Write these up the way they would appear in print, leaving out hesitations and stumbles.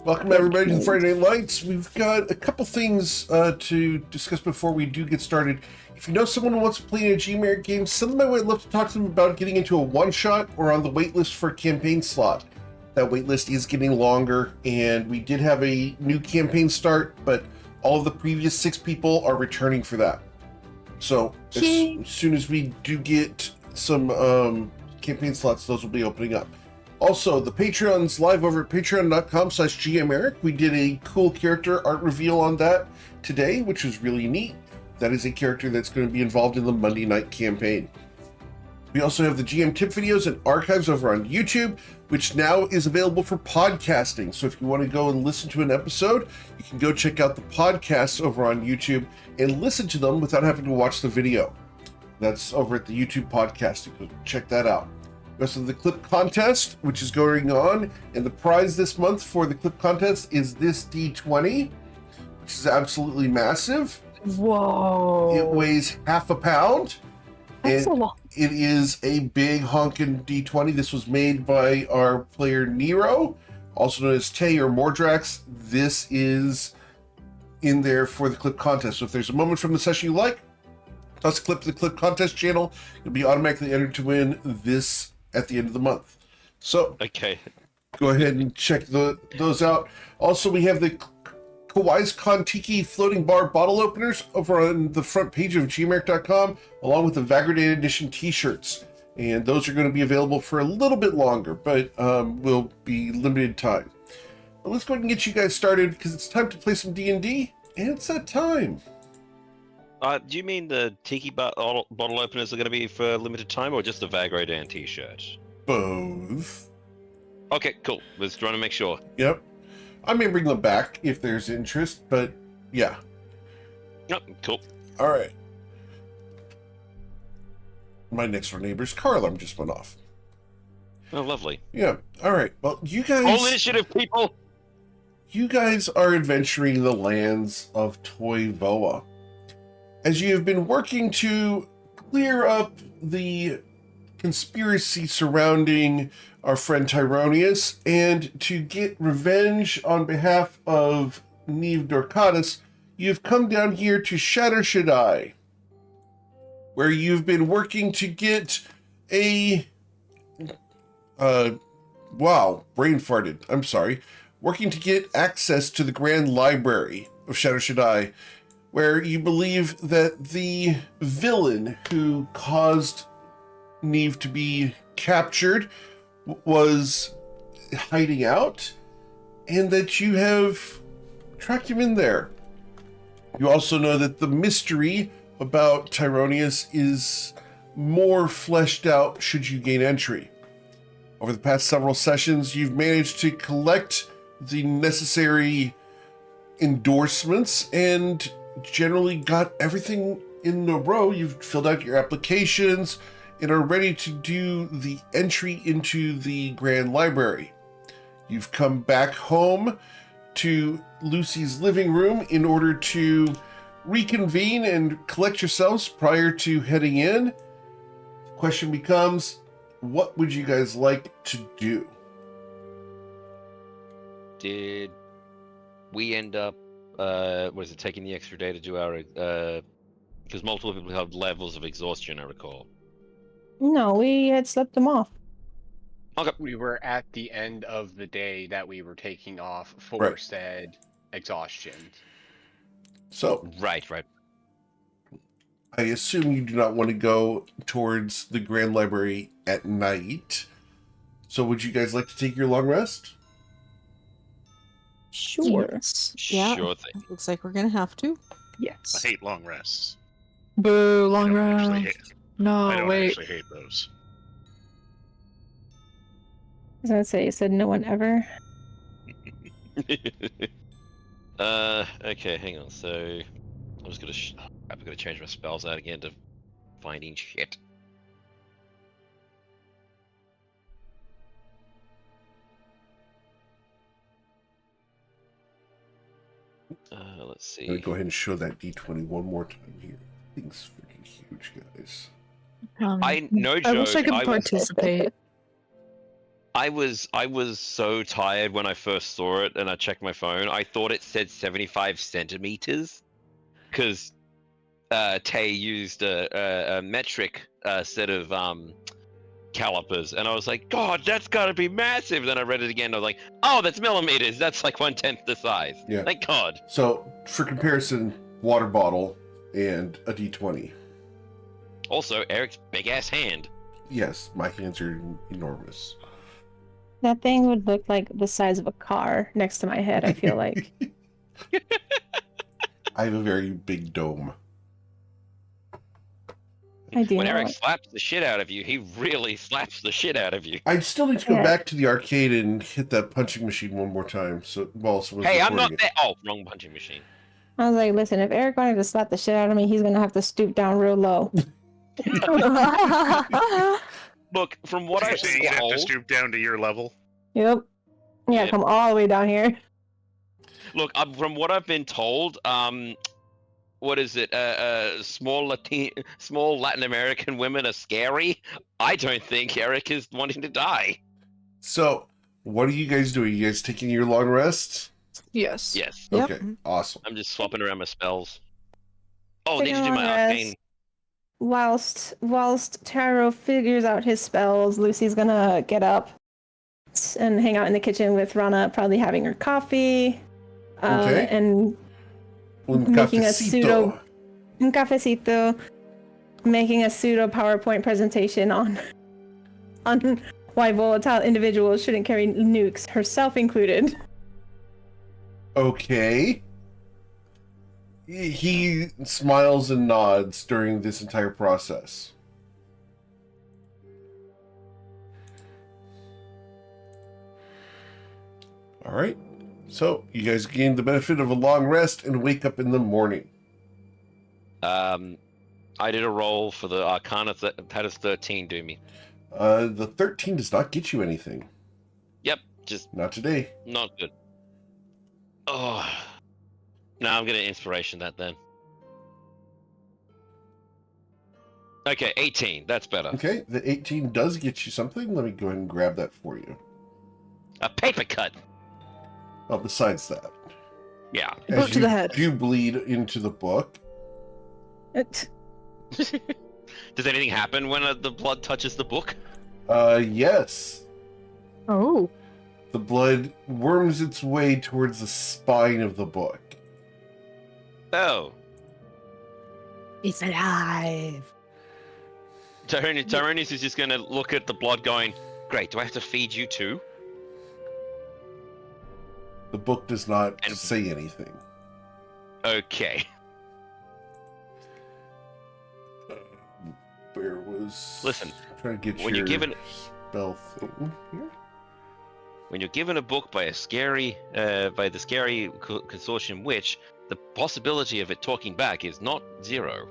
Welcome everybody to the Friday Night Lights. We've got a couple things to discuss before we do get started. If you know someone who wants to play a GMAR game, send them my way. I'd love to talk to them about getting into a one-shot or on the waitlist for a campaign slot. That waitlist is getting longer, and we did have a new campaign start, but all of the previous 6 people are returning for that. So as soon as we do get some campaign slots, those will be opening up. Also, the Patreon's live over at patreon.com/GMEric. We did a cool character art reveal on that today, which was really neat. That is a character that's going to be involved in the Monday night campaign. We also have the GM tip videos and archives over on YouTube, which now is available for podcasting. So if you want to go and listen to an episode, you can go check out the podcasts over on YouTube and listen to them without having to watch the video. That's over at the YouTube podcast. You can check that out. We also have the clip contest, which is going on, and the prize this month for the clip contest is this D20, which is absolutely massive. Whoa! It weighs half a pound. That's a and lot. It is a big honkin' D20. This was made by our player Nero, also known as Tay or Mordrax. This is in there for the clip contest. So if there's a moment from the session you like, toss a clip to the clip contest channel. You'll be automatically entered to win this at the end of the month. So okay, go ahead and check those out. Also, we have the Kawaii's Kontiki floating bar bottle openers over on the front page of gmeric.com, along with the Vagrant Edition t-shirts. And those are going to be available for a little bit longer, but will be limited time. But let's go ahead and get you guys started, because it's time to play some D&D, and it's that time. do you mean the Tiki bottle openers are going to be for limited time, or just the Vagrodan t-shirt? Both. Okay, cool. Was trying to make sure. Yep. I may bring them back if there's interest, but yeah. Oh, cool. All right. My next door neighbor's car alarm just went off. Oh, lovely. Yeah. All right. Well, you guys... All initiative, people! You guys are adventuring the lands of Toivoa. As you have been working to clear up the conspiracy surrounding our friend Tyronius and to get revenge on behalf of Neve Dorcatus, you've come down here to Shatter Shaddai, where you've been working to get a... wow, brain farted. I'm sorry. Working to get access to the Grand Library of Shatter Shaddai, where you believe that the villain who caused Neve to be captured was hiding out, and that you have tracked him in there. You also know that the mystery about Tyronius is more fleshed out should you gain entry. Over the past several sessions, you've managed to collect the necessary endorsements and generally got everything in a row. You've filled out your applications and are ready to do the entry into the Grand Library. You've come back home to Lucy's living room in order to reconvene and collect yourselves prior to heading in. The question becomes, what would you guys like to do? Did we end up, taking the extra day to do our, because multiple people have levels of exhaustion, I recall. No, we had slept them off. Okay. We were at the end of the day that we were taking off for Right. said exhaustion. So, Right. I assume you do not want to go towards the Grand Library at night. So would you guys like to take your long rest? Sure. Yes. Yeah. Sure thing. Looks like we're gonna have to. Yes. I hate long rests. Boo, I long don't actually rest. hate- No, I don't wait. actually hate those. I was gonna say, you said no one ever. Okay, hang on. So, I'm just gonna I'm gonna change my spells out again to finding shit. Let's see. I'm going to go ahead and show that D20 one more time here. Thing's freaking huge, guys. I no joke. I wish I could will- participate. I was so tired when I first saw it, and I checked my phone. I thought it said 75 centimeters, because Tay used a metric set of calipers, and I was like, God, that's got to be massive. Then I read it again. I was like, oh, that's millimeters. That's like 1/10 the size. Yeah. Thank God. So, for comparison, water bottle and a D20. Also, Eric's big ass hand. Yes, my hands are enormous. That thing would look like the size of a car next to my head, I feel like. I have a very big dome. I do When know Eric it. slaps the shit out of you, he really slaps the shit out of you. I still need to go Yeah. back to the arcade and hit that punching machine one more time. So, well, someone's Hey, I'm recording not it. there. Oh, wrong punching machine. I was like, listen, if Eric wanted to slap the shit out of me, he's gonna have to stoop down real low. Look, from what I've So you'd have to told, stoop down to your level. Yep. Yeah, Yep. come all the way down here. look, from what I've been told, what is it? Small Latin American women are scary. I don't think Eric is wanting to die. So, what are you guys doing? You guys taking your long rest? Yes. Yes, Yep. Okay, awesome. I'm just swapping around my spells. Oh, Taking need to a do long my rest. arcane. Whilst Taro figures out his spells, Lucy's gonna get up and hang out in the kitchen with Rana, probably having her coffee. Okay. And Un making a cafecito. un cafecito, making a pseudo PowerPoint presentation on why volatile individuals shouldn't carry nukes, herself included. Okay. He smiles and nods during this entire process. All right. So, you guys gain the benefit of a long rest and wake up in the morning. I did a roll for the Arcana. How does 13 do me? The 13 does not get you anything. Yep, just Not today. not good. Oh, no, I'm gonna inspiration that then. Okay, 18. That's better. Okay, the 18 does get you something. Let me go ahead and grab that for you. A paper cut. Oh, besides that, Yeah. A boot to the head. do bleed into the book. Does anything happen when the blood touches the book? Yes. Oh. The blood worms its way towards the spine of the book. Oh. It's alive. Tyronis is just gonna look at the blood going, great, do I have to feed you too? The book does not And- say anything. Okay. Where was... Listen, trying to get when your you're given- spell thing here. When you're given a book by the scary consortium witch, the possibility of it talking back is not 0.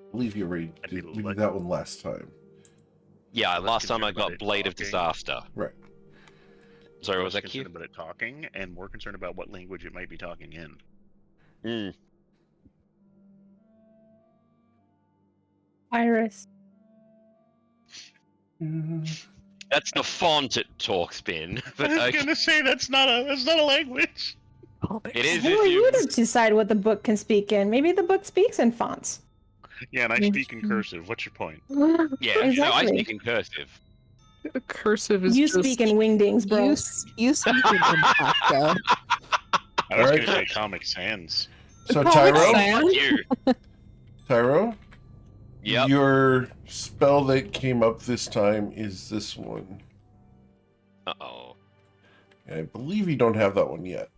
I believe you already I'd be did, we like- did that one last time. Yeah, Less last time I concerned about got it Blade of talking. Disaster. Right. Sorry, Less was that concerned cute? about it talking, and more concerned about what language it might be talking in. Mm. Iris. That's the font it talks in. But I was okay. gonna say that's not a language. It is Who if are you. you to decide what the book can speak in? Maybe the book speaks in fonts. Yeah, and I speak in cursive. What's your point? Yeah, no, I Exactly. speak in cursive. Cursive is You just... speak in wingdings, bro. You speak in impacto. I was Alright. gonna say Comic Sans. So, Comic Tyro, Sans? You. Tyro, Yep. your spell that came up this time is this one. Uh-oh. I believe you don't have that one yet.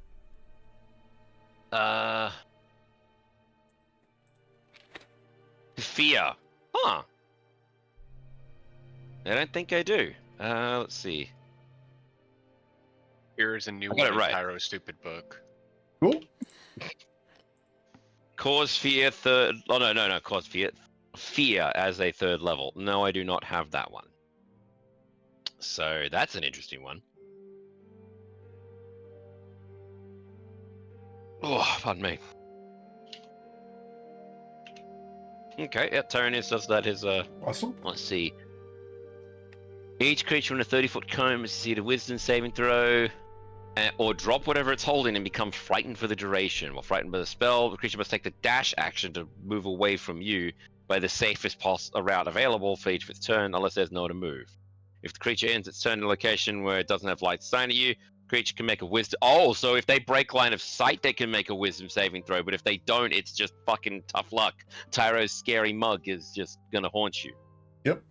Fear. Huh. I don't think I do. Let's see. Here's a new I got one it in right. Tyro's stupid book. Cool. Cause fear third. Oh, no. Cause fear. Fear as a third level. No, I do not have that one. So that's an interesting one. Oh, pardon me. Okay, yeah, Tyrannus does that. His Awesome. let's see. Each creature in a 30-foot cone must succeed a wisdom saving throw, or drop whatever it's holding and become frightened for the duration. While frightened by the spell, the creature must take the dash action to move away from you by the safest route available for each of its turn, unless there's nowhere to move. If the creature ends its turn in a location where it doesn't have light sign at you, the creature can make a wisdom. Oh, so if they break line of sight, they can make a wisdom saving throw. But if they don't, it's just fucking tough luck. Tyro's scary mug is just gonna haunt you. Yep.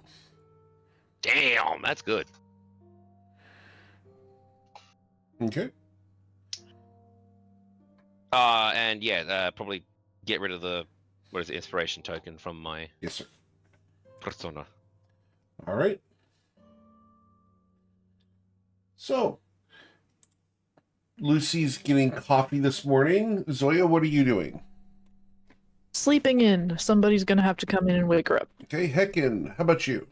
Damn, that's good. Okay. And yeah, probably get rid of the inspiration token from my Yes, sir. persona. All right. So, Lucy's getting coffee this morning. Zoya, what are you doing? Sleeping in. Somebody's gonna have to come in and wake her up. Okay, Heckin, how about you?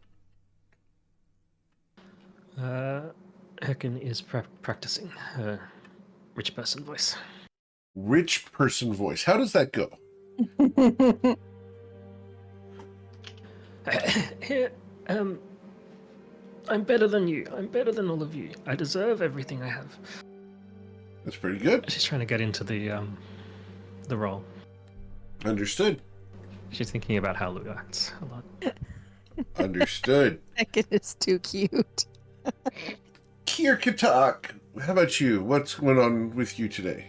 Heckin is practicing her rich person voice. Rich person voice. How does that go? Here, I'm better than you. I'm better than all of you. I deserve everything I have. That's pretty good. She's trying to get into the role. Understood. She's thinking about how Lou acts a lot. Understood. It is too cute. Kirkatak, how about you? What's going on with you today?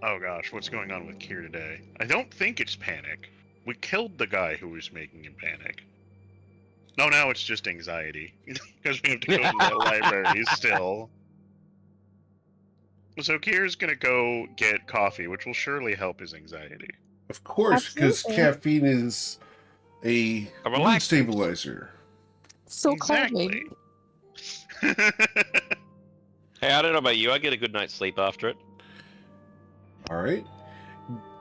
Oh gosh, what's going on with Kier today? I don't think it's panic. We killed the guy who was making him panic. No, now it's just anxiety. Because we have to go to the library still. So Kier's gonna go get coffee, which will surely help his anxiety. Of course, because Absolutely. caffeine is a A mood relaxant. stabilizer. So calming. Hey, I don't know about you. I get a good night's sleep after it. All right.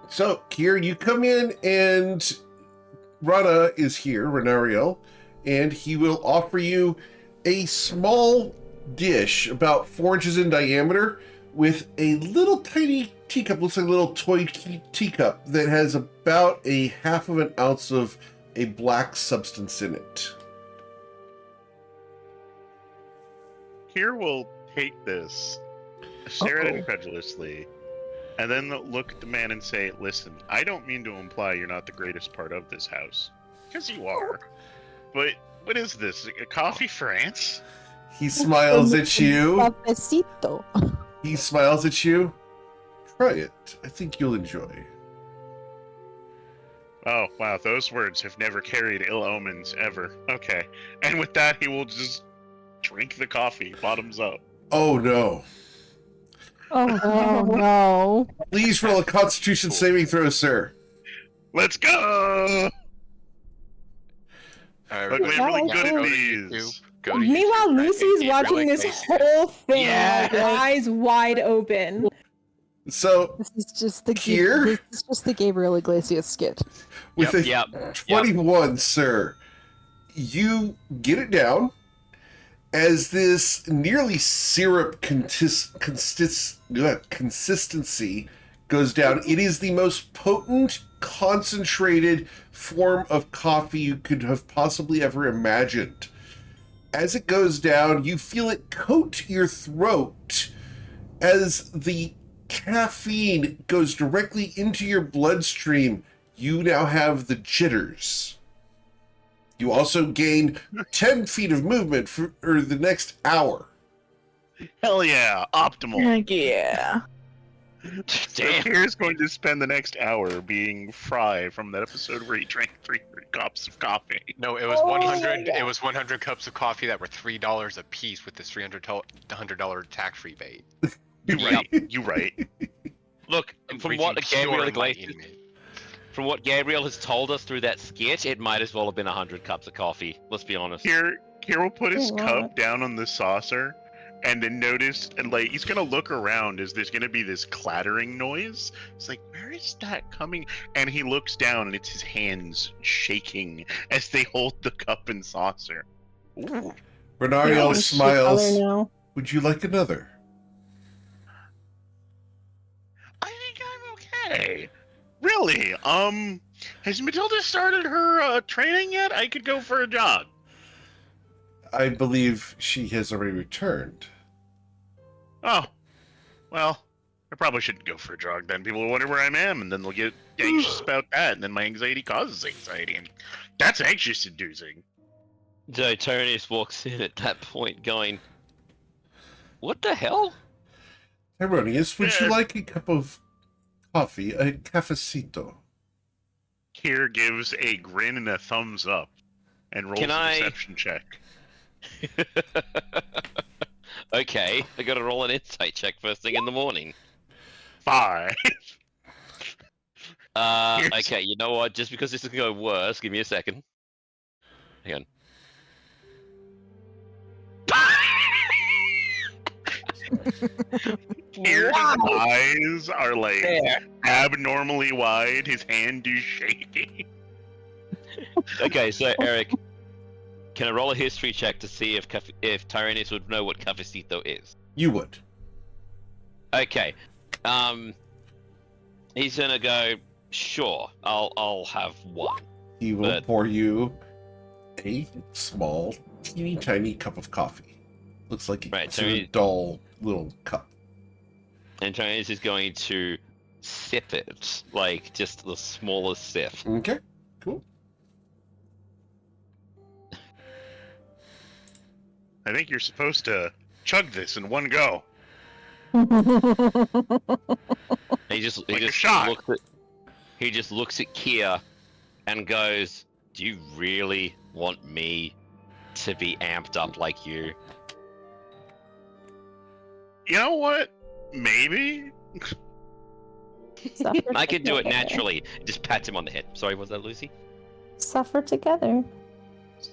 So, Kier, you come in and Rana is here, Renariel, and he will offer you a small dish about 4 inches in diameter with a little tiny teacup, looks like a little toy teacup that has about a half of an ounce of a black substance in it. Kier will take this, stare at it incredulously, and then look at the man and say, "Listen, I don't mean to imply you're not the greatest part of this house, because you are. But what is this? A coffee for ants?" He smiles at you. Cafecito. He smiles at you. Try it. I think you'll enjoy. Oh, wow, those words have never carried ill omens, ever. Okay. And with that, he will just drink the coffee, bottoms up. Oh no. Oh no. Please roll a Constitution saving throw, sir. Let's go! Look, we're really Wow, good at okay. these. Go to Meanwhile, YouTube, type in Lucy's Gabriel watching this Iglesias. whole thing, Yes. with her eyes wide open. So, This is just the Here? This is just the Gabriel Iglesias skit. with Yep. a 21, sir, you get it down as this nearly syrup consistency goes down. It is the most potent, concentrated form of coffee you could have possibly ever imagined. As it goes down, you feel it coat your throat as the caffeine goes directly into your bloodstream. You now have the jitters. You also gain 10 feet of movement for the next hour. Hell yeah, optimal. Heck yeah. So Damn. Kier's going to spend the next hour being Fry from that episode where he drank 300 cups of coffee. No, it was Oh, 100. yeah. It was 100 cups of coffee that were $3 a piece with this $300 tax rebate. You Yep. right. You right. Look, I'm from drinking what Gabriel pure Iglesias, enlightenment. from what Gabriel has told us through that sketch, it might as well have been 100 cups of coffee. Let's be honest. Kier will put his Oh, cup wow. down on the saucer, and then notice, and like he's gonna look around as there's gonna be this clattering noise. It's like, where is that coming? And he looks down, and it's his hands shaking as they hold the cup and saucer. Ooh. Renario Oh, smiles. color now. Would you like another? I think I'm okay. Really? Has Matilda started her training yet? I could go for a jog. I believe she has already returned. Oh, well, I probably shouldn't go for a jog then. People will wonder where I am, and then they'll get anxious about that, and then my anxiety causes anxiety, and that's anxious-inducing. So Tyrannus walks in at that point going, what the hell? Tyronius, would you Yeah. like a cup of coffee, a cafecito? Kier gives a grin and a thumbs up, and rolls Can a I- deception check. Okay, I gotta roll an insight check first thing in the morning. 5. Here's- Okay, you know what? Just because this is gonna go worse, give me a second. Hang on. Kier's eyes are like There. abnormally wide. His hand is shaking. Okay, so Eric, can I roll a history check to see if Tyrannus would know what cafecito is? You would. Okay. He's gonna go. Sure, I'll have one. He will But- pour you a small, teeny tiny cup of coffee. Looks like Right, it's so a he- dull little cup. And Tyrannus is going to sip it, like just the smallest sip. Okay, cool. I think you're supposed to chug this in one go. He just Like a shot. he just looks at Kia and goes, "Do you really want me to be amped up like you?" You know what? Maybe. Suffer I can do it together. naturally. Just pats him on the head. Sorry, was that Lucy? Suffer together.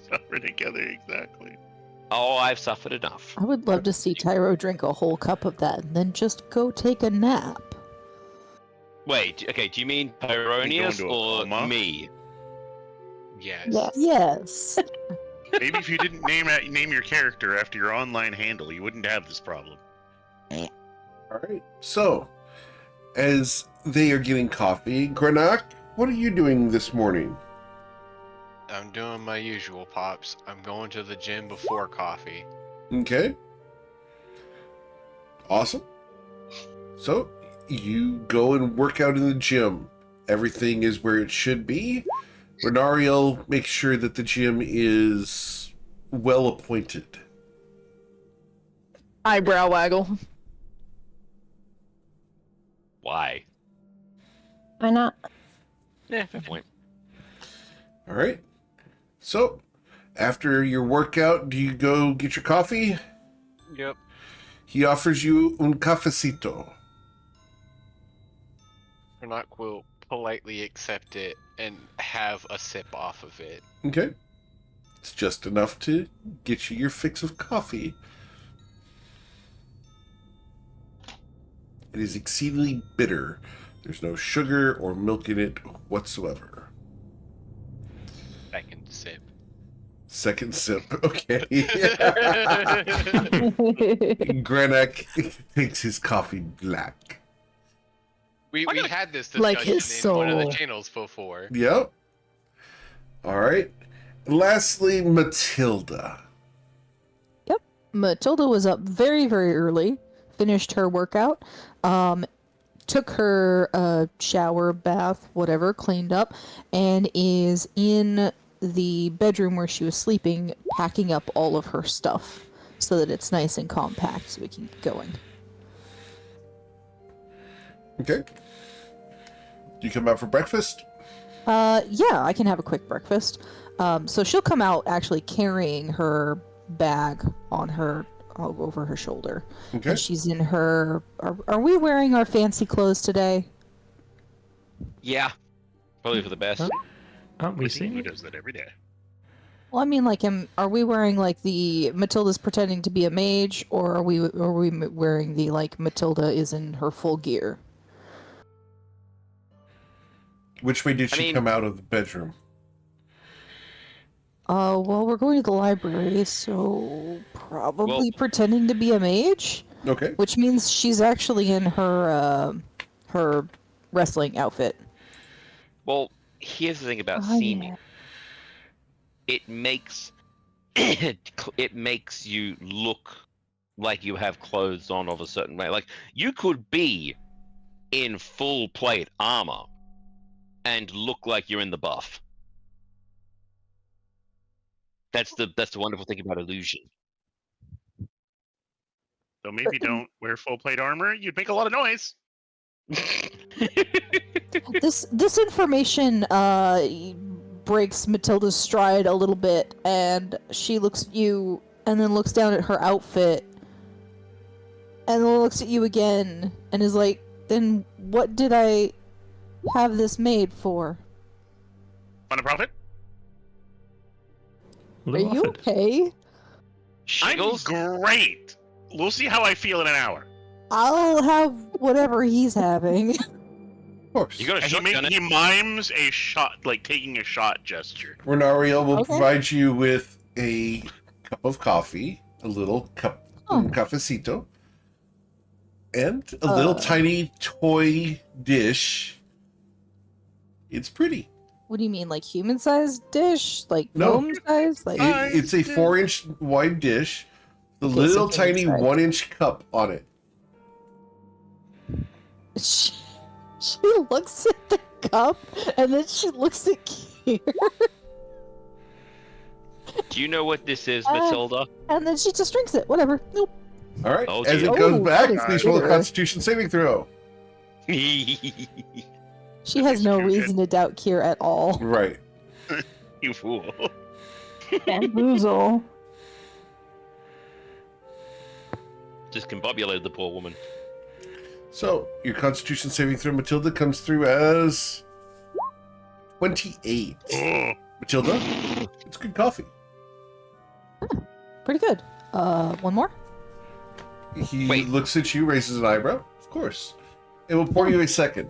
Suffer together, exactly. Oh, I've suffered enough. I would love to see Tyro drink a whole cup of that and then just go take a nap. Wait, okay, do you mean Pyronius into a or coma? me? Yes. Yes. Yes. Maybe if you didn't name your character after your online handle, you wouldn't have this problem. All right. So, as they are getting coffee, Grenak, what are you doing this morning? I'm doing my usual, Pops. I'm going to the gym before coffee. Okay. Awesome. So, you go and work out in the gym. Everything is where it should be. Renariel makes sure that the gym is well appointed. Eyebrow waggle. Why? Why not? Yeah, fair point. All right. So, after your workout, do you go get your coffee? Yep. He offers you un cafecito. Renak will politely accept it and have a sip off of it. Okay. It's just enough to get you your fix of coffee. It is exceedingly bitter. There's no sugar or milk in it whatsoever. Second sip. Second sip. Okay. Grenak takes his coffee black. We had this Like discussion his in one of the soul. channels before. Yep. All right. Lastly, Matilda. Matilda was up very, very early, finished her workout, took her shower, bath, whatever, cleaned up, and is in the bedroom where she was sleeping, packing up all of her stuff so that it's nice and compact so we can get going. Okay. Do you come out for breakfast? Yeah, I can have a quick breakfast. So she'll come out actually carrying her bag on her over her shoulder. Okay. And she's in her. Are we wearing our fancy clothes today? Yeah, probably for the best. Huh? Aren't we I think Lou seeing? does that every day. Well, I mean, like, are we wearing like the Matilda's pretending to be a mage, or are we wearing the like Matilda is in her full gear? Which way did I she mean- come out of the bedroom? Well, we're going to the library, so probably Well- pretending to be a mage, Okay. which means she's actually in her her wrestling outfit. Well, here's the thing about Oh, seeming. yeah. It makes it makes you look like you have clothes on of a certain way. Like you could be in full plate armor and look like you're in the buff. That's the wonderful thing about illusion. So maybe don't wear full plate armor. You'd make a lot of noise. This information breaks Matilda's stride a little bit, and she looks at you and then looks down at her outfit and then looks at you again and is like, then what did I have this made for? Want a profit? Are you okay? Shiggles? I'm great. We'll see how I feel in an hour. I'll have whatever he's having. Of course. You got a And shotgun. he mimes a shot, like taking a shot gesture. Renario will Okay. provide you with a cup of coffee, a little cup, Oh. cafecito, and a little tiny toy dish. It's pretty. What do you mean, like human-sized dish? Like No. gnome-sized? Like It's a 4-inch wide dish, the Okay, so little tiny human-sized. 1-inch cup on it. she looks at the cup and then she looks at Kier Do you know what this is, Uh, Matilda? and then she just drinks it. Whatever. Nope. All right. Oh, As dear. it goes Oh, back, that is please roll a bitter. Constitution saving throw. She has no reason to doubt Kier at all. Right. You fool. Bamboozle. Discombobulated the poor woman. So your Constitution saving throw, Matilda, comes through as 28. Oh, Matilda, it's good coffee. Pretty good. One more? He Wait. looks at you, raises an eyebrow. Of course. It will pour you a second.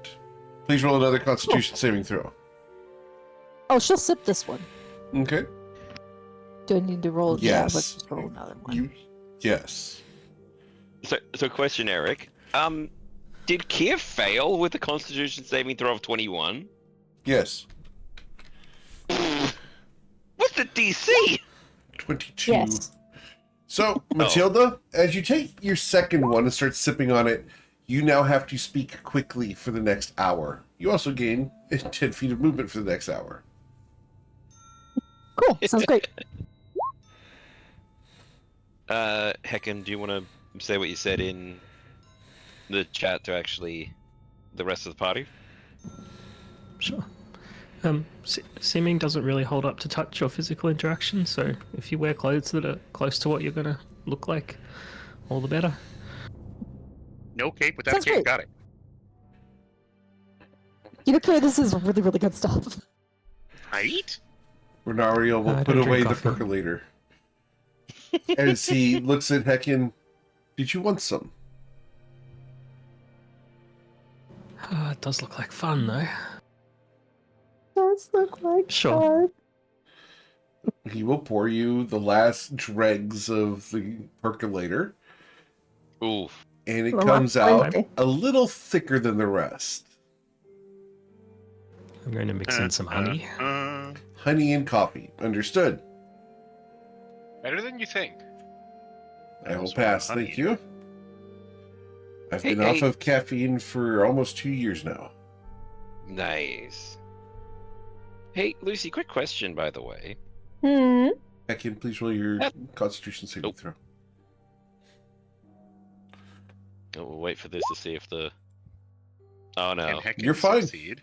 Please roll another Constitution saving throw. Oh, she'll sip this one. Okay. Do I need to roll? Yeah, Yes. let's just roll another one. You. Yes. So question, Eric. Did Kier fail with the Constitution saving throw of 21? Yes. What's the DC? 22. Yes. So, Matilda, as you take your second one and start sipping on it, you now have to speak quickly for the next hour. You also gain 10 feet of movement for the next hour. Cool. Sounds great. Hecken, do you want to say what you said in the chat to actually the rest of the party? Sure. Seeming doesn't really hold up to touch or physical interaction, so if you wear clothes that are close to what you're gonna look like, all the better. no cape without Sounds a cape. great. Got it. You know, Kier, this is really, really good stuff. Right? Renario will I put don't away drink the coffee. percolator. As he looks at Hecken, did you want some? It does look like fun, though. Does look like Sure. He will pour you the last dregs of the percolator, Ooh. and it Well, comes that's out plenty. a little thicker than the rest. I'm going to mix in some honey. Honey and coffee. Understood. Better than you think. I will also pass, want honey. thank you. I've Hey, been off hey. of caffeine for almost 2 years now. Nice. Hey, Lucy, quick question, by the way. Hecken, please roll your Yep. Constitution saving Nope. throw. Oh, we'll wait for this to see if the... Oh, no. And Hecken You're fine. Succeed.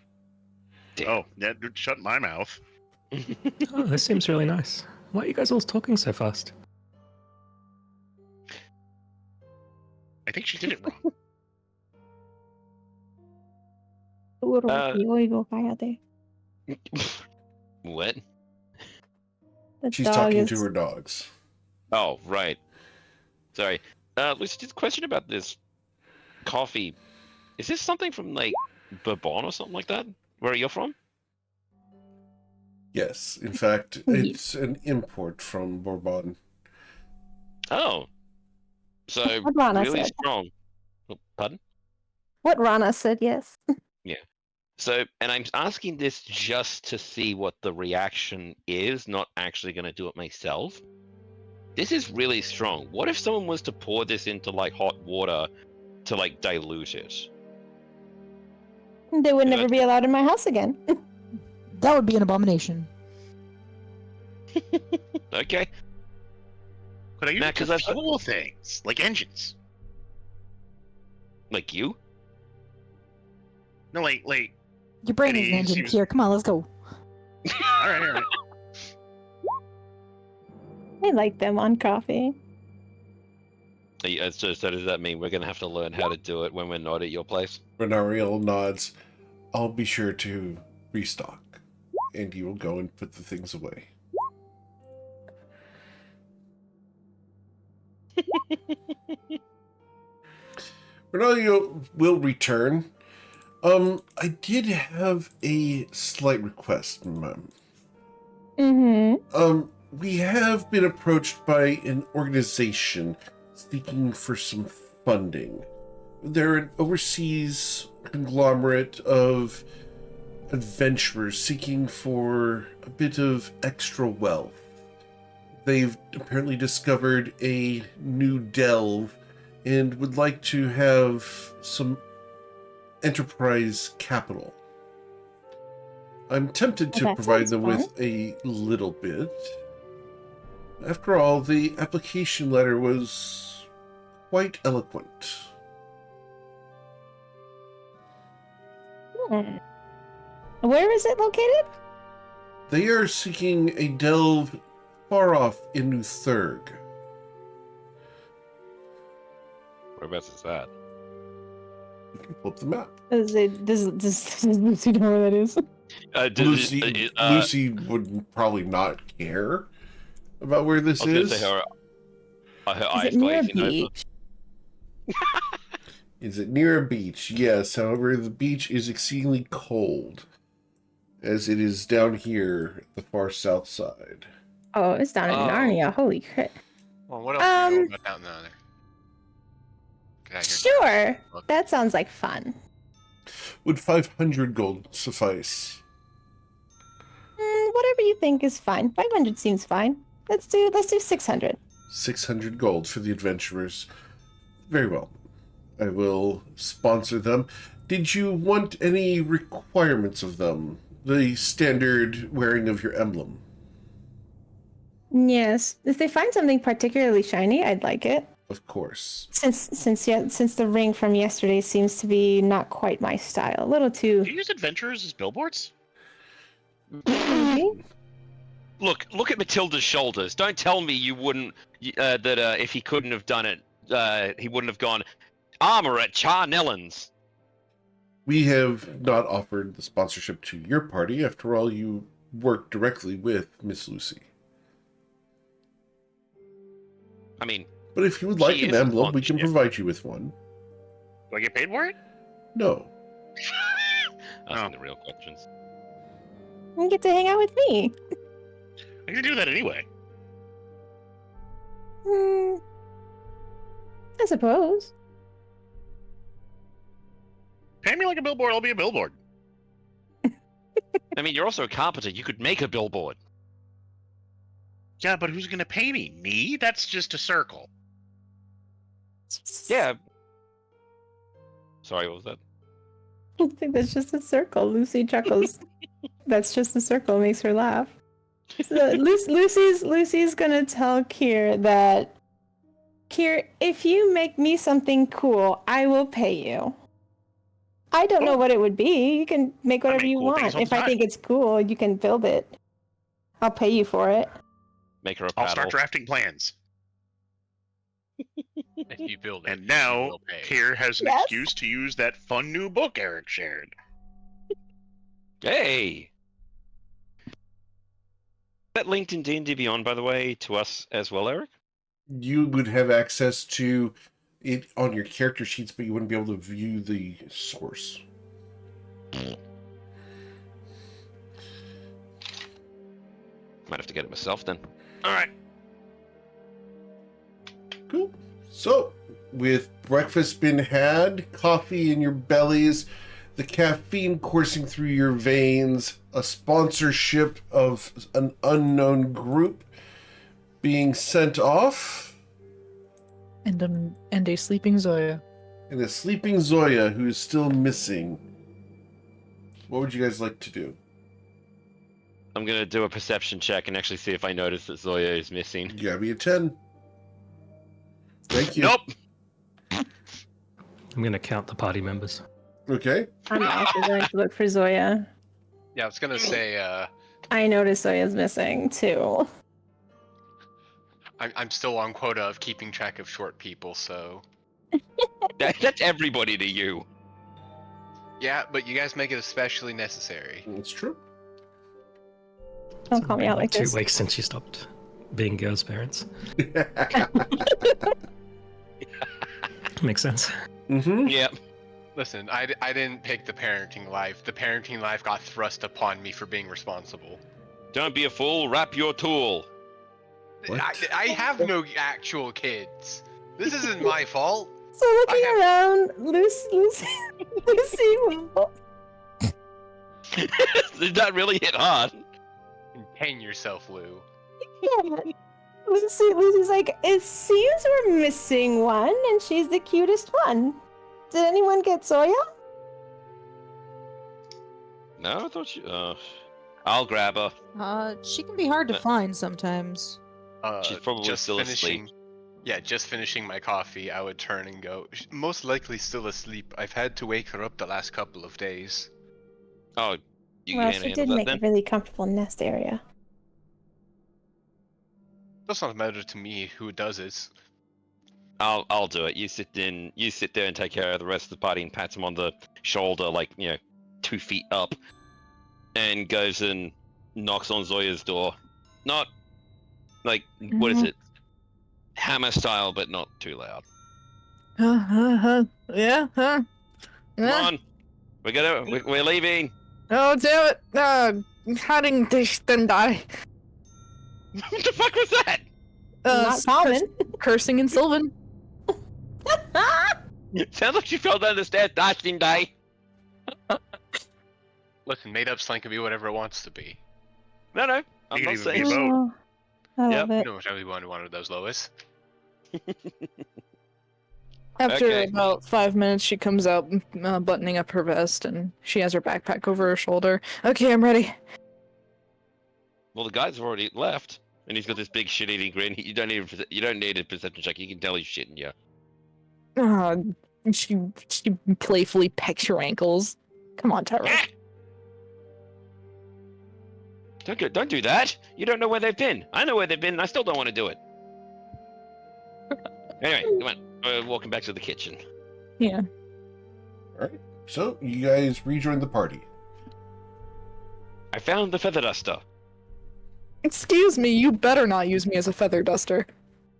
Damn. Oh, that dude shut my mouth. Oh, this seems really nice. Why are you guys all talking so fast? I think she did it wrong. Oigo, cállate. What? The She's dog talking is... to her dogs. Oh, right. Sorry. Lucy, just a question about this coffee. Is this something from, like, Bourbon or something like that? Where are you from? Yes, in fact, it's an import from Bourbon. Oh. So, What Rana really said. strong. Oh, pardon? What Rana said, yes. So, and I'm asking this just to see what the reaction is, not actually going to do it myself. This is really strong. What if someone was to pour this into like hot water to like dilute it? They would Yeah, never be allowed in my house again. That would be an abomination. Okay. Could I use Nah, it 'cause to I've- fuel things like engines? Like you? No, like. Your brain is an Eddie engine. seems- Here, come on, let's go. All right. I like them on coffee. So does that mean we're gonna have to learn how to do it when we're not at your place? Renariel nods. I'll be sure to restock, and you will go and put the things away. Renariel will return. I did have a slight request, ma'am. Mm-hmm. We have been approached by an organization seeking for some funding. They're an overseas conglomerate of adventurers seeking for a bit of extra wealth. They've apparently discovered a new delve and would like to have some enterprise capital. I'm tempted to That provide sounds them fun. with a little bit. After all, the application letter was quite eloquent. Where is it located? They are seeking a delve far off in New Thurg. Whereabouts is that? You can pull up the map. Does Lucy know where that is? Lucy would probably not care about where this I was gonna is. say her Is eyes it near a glazing over. beach? Is it near a beach? Yes, however, the beach is exceedingly cold, as it is down here at the far south side. Oh, it's down in Oh. Narnia. Holy crap. Well, what else do you know about down there? Get out here. Sure. That sounds like fun. Would 500 gold suffice? Whatever you think is fine. 500 seems fine. Let's do 600. 600 gold for the adventurers. Very well. I will sponsor them. Did you want any requirements of them? The standard wearing of your emblem? Yes. If they find something particularly shiny, I'd like it. Of course. Since the ring from yesterday seems to be not quite my style. A little too. Do you use adventurers as billboards? Maybe? Look at Matilda's shoulders. Don't tell me you wouldn't. That if he couldn't have done it, he wouldn't have gone. Armor at Charnellan's. We have not offered the sponsorship to your party. After all, you work directly with Miss Lucy. I mean, But if you would like She an is emblem, we can sponsorship. provide you with one. Do I get paid for it? No. asking the real questions. You get to hang out with me. I can do that anyway. I suppose. Pay me like a billboard, I'll be a billboard. I mean, you're also a carpenter. You could make a billboard. Yeah, but who's gonna pay me? Me? That's just a circle. Yeah. Sorry, what was that? I think that's just a circle. Lucy chuckles. That's just a circle. Makes her laugh. So Lucy's gonna tell Kier that, Kier, if you make me something cool, I will pay you. I don't know what it would be. You can make whatever make you cool things want. all If the I time. think it's cool, you can build it. I'll pay you for it. Make her a I'll paddle. start drafting plans. If you build it, And you now, will pay. Kier has an Yes. excuse to use that fun new book Eric shared. Hey. That linked in D&D Beyond, by the way, to us as well, Eric? You would have access to it on your character sheets, but you wouldn't be able to view the source. Might have to get it myself then. All right. Cool. So, with breakfast been had, coffee in your bellies, the caffeine coursing through your veins, a sponsorship of an unknown group, being sent off, And a sleeping Zoya. and a sleeping Zoya who is still missing. What would you guys like to do? I'm gonna do a perception check and actually see if I notice that Zoya is missing. You gotta be a 10. Thank you. Nope. I'm gonna count the party members. Okay. I'm also going to look for Zoya. Yeah, I was gonna say, I noticed Zoya's missing too. I'm still on quota of keeping track of short people, so That's everybody to you. yeah. But you guys make it especially necessary. That's true. Don't call me out like 2 this. weeks since you stopped being girls' parents. Makes sense. Mm-hmm. Yep. Listen, I didn't pick the parenting life. The parenting life got thrust upon me for being responsible. Don't be a fool. Wrap your tool. What? I have no actual kids. This isn't my fault. So looking around, Lucy Did that really hit hard? Contain yourself, Lou. Lucy's like, it seems we're missing one, and she's the cutest one. Did anyone get Zoya? No, I thought you. I'll grab her. She can be hard to find sometimes. She's probably just still finishing. asleep. Yeah, just finishing my coffee, I would turn and go. Most likely still asleep. I've had to wake her up the last couple of days. Oh, you Well, can she handle did that make then. a really comfortable nest area. Does not matter to me who does it. I'll do it. You sit there and take care of the rest of the party and pats him on the shoulder, like 2 feet up, and goes and knocks on Zoya's door. Not like what is it? Hammer style, but not too loud. Yeah, huh? Come on, we're leaving. Oh, damn it! Hiding dich then die. What the fuck was that? Not common. Cursing in Sylvan. Sounds like you fell down the stairs, dashing die. Listen, made up slang can be whatever it wants to be. No, I'm You can not even saying. be both. Oh, I Yep. love You it. know which everyone wanted those, Lois. After Okay. about 5 minutes, she comes out, buttoning up her vest, and she has her backpack over her shoulder. Okay, I'm ready. Well, the guys have already left, and he's got this big shit-eating grin. You don't need a perception check. You can tell he's shitting you. She playfully pecks your ankles. Come on, Tyra. Ah! Don't do that. You don't know where they've been. I know where they've been. And I still don't want to do it. Anyway, come on. We're walking back to the kitchen. Yeah. Alright. So, you guys rejoin the party. I found the feather duster. Excuse me, you better not use me as a feather duster.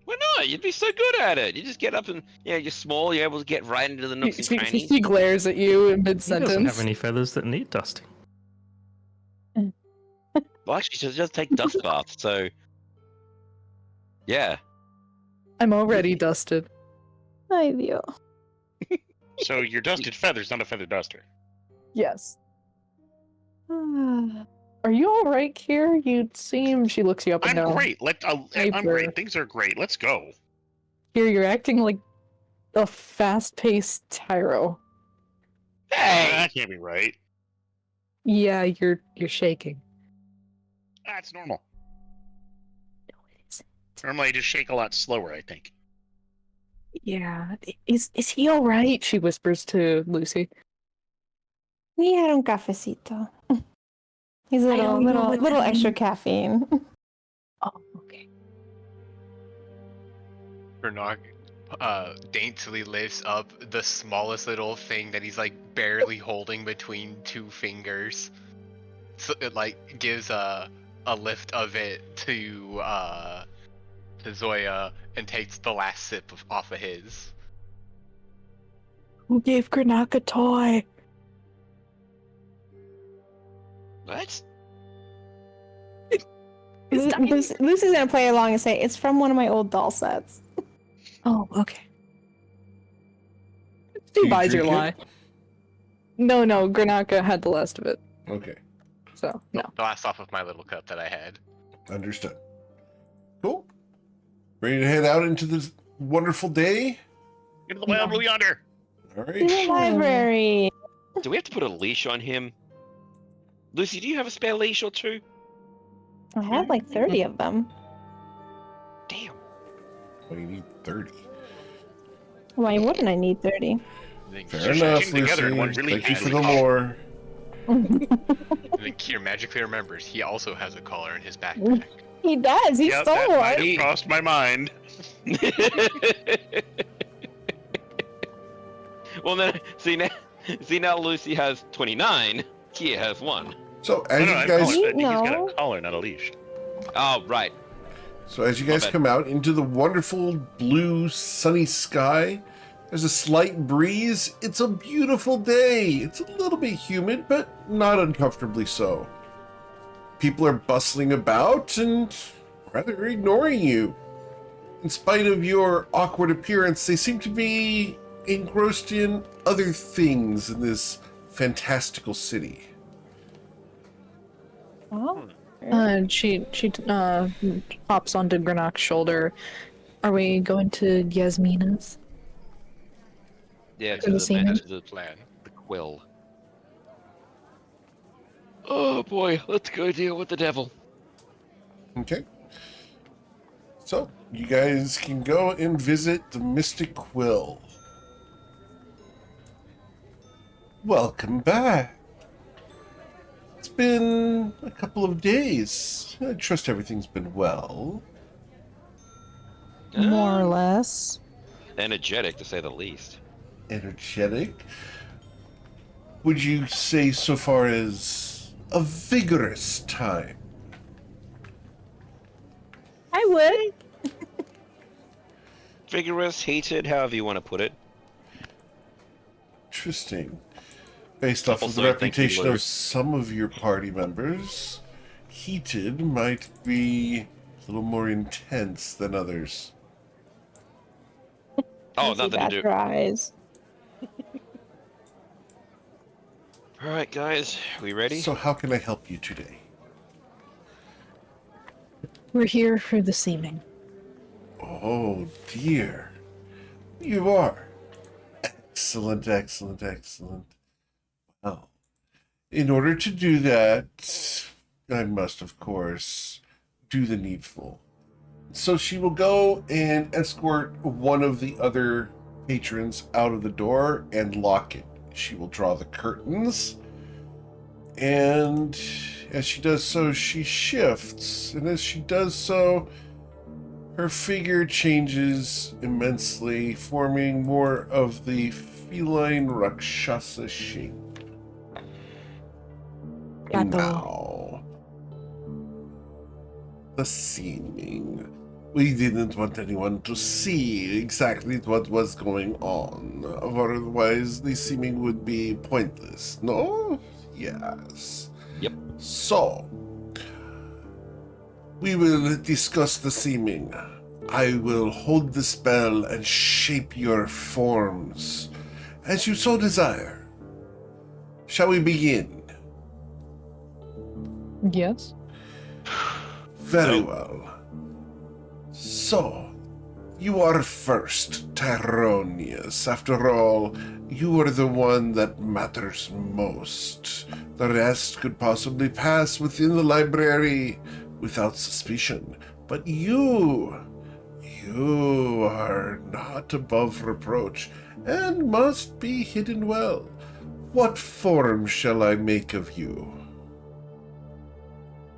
Why not? You'd be so good at it. You just get up and you're small. You're able to get right into the nooks and crannies. She glares at you in He doesn't mid-sentence. have any feathers that need dusting. Well, actually, she just take dust baths. So, yeah. I'm already dusted. I view. So you're dusted feathers, not a feather duster. Yes. Are you alright, Kier? You seem... She looks you up and I'm down. great. I'm Hyper. great. Things are great. Let's go. Kier, you're acting like a fast-paced tyro. Hey! That can't be right. Yeah, you're shaking. That's normal. No, it isn't. Normally I just shake a lot slower, I think. Yeah. Is he alright? She whispers to Lucy. We had un cafecito. He's a little extra caffeine. Oh, okay. Bernard daintily lifts up the smallest little thing that he's like barely holding between 2 fingers. So it like gives a lift of it to Zoya and takes the last sip off of his. Who gave Grenak a toy? What? Lucy's gonna play along and say, it's from one of my old doll sets. Oh, okay. Do She you buys your drink lie. No, Granaka had the last of it, Okay. so no. The last off of my little cup that I had. Understood. Cool. Ready to head out into this wonderful day? Into the wild blue yonder. All To right. the library. Do we have to put a leash on him? Lucy, do you have a spare leash or two? I have like 30 of them. Damn. Well, you need 30. Why wouldn't I need 30? Fair enough, Stitching together in one Lucy. really Thank you for handy the lore. And then Kier magically remembers he also has a collar in his backpack. He does. He Yep, stole that one. might have crossed my mind. Well, then, see now Lucy has 29. Kia has 1. So No, as no, you I'm guys, calling it. He's got No. a collar, not a leash. Oh, right. as you guys My bad. come out into the wonderful blue sunny sky, there's a slight breeze. It's a beautiful day. It's a little bit humid, but not uncomfortably so. People are bustling about and rather ignoring you. In spite of your awkward appearance, they seem to be engrossed in other things in this fantastical city. Oh. She hops onto Granok's shoulder. Are we going to Yasmina's? Yeah, For the semen? to the Plan. the quill. Oh boy, let's go deal with the devil. Okay. So, you guys can go and visit the Mystic Quill. Welcome back. It's been a couple of days. I trust everything's been well. More or less. Energetic, to say the least. Energetic. Would you say so far as a vigorous time? I would. Vigorous, heated, however you want to put it. Interesting. Based off of the Also, thank you, reputation of Lewis. some of your party members, heated might be a little more intense than others. Oh, I see nothing to that do. your eyes. All right, guys, we ready? So how can I help you today? We're here for the seeming. Oh dear. You are. Excellent, excellent, excellent. Well, in order to do that, I must, of course, do the needful. So she will go and escort one of the other patrons out of the door and lock it. She will draw the curtains, and as she does so, she shifts. And as she does so, her figure changes immensely, forming more of the feline Rakshasa shape. Gato. Now, the seeming. We didn't want anyone to see exactly what was going on. Otherwise, the seeming would be pointless. No? Yes. Yep. So, we will discuss the seeming. I will hold the spell and shape your forms as you so desire. Shall we begin? Yes. Very well. So, you are first, Tyronius. After all, you are the one that matters most. The rest could possibly pass within the library without suspicion. But you are not above reproach and must be hidden well. What form shall I make of you?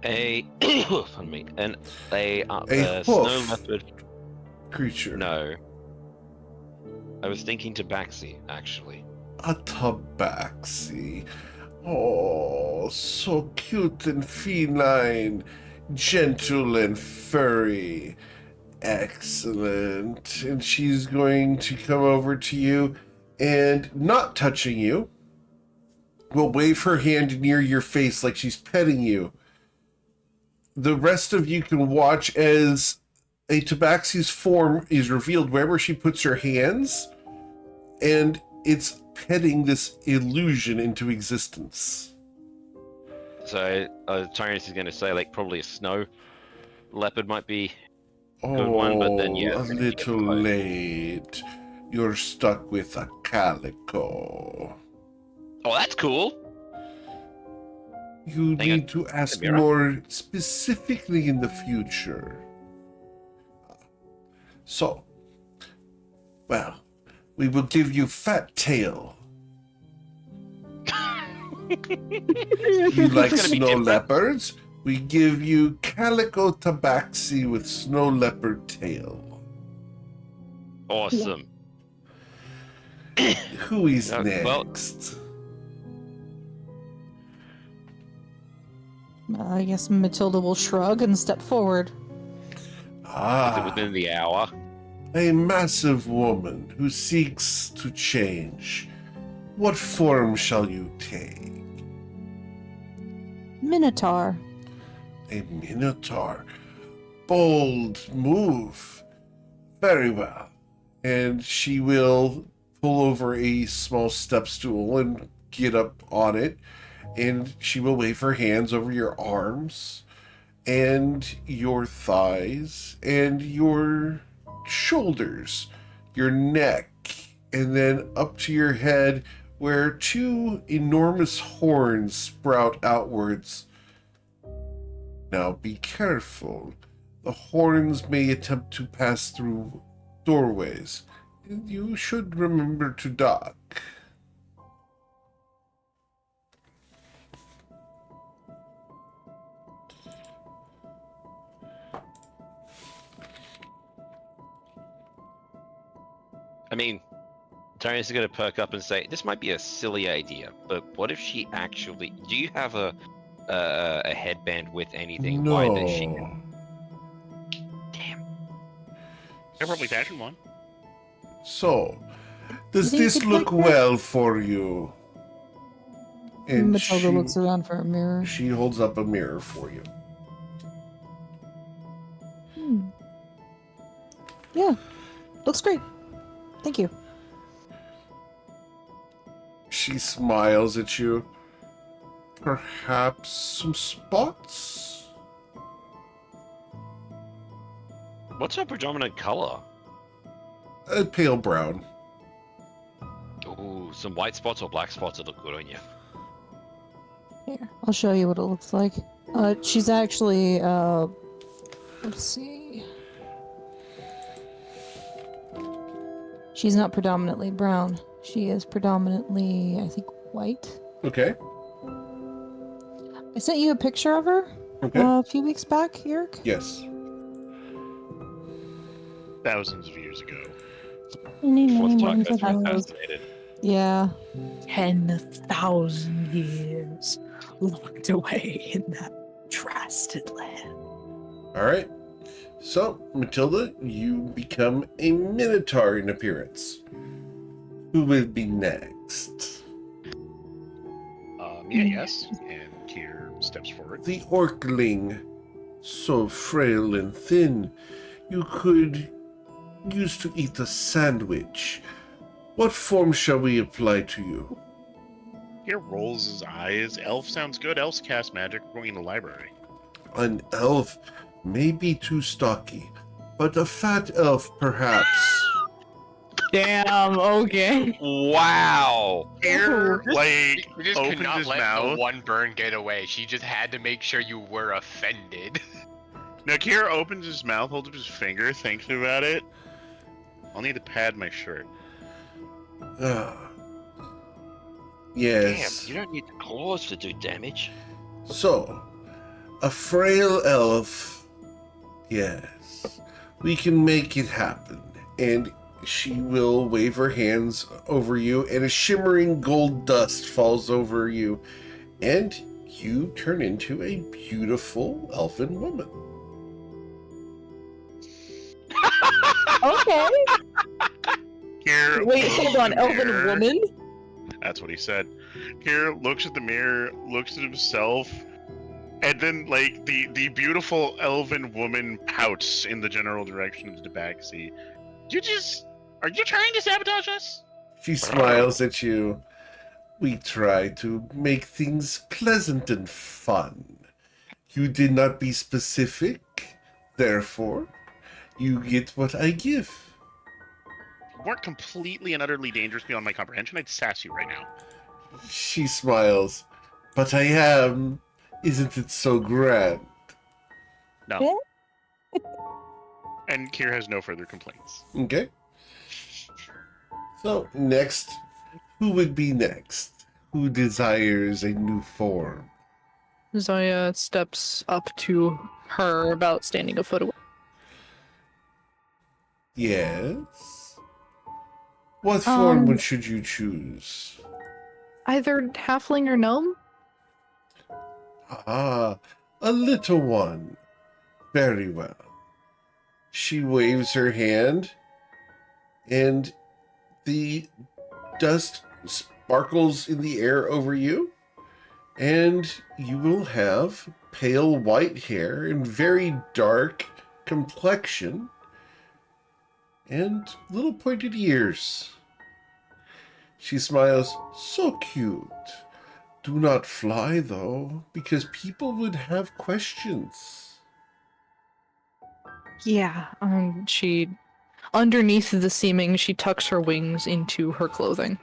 Pardon me, a A snow hoof. leopard. Creature. No. I was thinking tabaxi, actually. A tabaxi. Oh, so cute and feline, gentle and furry. Excellent. And she's going to come over to you and, not touching you, will wave her hand near your face like she's petting you. The rest of you can watch as a tabaxi's form is revealed wherever she puts her hands, and it's petting this illusion into existence. So, Tyrannus is going to say, like, probably a snow leopard might be good one, but then yeah, a we're gonna get little close. late. You're stuck with a calico. Oh, that's cool. You Hang on. need to ask mirror. more specifically in the future. So, well, we will give you Fat Tail. You like It's gonna be snow different. leopards? We give you Calico Tabaxi with snow leopard tail. Awesome. Who is Well- next? I guess Matilda will shrug and step forward. Is it Ah, within the hour? a massive woman who seeks to change. What form shall you take? Minotaur. A minotaur. Bold move. Very well. And she will pull over a small step stool and get up on it. And she will wave her hands over your arms and your thighs and your shoulders, your neck, and then up to your head where two enormous horns sprout outwards. Now be careful. The horns may attempt to pass through doorways. You should remember to duck. I mean, Tyrion's is gonna perk up and say, "This might be a silly idea, but what if she actually? Do you have a headband with anything wide that she No. can?" Damn. I probably fashion one. So, does You think this you could look like that? well for you? And Matilda looks around for a mirror. she holds up a mirror for you. Hmm. Yeah, looks great. Thank you. She smiles at you. Perhaps some spots? What's her predominant color? A pale brown. Ooh, some white spots or black spots that look good on you. Here, I'll show you what it looks like. She's actually, let's see. She's not predominantly brown. She is predominantly, I think, white. Okay. I sent you a picture of her Okay. a few weeks back, Eric. Yes. Thousands of years ago. Fourth Talk Many has been times. fascinated. Yeah. 10,000 years locked away in that trusted land. All right. So, Matilda, you become a minotaur in appearance. Who will be next? Yeah, yes. And Kier steps forward. The Orkling, so frail and thin, you could use to eat a sandwich. What form shall we apply to you? Kier rolls his eyes. Elf sounds good. Elves cast magic. We're going in the library. An elf may be too stocky, but a fat elf perhaps. Damn, okay. Wow. Kier, We like, just could opens not his let mouth. the one burn get away. She just had to make sure you were offended. Now, Kier opens his mouth, holds up his finger, thinking about it. I'll need to pad my shirt. Ah. Damn, Yes. you don't need the claws to do damage. So, a frail elf. Yes. We can make it happen. And she will wave her hands over you, and a shimmering gold dust falls over you. And you turn into a beautiful elfin woman. Okay. Kier Wait, looks hold in on. the Elven mirror. woman? That's what he said. Kier looks at the mirror, looks at himself, and then, like, the beautiful elven woman pouts in the general direction of the tabaxi. Are you trying to sabotage us? She smiles at you. We try to make things pleasant and fun. You did not be specific, therefore, You get what I give. If you weren't completely and utterly dangerous beyond my comprehension, I'd sass you right now. She smiles. But I am. Isn't it so grand? No. And Kier has no further complaints. Okay. So, next. Who would be next? Who desires a new form? Zoya steps up to her, about standing a foot away. Yes? What form Um, should you choose? Either halfling or gnome? Ah, a little one. Very well. She waves her hand, and the dust sparkles in the air over you, and you will have pale white hair and very dark complexion and little pointed ears. She smiles. So cute. Do not fly, though, because people would have questions. Yeah. She, underneath the seaming, she tucks her wings into her clothing.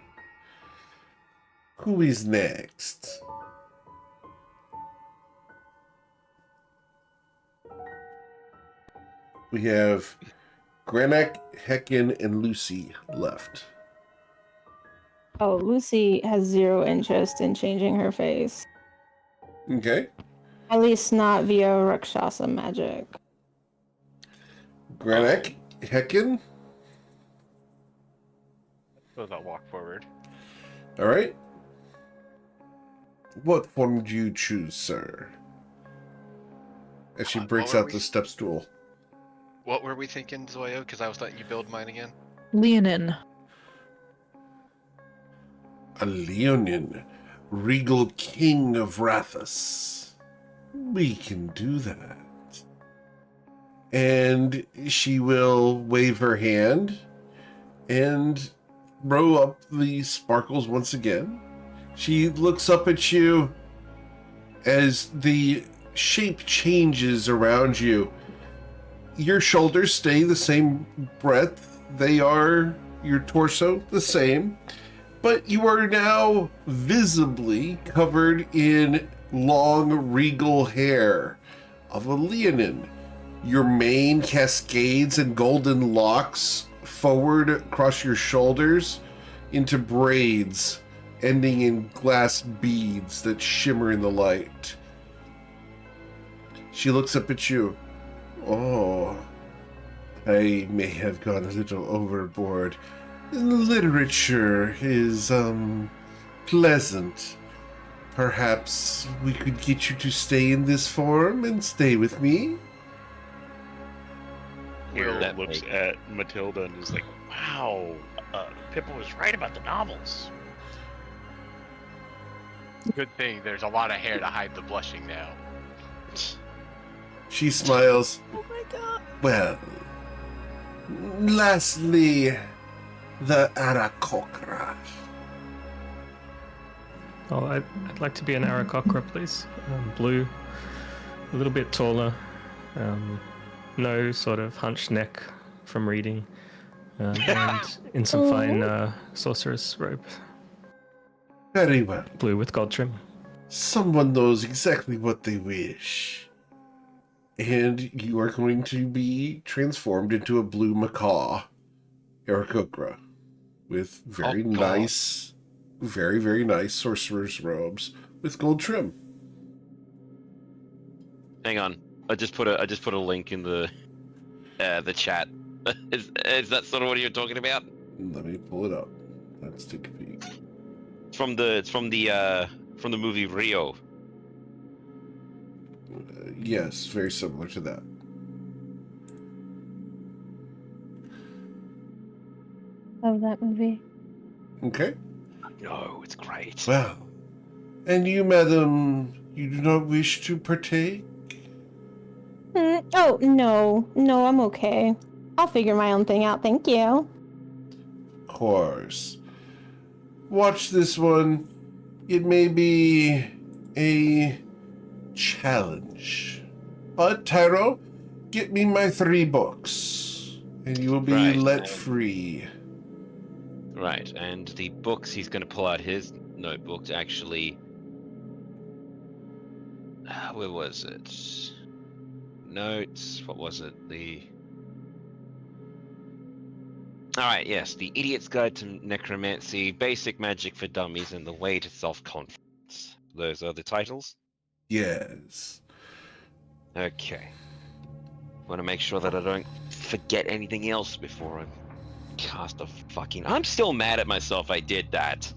Who is next? We have Granak, Hecken, and Lucy left. Oh, Lucy has zero interest in changing her face. Okay. At least not via Rakshasa magic. Granak, Hecken. Suppose I'll walk forward. All right. What form do you choose, sir? As she breaks what out were the we- step stool. What were we thinking, Zoya? Because I was letting you build mine again. Leonin. A Leonin, regal king of Rathus. We can do that. And she will wave her hand and throw up the sparkles once again. She looks up at you as the shape changes around you. Your shoulders stay the same breadth. They are, your torso, the same. But you are now visibly covered in long regal hair of a Leonin. Your mane cascades in golden locks forward across your shoulders into braids, ending in glass beads that shimmer in the light. She looks up at you. Oh, I may have gone a little overboard. Literature is, pleasant. Perhaps we could get you to stay in this form and stay with me? Kier That looks make- at Matilda and is like, wow, Pippa was right about the novels. Good thing there's a lot of hair to hide the blushing now. She smiles. Oh my god. Well, lastly, the Arakokra. Oh, I'd like to be an Aarakocra, please. Blue, a little bit taller, no sort of hunched neck from reading, and in some fine sorceress robe, Very well. blue with gold trim. Someone knows exactly what they wish. And you are going to be transformed into a blue macaw, Arakokra, with very Oh, God. nice, very, very nice sorcerer's robes with gold trim. Hang on. I just put a link in the chat. Is that sort of what you're talking about? Let me pull it up. Let's take a peek. It's from the movie Rio. Yes, very similar to that. Love that movie. Okay. No, it's great. Well, and you, madam, you do not wish to partake? Oh, no, I'm okay. I'll figure my own thing out, thank you. Of course. Watch this one. It may be a challenge. But, Tyro, get me my 3 books. And you will be Right, let and- free. Right, and the books, he's going to pull out his notebook to actually... where was it? Notes, what was it? Alright, yes, The Idiot's Guide to Necromancy, Basic Magic for Dummies, and The Way to Self-Confidence. Those are the titles? Yes. Okay. Want to make sure that I don't forget anything else before I cast a fucking... I'm still mad at myself I did that.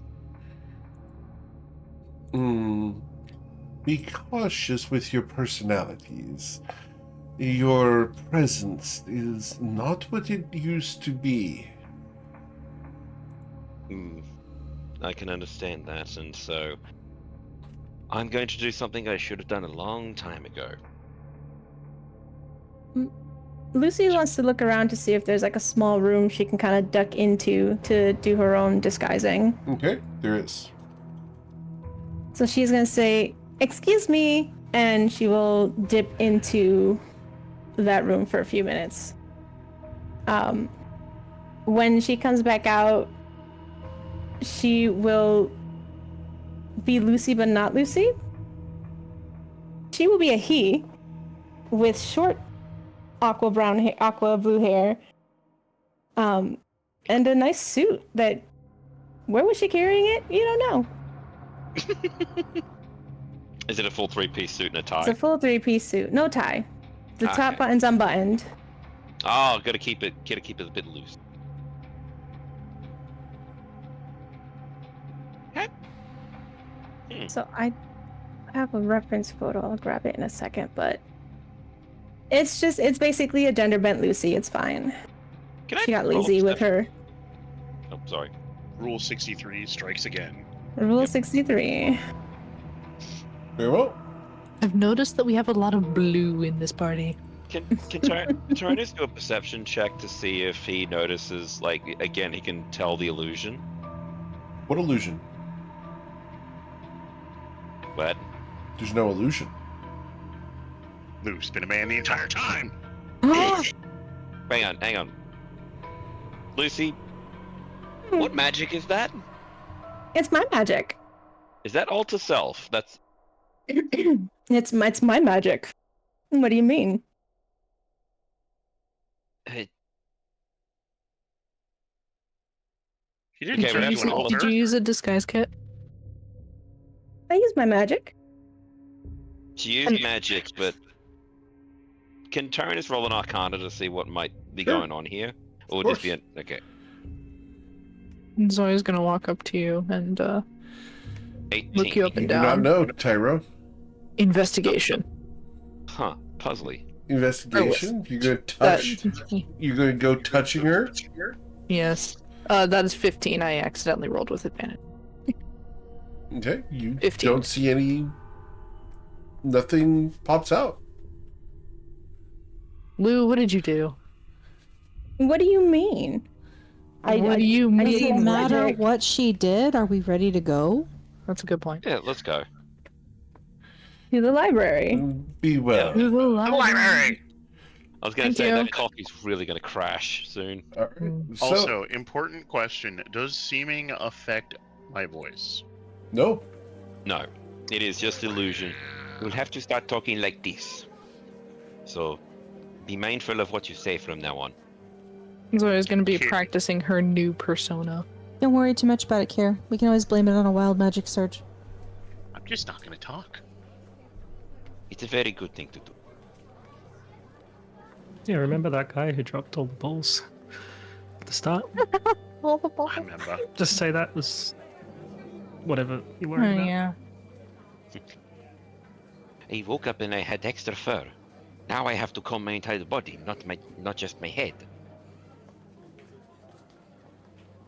Be cautious with your personalities. Your presence is not what it used to be. I can understand that, and so... I'm going to do something I should have done a long time ago. Lucy wants to look around to see if there's like a small room she can kind of duck into to do her own disguising. Okay, there is. So she's gonna say, "Excuse me," and she will dip into that room for a few minutes. When she comes back out, she will be Lucy but not Lucy. She will be a he with short aqua blue hair, and a nice suit that, where was she carrying it? You don't know. Is it a full three-piece suit and a tie? It's a full three-piece suit, no tie. The top Okay. button's unbuttoned. Oh, gotta keep it a bit loose. So I have a reference photo. I'll grab it in a second, but it's basically a gender bent Lucy. It's fine. Can I She got roll lazy with her. Oh, sorry. Rule 63 strikes again. Rule 63. Very well. I've noticed that we have a lot of blue in this party. Can Tyrannus do a perception check to see if he notices, like, again, he can tell the illusion? What illusion? But There's no illusion. Lou's been a man the entire time. hang on. Lucy, what magic is that? It's my magic. Is that alter self? That's It's my magic. What do you mean? hey, He didn't Okay, say but you that's an what- altar. Did you use a disguise kit? I use my magic. she used magic, but can Tyrannus roll an Arcana to see what might be Sure. going on here, or Of just be course. okay? Zoe's gonna walk up to you and 18. look you up You and do not down. know, Tyro. Investigation. Huh? Puzzly. Investigation. You're gonna touch. You're gonna go touching her. Yes. That is 15. I accidentally rolled with advantage. Okay. You 15. don't see any. Nothing pops out. Lou, what did you do? What do you mean? What do you I Does use it mean? my matter magic. what she did? Are we ready to go? That's a good point. Yeah, let's go. To the library. Be well. To the library. I was gonna Thank say you. that coffee's really gonna crash soon. All right. So, Also, important question: does seeming affect my voice? no. No, it is just illusion. You'll have to start talking like this. So, be mindful of what you say from now on. Zoe's gonna be Here. practicing her new persona. Don't worry too much about it, Kier. We can always blame it on a wild magic surge. I'm just not gonna talk. It's a very good thing to do. Yeah, remember that guy who dropped all the balls at the start? I remember. Just say that was whatever you Oh, worried about. yeah. I woke up and I had extra fur. Now I have to comb my entire body, not just my head.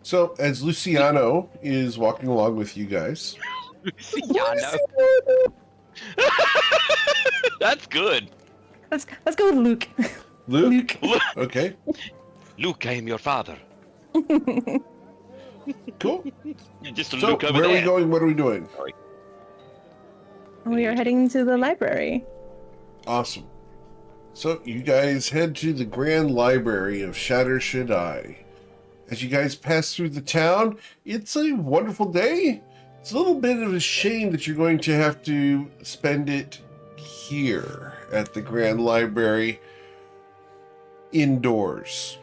So as Luciano is walking along with you guys, Yeah, no. That's good. Let's go with Luke. Luke. Okay. Luke, I am your father. Cool. You just So look over where are we there. going? What are we doing? We are heading to the library. Awesome. So you guys head to the Grand Library of Shatter Shaddai. As you guys pass through the town, it's a wonderful day. It's a little bit of a shame that you're going to have to spend it here at the Grand Library indoors.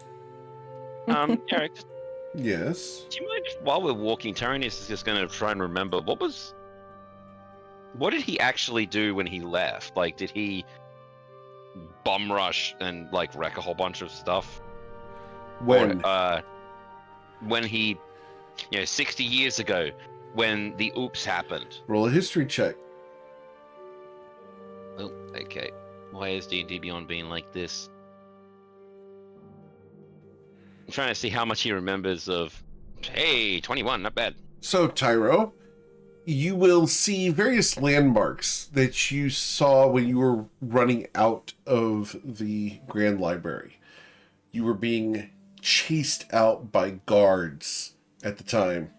Eric, Yes. do you mind if, while we're walking, Tyrannus is just going to try and remember what did he actually do when he left? Like, did he bum rush and like wreck a whole bunch of stuff? When? Or, when he, 60 years ago, when the oops happened. Roll a history check. Oh, okay. Why is D&D Beyond being like this? I'm trying to see how much he remembers of. Hey, 21, not bad. So, Tyro, you will see various landmarks that you saw when you were running out of the Grand Library. You were being chased out by guards at the time.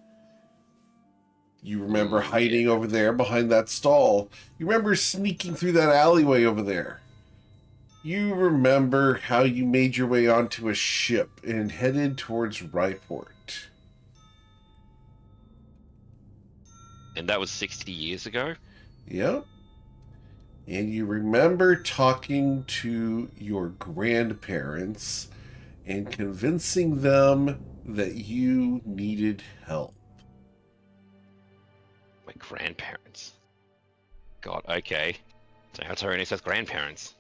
You remember hiding over there behind that stall. You remember sneaking through that alleyway over there. You remember how you made your way onto a ship and headed towards Ryport. And that was 60 years ago? Yep. And you remember talking to your grandparents and convincing them that you needed help. My grandparents. God, okay. So how Tyrannus has grandparents.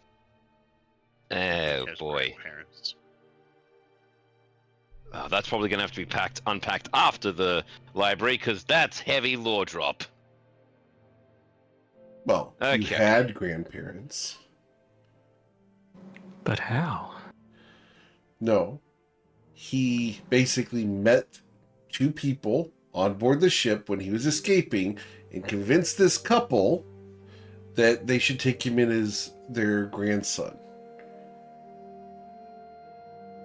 Oh, As boy. grandparents. Oh, that's probably going to have to be unpacked after the library, because that's heavy lore drop. Well, you Okay. had grandparents. But how? No. He basically met two people on board the ship when he was escaping and convinced this couple that they should take him in as their grandson.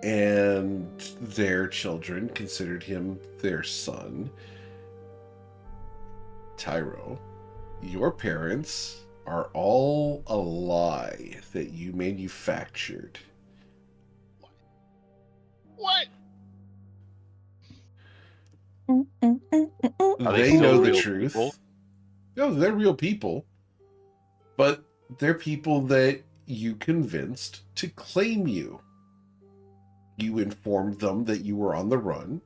And their children considered him their son. Tyro, your parents are all a lie that you manufactured. What? Are they They still know the real truth. people? No, they're real people. But they're people that you convinced to claim you. You informed them that you were on the run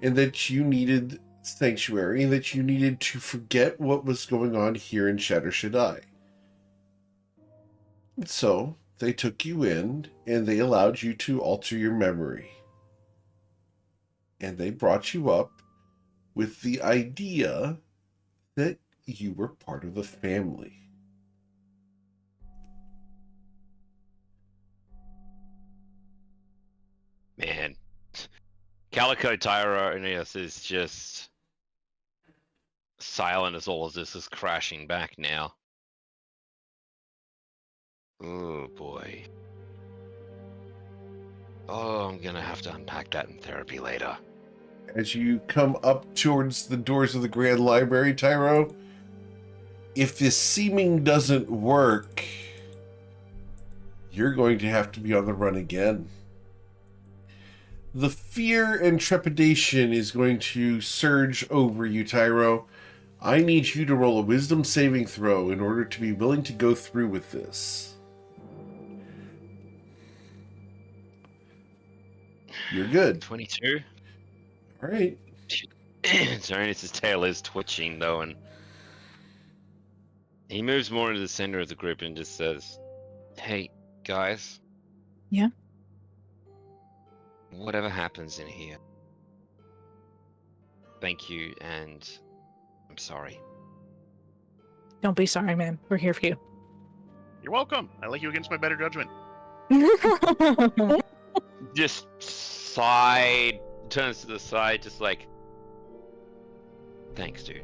and that you needed sanctuary and that you needed to forget what was going on here in Shatter Shaddai. And so they took you in and they allowed you to alter your memory. And they brought you up with the idea that you were part of the family. Man. Calico Tyrannus is just silent as all of this is crashing back now. Oh boy. Oh, I'm gonna have to unpack that in therapy later. As you come up towards the doors of the Grand Library, Tyro, if this seeming doesn't work, you're going to have to be on the run again. The fear and trepidation is going to surge over you, Tyro. I need you to roll a wisdom saving throw in order to be willing to go through with this. You're good. 22? All right. Tyrannus' tail is twitching though, and he moves more into the center of the group and just says, "Hey, guys. Yeah? Whatever happens in here, thank you, and I'm sorry." Don't be sorry, man. We're here for you. You're welcome. I like you against my better judgment. Just side turns to the side, just like, thanks, dude.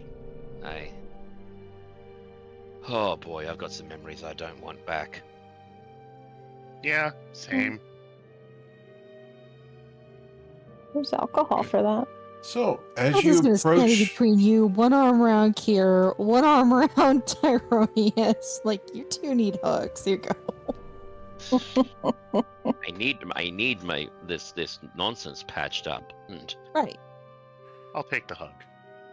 Oh boy, I've got some memories I don't want back. Yeah, same. There's alcohol for that. So, as I'm you just gonna stand in approach... between you, one arm around Kier, one arm around Tyronius. Like, you two need hugs. Here you go. I need my this nonsense patched up. And Right. I'll take the hug.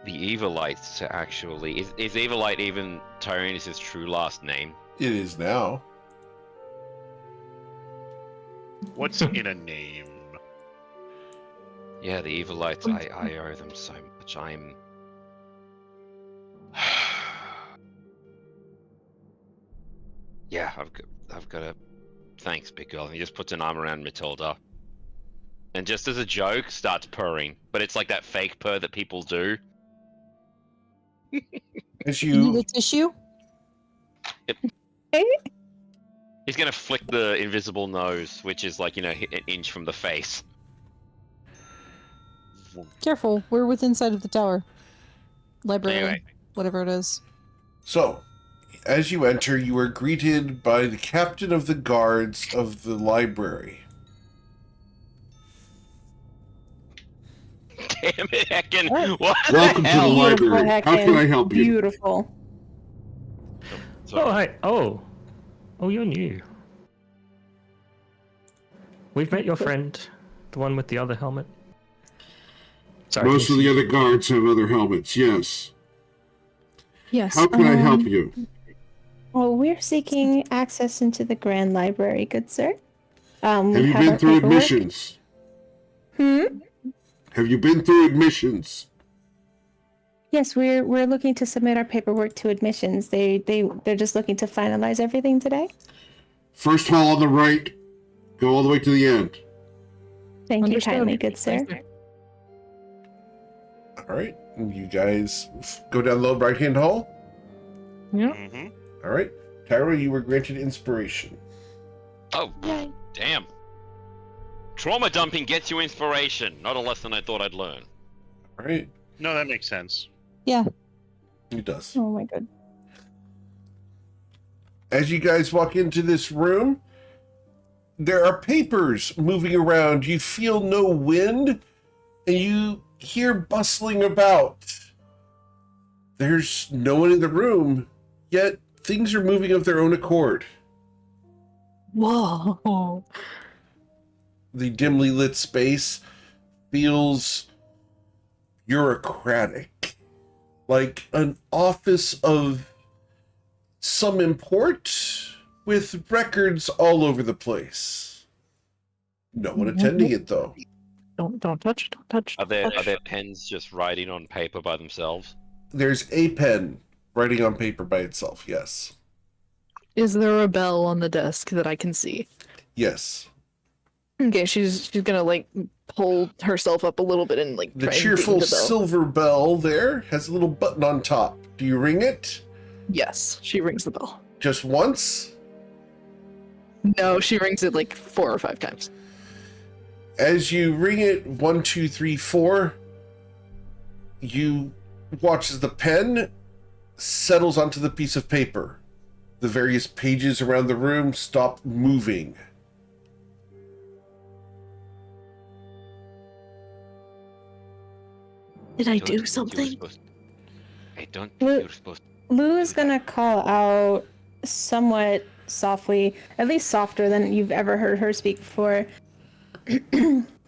the Evilites actually is Evilite even Tyrannus' true last name? It is now. What's in a name? Yeah, the Evilites. I owe them so much. I'm. Yeah, I've got a. Thanks, big girl. And he just puts an arm around Matilda, and just as a joke, starts purring. But it's like that fake purr that people do. As You need you a tissue? He's gonna flick the invisible nose, which is like, an inch from the face. Careful, we're within sight of the tower. Library, Anyway. whatever it is. So, as you enter, you are greeted by the captain of the guards of the library. Damn it, Heckin! Oh. What Welcome the to the hell? library. How can I help you? Beautiful. Oh, hi. Oh, you're new. We've met your friend, the one with the other helmet. Sorry, Most of Lucy. the other guards have other helmets, yes. Yes. How can I help you? Well, we're seeking access into the Grand Library, good sir. Have We you have been our through paperwork. admissions? Hmm? Have you been through admissions? Yes, we're looking to submit our paperwork to admissions. They're just looking to finalize everything today. First hall on the right. Go all the way to the end. Thank Understood. you kindly, good sir. Thank you. All right, and you guys go down the low right-hand hall. Mm-hmm. All right, Tyra, you were granted inspiration. Oh, damn. Trauma dumping gets you inspiration. Not a lesson I thought I'd learn. All right, No, that makes sense. Yeah. it does. Oh my god. As you guys walk into this room, there are papers moving around. You feel no wind, and you hear bustling about. There's no one in the room, yet things are moving of their own accord. Whoa. The dimly lit space feels bureaucratic, like an office of some import with records all over the place. No one attending it, though. Don't touch. Don't touch. Are don't touch. there pens just writing on paper by themselves? There's a pen writing on paper by itself, yes. Is there a bell on the desk that I can see? Yes. Okay, she's gonna like pull herself up a little bit and like The try cheerful and ding the bell. silver bell there has a little button on top. Do you ring it? Yes, she rings the bell. Just once? No, she rings it like 4 or 5 times. As you ring it 1, 2, 3, 4, you watch as the pen settles onto the piece of paper. The various pages around the room stop moving. Did I Don't think do you were something? supposed- I don't think Well- you were supposed to. Lou is gonna call out somewhat softly, at least softer than you've ever heard her speak before.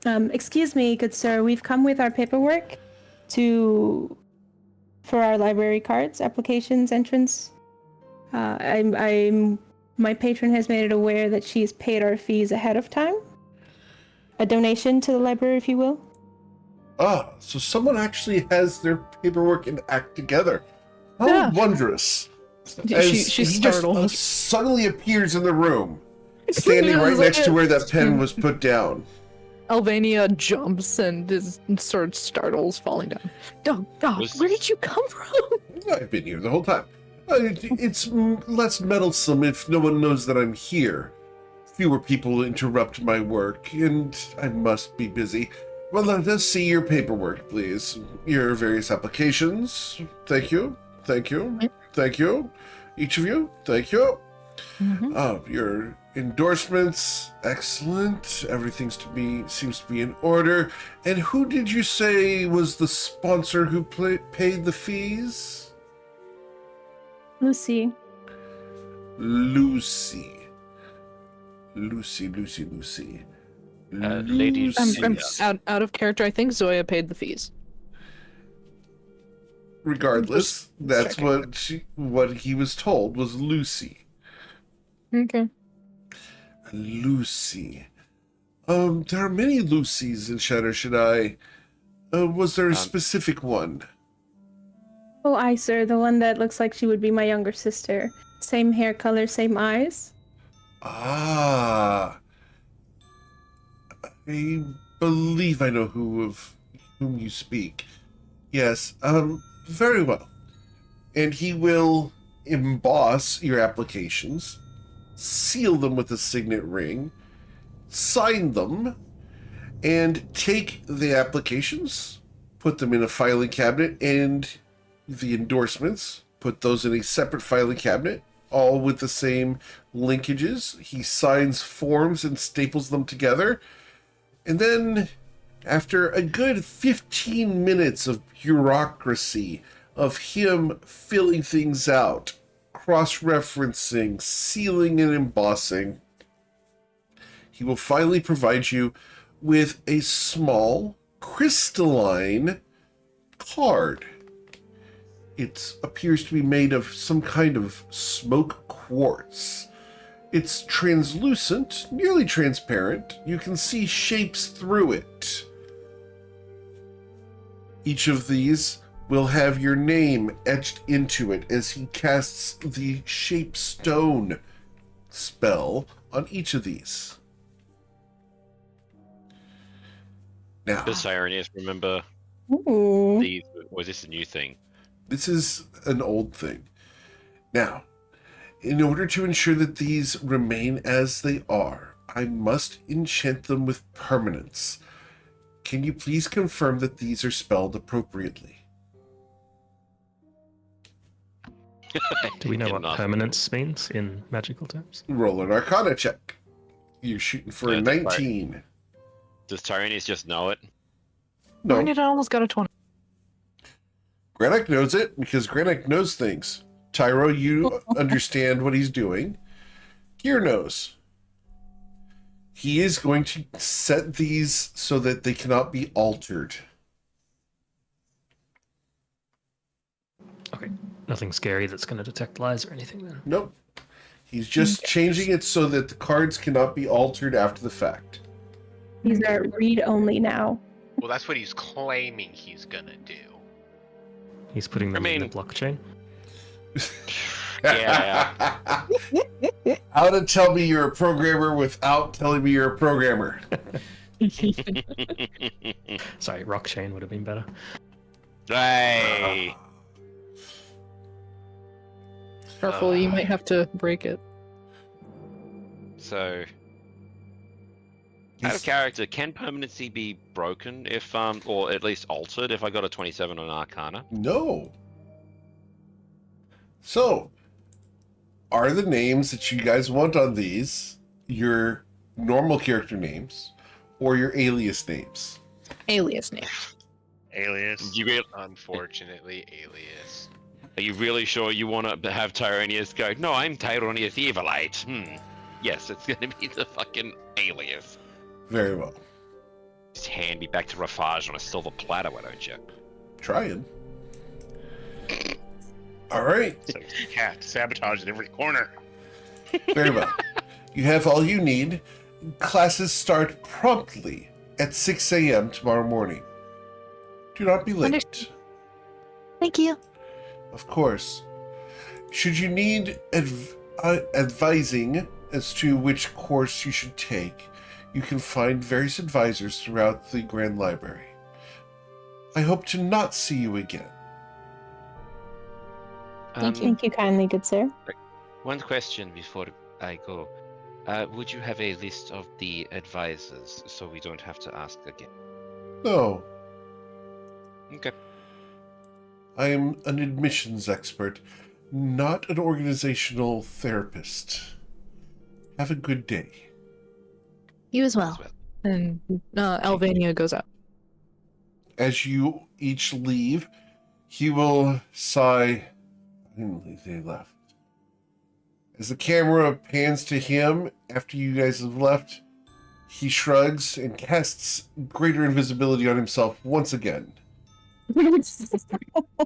Excuse me, good sir, we've come with our paperwork for our library cards, applications, entrance. My patron has made it aware that she's paid our fees ahead of time. A donation to the library, if you will. Ah, so someone actually has their paperwork and act together. How Yeah. wondrous. She's he startled. just suddenly appears in the room, standing right next to where that pen was put down. Albania jumps and sort of startles, falling down. Oh God, Was- where did you come from? I've been here the whole time. It's less meddlesome if no one knows that I'm here. Fewer people interrupt my work, and I must be busy. Well, let us see your paperwork, please. Your various applications. Thank you. Thank you. Thank you. Each of you. Thank you. Your endorsements. Excellent. Everything seems to be in order. And who did you say was the sponsor who paid the fees? Lucy. Lucy. Lucy, Lucy, Lucy. Lady I'm Lucia. out of character. I think Zoya paid the fees. Regardless, that's checking. what he was told was Lucy. Okay. Lucy. There are many Lucys in Shadow Shaddai. Was there a specific one? Oh, I, sir, the one that looks like she would be my younger sister. Same hair color, same eyes. Ah, I believe I know whom you speak. Yes, very well. And he will emboss your applications, seal them with a signet ring, sign them, and take the applications, put them in a filing cabinet, and the endorsements, put those in a separate filing cabinet, all with the same linkages. He signs forms and staples them together. And then, after a good 15 minutes of bureaucracy, of him filling things out, cross-referencing, sealing and embossing, he will finally provide you with a small, crystalline card. It appears to be made of some kind of smoke quartz. It's translucent, nearly transparent. You can see shapes through it. Each of these will have your name etched into it as he casts the Shape Stone spell on each of these. Now, Does Cyrenius remember Ooh. these? Or is this a new thing? this is an old thing. Now, in order to ensure that these remain as they are, I must enchant them with permanence. Can you please confirm that these are spelled appropriately? Do we know what Enough. permanence means in magical terms? Roll an Arcana check. You're shooting for a Yeah, that's 19. Does Tyranius just know it? No, Darn it, I almost got a 20. Granik knows it because Granik knows things. Tyro, you understand what he's doing. Gear knows. He is going to set these so that they cannot be altered. Okay, nothing scary that's going to detect lies or anything then. Nope. He's just changing it so that the cards cannot be altered after the fact. These are read only now. Well, that's what he's claiming he's gonna do. He's putting them in the mean- blockchain. Yeah. How to tell me you're a programmer without telling me you're a programmer. Sorry, rockchain would have been better. Hey. Careful, you might have to break it. So, out of character, can permanency be broken if, or at least altered if I got a 27 on Arcana? No. So, are the names that you guys want on these your normal character names or your alias names? Alias name. Alias. Unfortunately, alias. Are you really sure you want to have Tyranius go, no, I'm Tyranius Evilite? Yes, it's going to be the fucking alias. Very well. Just hand me back to Rafage on a silver platter, why don't you? Trying. All right. So cat sabotage at every corner. Very well. You have all you need. Classes start promptly at 6 a.m. tomorrow morning. Do not be late. Thank you. Of course. Should you need advising as to which course you should take, you can find various advisors throughout the Grand Library. I hope to not see you again. Thank you kindly, good sir. One question before I go. Would you have a list of the advisors so we don't have to ask again? No, Okay. I am an admissions expert, not an organizational therapist. Have a good day. You as well. And Alvania goes out. As you each leave, he will sigh. I didn't believe they left. As the camera pans to him after you guys have left, he shrugs and casts greater invisibility on himself once again.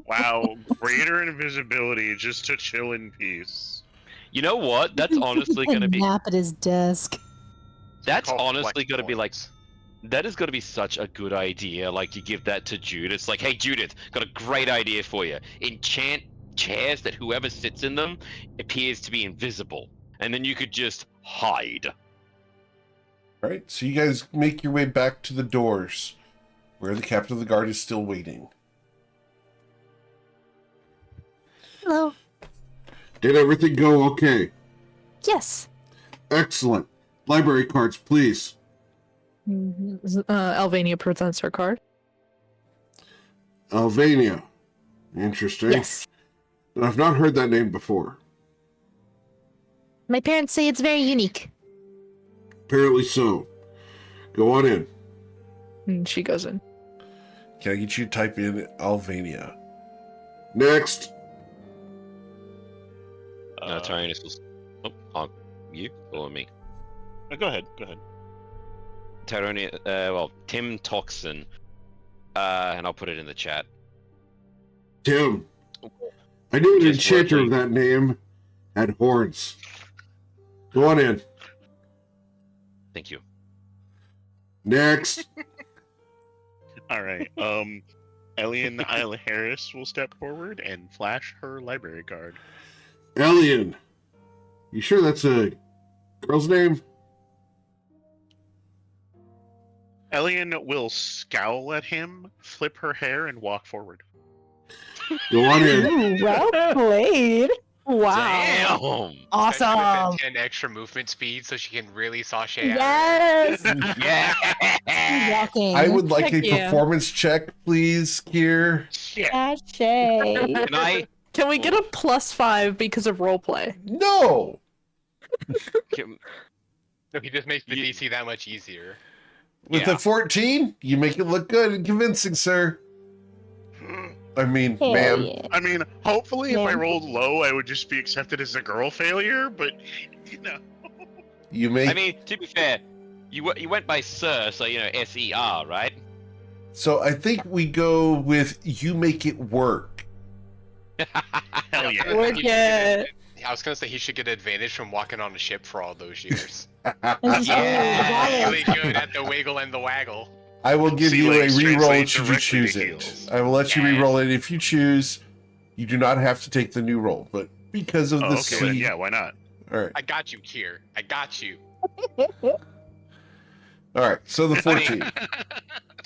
Wow, greater invisibility just to chill in peace. You know what? That's honestly He gonna can be. nap at his desk. That's Called honestly flex gonna be like. points. That is gonna be such a good idea. Like you give that to Judith. It's like, hey Judith, got a great idea for you. Enchant chairs that whoever sits in them appears to be invisible, and then you could just hide. All right, so you guys make your way back to the doors, where the captain of the guard is still waiting. Hello. Did everything go okay? Yes. Excellent. Library cards, please. Alvania presents her card. Alvania. Interesting. Yes. I've not heard that name before. My parents say it's very unique. Apparently so. Go on in. And she goes in. Can I get you to type in Alvania? Next. Tyrannus will. On you or me? Go ahead. Tyronia, Tim Toxin. And I'll put it in the chat. Tim. I knew an Just enchanter of working. that name had horns. Go on in. Thank you. Next. All right. Elian Isla Harris will step forward and flash her library card. Elian. You sure that's a girl's name? Elian will scowl at him, flip her hair, and walk forward. Go on in. Ooh, well played. Wow. Damn! Especially with Awesome. that 10 extra movement speed, so she can really sashay out. Yes. Yeah! Walking. I would like Heck a yeah. performance check, please, Kier. Sashay. Can I? Can we get a +5 because of roleplay? No! Can, So he just makes the Ye- DC that much easier. With Yeah. a 14, you make it look good and convincing, sir. I mean, Hell ma'am. yeah. I mean, hopefully, if I Ma'am. rolled low, I would just be accepted as a girl failure. But you know, You make I mean, to be fair, you went by Sir, so you know SER, right? so I think we go with you make it work. hell yeah. Work it. I was gonna say he should get advantage from walking on a ship for all those years. This is Yeah. true. Really good at the wiggle and the waggle. I will give Sea you a legs reroll translate should you directly choose to it. heels. I will let you Yes. reroll it if you choose. You do not have to take the new roll, but because of Oh, the okay, then, sea. yeah, why not? All right. I got you, Kier. I got you. All right. So the 14.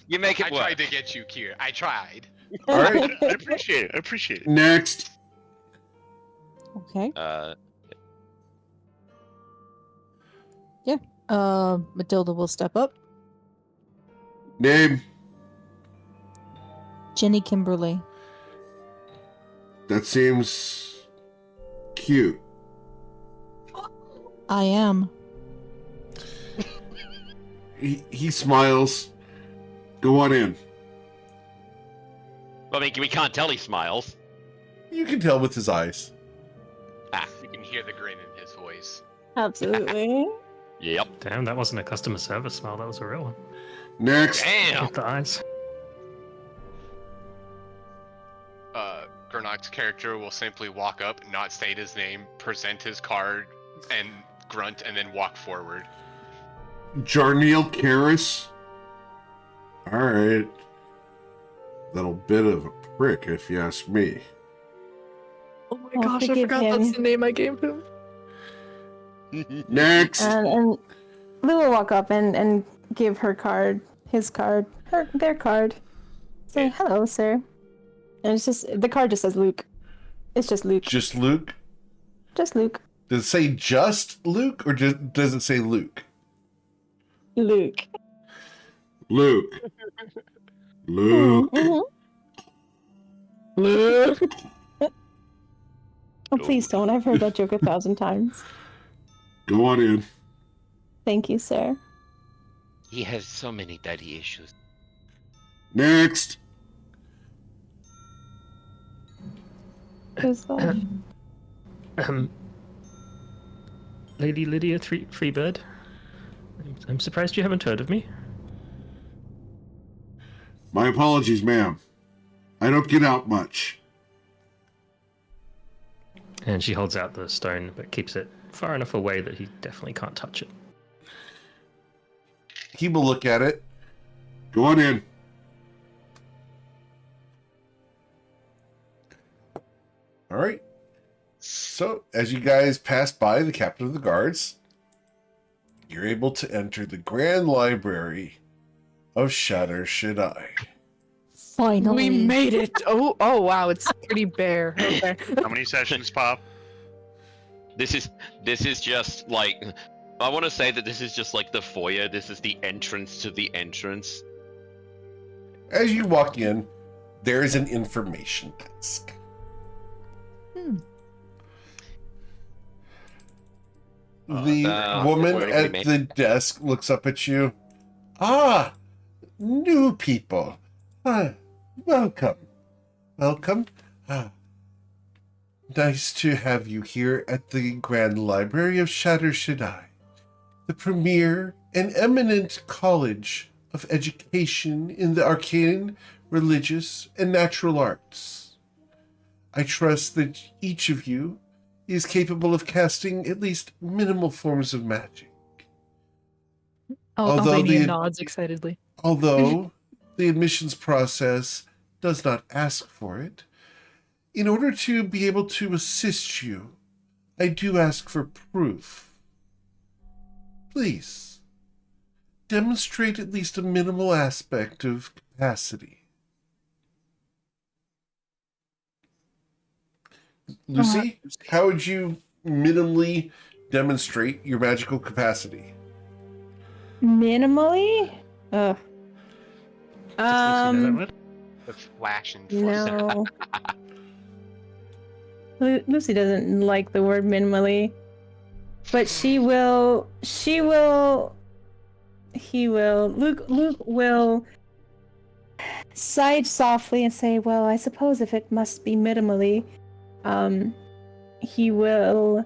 You make I it work. tried to get you, Kier. I tried. All right. I appreciate it. I appreciate it. Next. Okay. Matilda will step up. Name. Jenny Kimberly. That seems cute. I am. He smiles. Go on in. I mean, we can't tell he smiles. You can tell with his eyes. You can hear the grin in his voice. Absolutely. Yep. Damn, that wasn't a customer service smile. That was a real one. Next. Damn. With the eyes. Gernok's character will simply walk up, not state his name, present his card, and grunt, and then walk forward. Jarniel Karras. All right. Little bit of a prick, if you ask me. Oh my Oh, gosh, I forgive forgot him. that's the name I gave him. Next. And Lou will walk up and give her card, his card, their card. Say hello, sir. And it's just the card just says Luke. It's just Luke. Just Luke? Just Luke. Does it say just Luke or does it say Luke? Luke. Luke. Luke. Mhm. Luke. Oh, please don't. I've heard that joke 1,000 times. Go on in. Thank you, sir. He has so many daddy issues. Next. Who's that? Um, Lady Lydia Freebird. I'm surprised you haven't heard of me. My apologies, ma'am. I don't get out much. And she holds out the stone, but keeps it far enough away that he definitely can't touch it. He will look at it. Go on in. All right. So, as you guys pass by the captain of the guards, you're able to enter the Grand Library of Shatter Shaddai. Finally. We made it. Oh, wow, it's pretty bare. Okay. How many sessions, Pop? This is just like, I want to say that this is just like the foyer. This is the entrance to the entrance. As you walk in, there is an information desk. The woman what do you at mean? the desk looks up at you. Ah, new people. Welcome. Welcome. Nice to have you here at the Grand Library of Shatter Shaddai, the premier and eminent college of education in the arcane, religious, and natural arts. I trust that each of you is capable of casting at least minimal forms of magic. Although Albania nods excitedly. Although the admissions process does not ask for it, in order to be able to assist you, I do ask for proof. Please, demonstrate at least a minimal aspect of capacity. Lucy, how would you minimally demonstrate your magical capacity? Minimally? Ugh. Does Lucy know that word? The flash and flash. No. Lucy doesn't like the word minimally, but he will, Luke will sigh softly and say, well, I suppose if it must be minimally, he will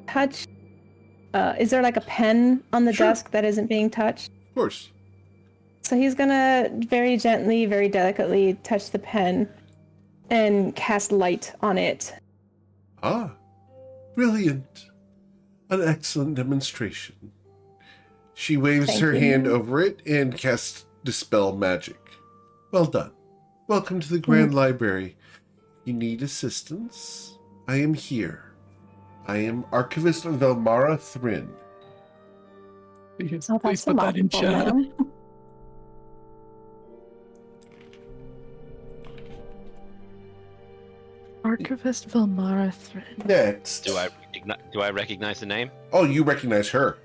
touch, is there like a pen on the Sure. desk that isn't being touched? Of course. So he's gonna very gently, very delicately touch the pen and cast light on it. Ah, brilliant. An excellent demonstration. She waves Thank her you. hand over it and casts Dispel Magic. Well done. Welcome to the Grand Library. You need assistance? I am here. I am Archivist Velmara Thrin. Please, Oh, please that's a put that in mouthful, chat. man. Archivist Vilmara Thread. Next. Do I recognize the name? Oh, you recognize her.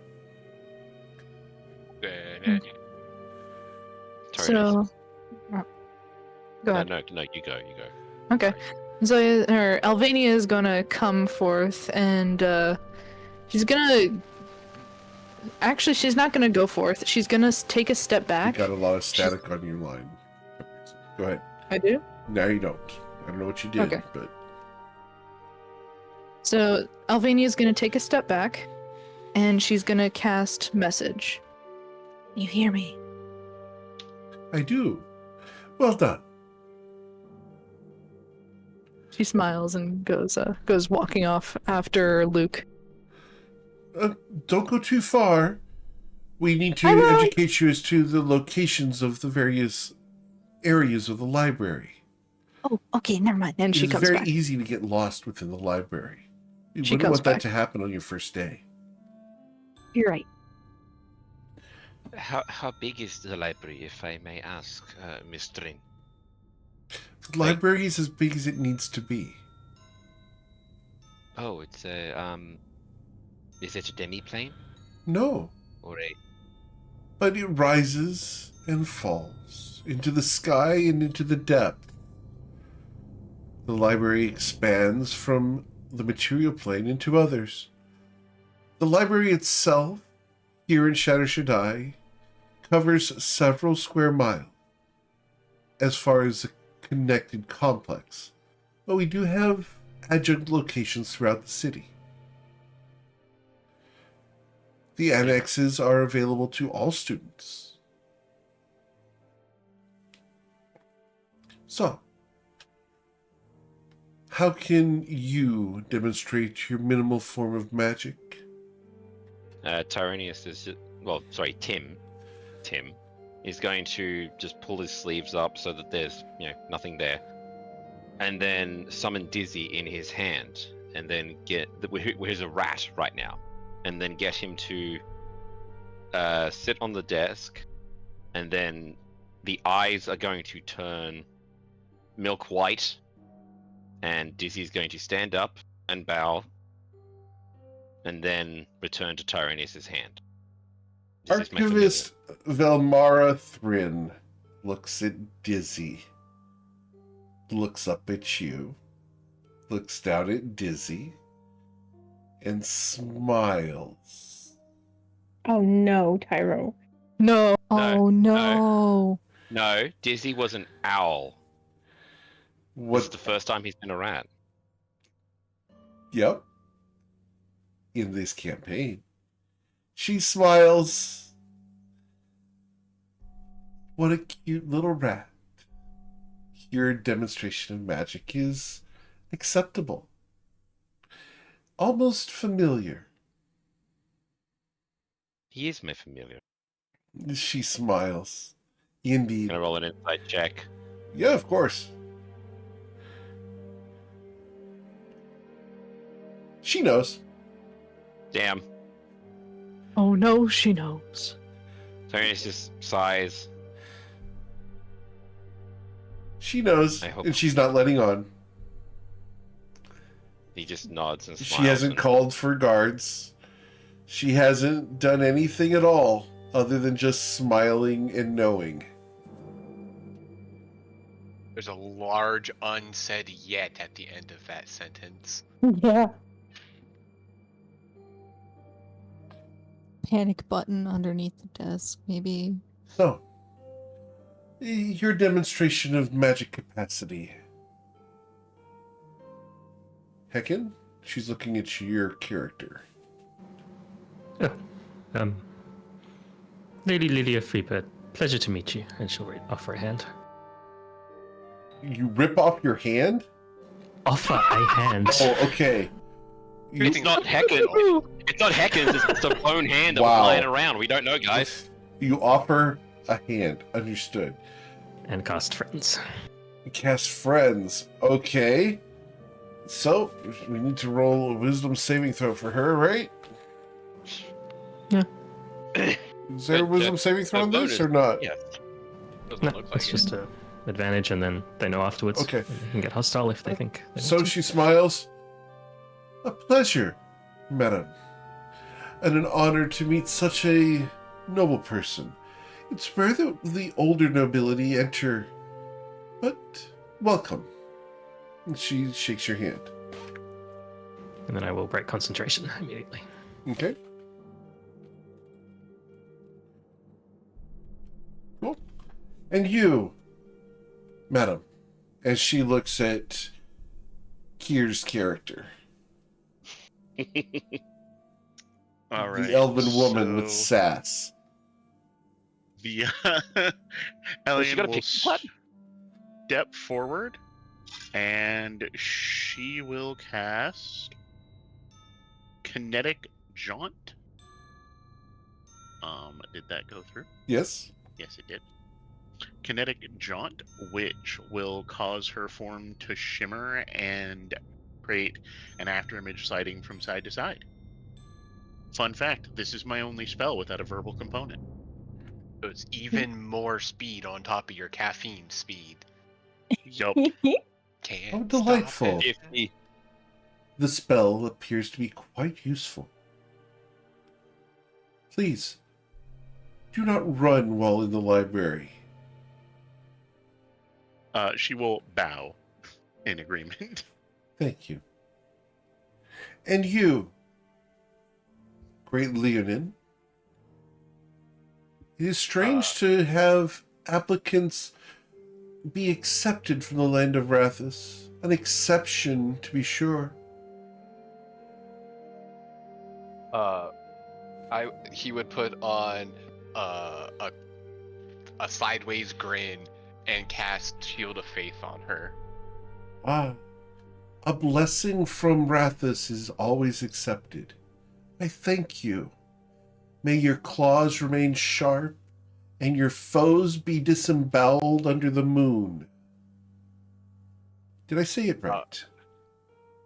Sorry, So, go ahead. no, you go. Okay. So Alvania is gonna come forth and she's gonna. Actually, she's not gonna go forth. She's gonna take a step You back. got a lot of static on your line. Go ahead. I do. Now you don't. I don't know what you did, Okay. but So Alvania is gonna take a step back, and she's gonna cast message. You hear me? I do. Well done. She smiles and goes walking off after Luke. Don't go too far. We need to I won't. educate you as to the locations of the various areas of the library. Oh, okay, never mind. And she It's comes very back. easy to get lost within the library. You She wouldn't comes want that back. to happen on your first day. You're right. How big is the library, if I may ask, Miss Drin? The library is as big as it needs to be. Oh, it's a is it a demi-plane No, or a? but it rises and falls into the sky and into the depth. The library expands from the material plane into others. The library itself, here in Shatter Shaddai, covers several square miles as far as the connected complex, but we do have adjunct locations throughout the city. The annexes are available to all students. So, how can you demonstrate your minimal form of magic? Tyranius is, Tim is going to just pull his sleeves up so that there's, nothing there. And then summon Dizzy in his hand, and then who's a rat right now, and then get him to sit on the desk, and then the eyes are going to turn milk white, and Dizzy's going to stand up and bow, and then return to Tyranius' hand. Does this make Archivist Velmara Thrin looks at Dizzy, looks up at you, looks down at Dizzy, and smiles. Oh no, Tyro. No. No, Oh no. No, Dizzy was an owl. This is What? the first time he's been a rat. Yep. In this campaign. She smiles. What a cute little rat. Your demonstration of magic is acceptable. Almost familiar. He is my familiar. She smiles. Indeed. Gonna roll an insight check. Yeah, of course. She knows. Damn. Oh no, she knows. Tyranius just sighs. She knows, I hope- and she's not letting on. He just nods and smiles. She hasn't and- called for guards. She hasn't done anything at all other than just smiling and knowing. There's a large unsaid yet at the end of that sentence. Yeah. Panic button underneath the desk, maybe. So, your demonstration of magic capacity. Hecken, she's looking at your character. Lady Lydia Freebird, pleasure to meet you. And she'll offer a hand. You rip off your hand? Offer a hand. Oh, okay. It's not Hecken. It's not Hecken's. It's a bone hand that Wow. was lying around. We don't know, guys. You offer a hand. Understood. And cast friends. You cast friends. Okay. So, we need to roll a wisdom saving throw for her, right? Yeah. Is there a wisdom saving throw on this or not? Yes. Doesn't No, look like it's it. just a advantage, and then they know afterwards. Okay. And they can get hostile if they think. They So need to. she smiles. A pleasure, madam. And an honor to meet such a noble person. It's rare that the older nobility enter, but welcome. And she shakes your hand. And then I will break concentration immediately. Okay. Cool. And you, madam, as she looks at Kier's character. All right. The elven woman with so sass. The Well, she Elian got a will pick what? step forward, and she will cast Kinetic Jaunt. Did that go through? Yes? Yes, it did. Kinetic Jaunt, which will cause her form to shimmer and create an afterimage sliding from side to side. Fun fact, this is my only spell without a verbal component. So it's even more speed on top of your caffeine speed. Yup. Can't How stop delightful. it. The spell appears to be quite useful. Please, do not run while in the library. She will bow in agreement. Thank you. And you, great Leonin. It is strange to have applicants be accepted from the land of Rathus. An exception, to be sure. He would put on a sideways grin and cast Shield of Faith on her. Ah, a blessing from Rathus is always accepted. I thank you. May your claws remain sharp, and your foes be disemboweled under the moon. Did I say it right?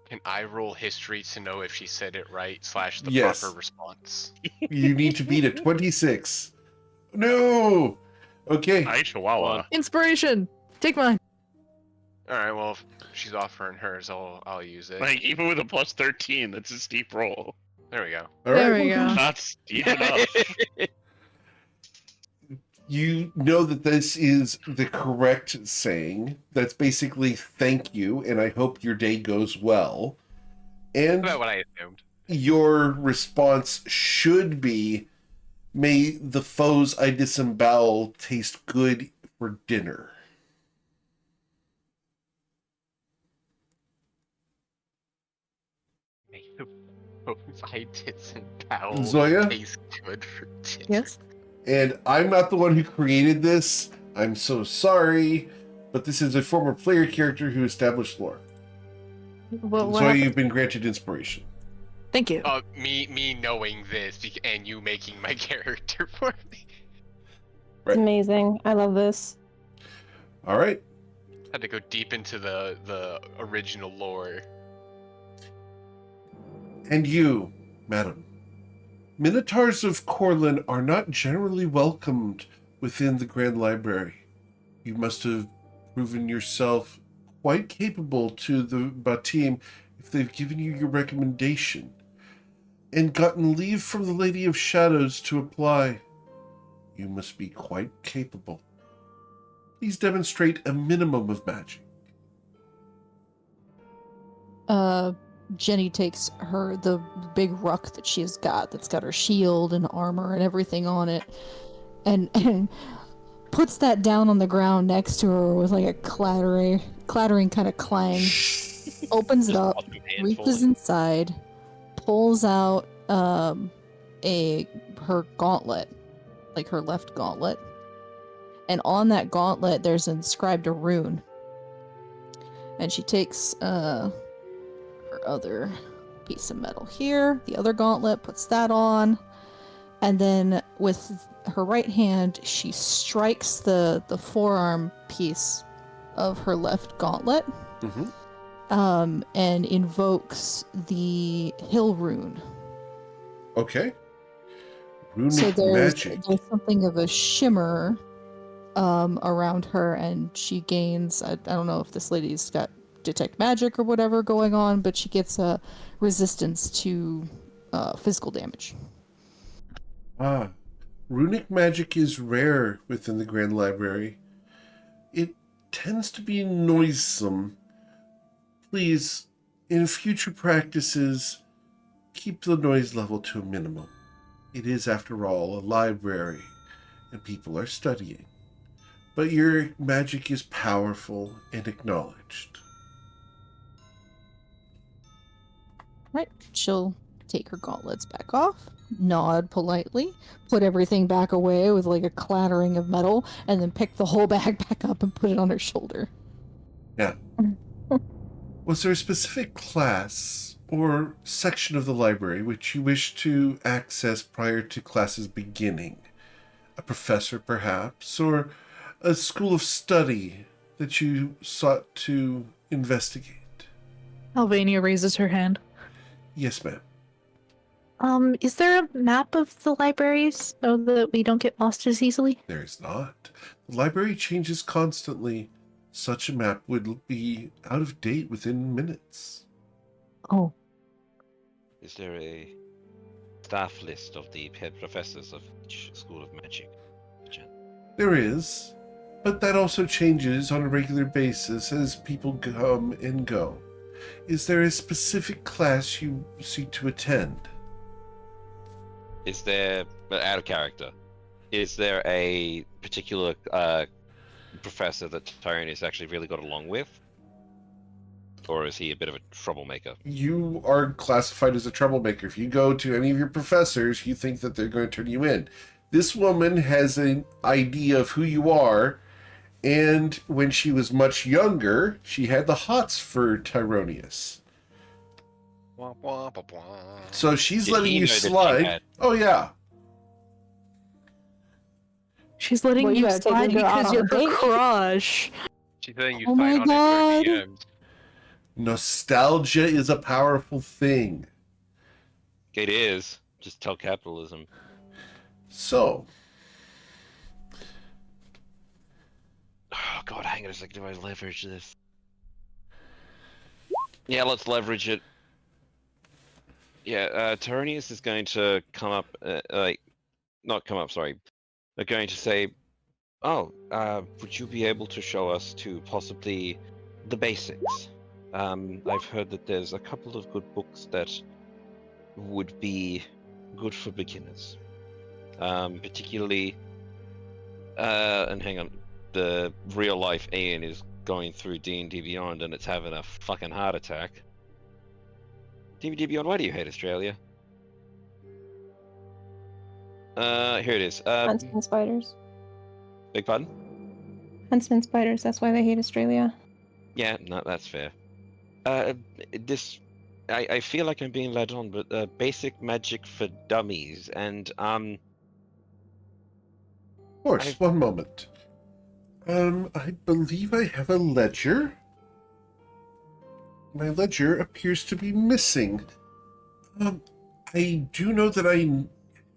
Can I roll history to know if she said it right / the Yes. proper response? You need to beat a 26. No! Okay. Hi, Chihuahua. Inspiration! Take mine. Alright, well, if she's offering hers, I'll use it. Like, even with a plus 13, that's a steep roll. There we go. All There right. we go. Not steep enough. You know that this is the correct saying. That's basically thank you, and I hope your day goes well. And About what I assumed. your response should be, may the foes I disembowel taste good for dinner. I disembowel. Zoya? Tastes good for dinner. Yes? And I'm not the one who created this. I'm so sorry, but this is a former player character who established lore. What Zoya, happened? you've been granted inspiration. Thank you. Me knowing this and you making my character for me. Right. It's amazing. I love this. All right. Had to go deep into the original lore. And you, madam. Minotaurs of Corlin are not generally welcomed within the Grand Library. You must have proven yourself quite capable to the Batim if they've given you your recommendation, and gotten leave from the Lady of Shadows to apply. You must be quite capable. Please demonstrate a minimum of magic. Jenny takes the big ruck that she's got, that's got her shield and armor and everything on it, and puts that down on the ground next to her with like a clattering kind of clang. Opens it up, reaches inside, pulls out her gauntlet, like her left gauntlet, and on that gauntlet there's inscribed a rune. And she takes her other piece of metal here, the other gauntlet, puts that on, and then with her right hand she strikes the forearm piece of her left gauntlet, and invokes the hill rune. Okay. Runic So there's something of a shimmer around her, and she gains, I don't know if this lady's got detect magic or whatever going on, but she gets a resistance to physical damage. Runic magic is rare within the Grand Library. It tends to be noisome. Please, in future practices, keep the noise level to a minimum. It is, after all, a library, and people are studying. But your magic is powerful and acknowledged. Right, she'll take her gauntlets back off, nod politely, put everything back away with like a clattering of metal, and then pick the whole bag back up and put it on her shoulder. Yeah. Was there a specific class or section of the library which you wish to access prior to classes beginning? A professor, perhaps, or a school of study that you sought to investigate? Alvania raises her hand. Yes, ma'am. Is there a map of the libraries so that we don't get lost as easily? There is not. The library changes constantly. Such a map would be out of date within minutes. Oh. Is there a staff list of the head professors of each school of magic? There is, but that also changes on a regular basis as people come and go. Is there a specific class you seek to attend? Is there, out of character, is there a particular professor that Tyrone has actually really got along with? Or is he a bit of a troublemaker? You are classified as a troublemaker. If you go to any of your professors, you think that they're going to turn you in. This woman has an idea of who you are, and when she was much younger, she had the hots for Tyronius. Wah, wah, wah, wah. So she's Did letting he you know that she slide. had- Oh, yeah. She's letting Well, you you gotta take slide her out because on you're a her date. crush. She's letting you Oh fight my on God. it for DMs. Nostalgia is a powerful thing. It is. Just tell capitalism. So, Oh god, hang on a second. Do I leverage this? Yeah, let's leverage it. Yeah, Tyronius is going to come up, not come up, sorry. They're going to say, oh, would you be able to show us to possibly the basics? I've heard that there's a couple of good books that would be good for beginners. Particularly, and hang on, the real life Ian is going through D&D Beyond and it's having a fucking heart attack. D&D Beyond, why do you hate Australia? Here it is. Huntsman spiders. Big pardon? Huntsman spiders. That's why they hate Australia. Yeah, no, that's fair. This, I feel like I'm being led on, but basic magic for dummies, and of course, I've- one moment. I believe I have a ledger. My ledger appears to be missing. I do know that I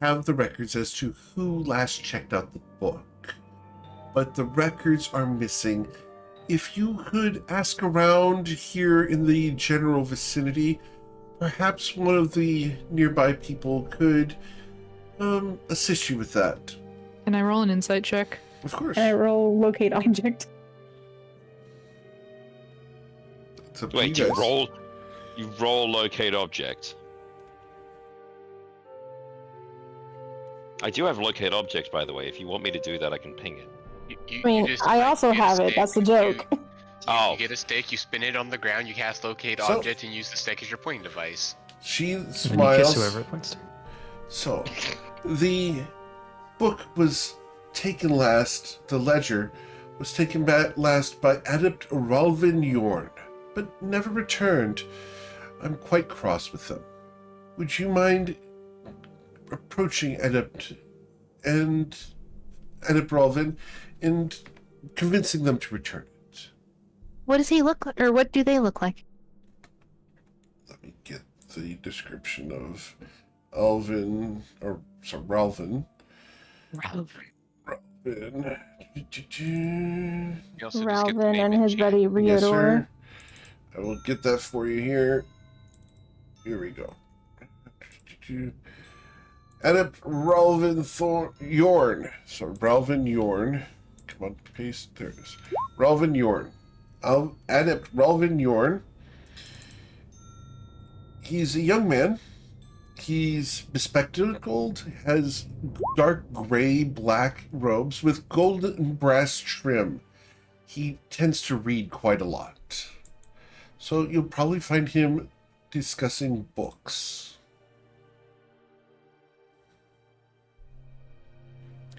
have the records as to who last checked out the book, but the records are missing. If you could ask around here in the general vicinity, perhaps one of the nearby people could assist you with that. Can I roll an insight check? Of course. And I roll locate object. It's up to wait, you you guys. roll locate object. I do have locate object, by the way. If you want me to do that, I can ping it. You I mean, just, I like, also get a have it. stick, That's the joke. Oh. You get a stick, you spin it on the ground, you cast locate So- object, and use the stick as your pointing device. She And then you kiss smiles. whoever it points to. So, the book was taken last, the ledger was taken back last by Adept Ralvin Yorn, but never returned. I'm quite cross with them. Would you mind approaching Adept Ralvin and convincing them to return it? What does he look like, or what do they look like? Let me get the description of Ralvin. Ralvin. You also just get the Ralvin name and in his chat. buddy Yes, Reodor. sir. I will get that for you here. Here we go. Adept Ralvin Yorn. So Ralvin Yorn. Come on, paste. There it is. Ralvin Yorn. Adept Ralvin Yorn. He's a young man. He's bespectacled, has dark gray black robes with golden and brass trim. He tends to read quite a lot. So you'll probably find him discussing books.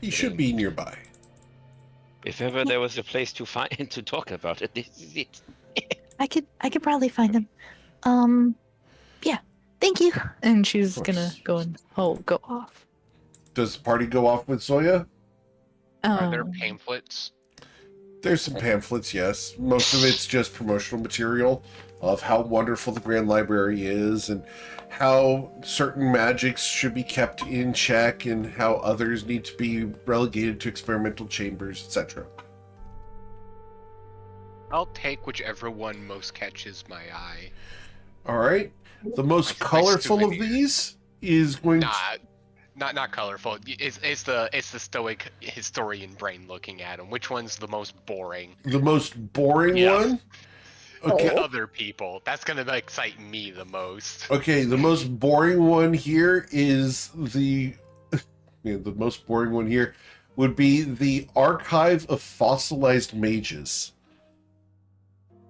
He should be nearby. If ever there was a place to find to talk about it, this is it. I could probably find him. Yeah. Thank you. And she's Of course. gonna go and go off. Does the party go off with Zoya? Are there Um, pamphlets? There's some pamphlets, yes. Most of it's just promotional material of how wonderful the Grand Library is and how certain magics should be kept in check and how others need to be relegated to experimental chambers, etc. I'll take whichever one most catches my eye. All right. The most My colorful of souvenir. these is going to... Not colorful. It's the stoic historian brain looking at them. Which one's the most boring? The most boring Yeah. one? Okay. To other people. That's gonna excite me the most. Okay, the most boring one here is the... Yeah, the most boring one here would be the Archive of Fossilized Mages.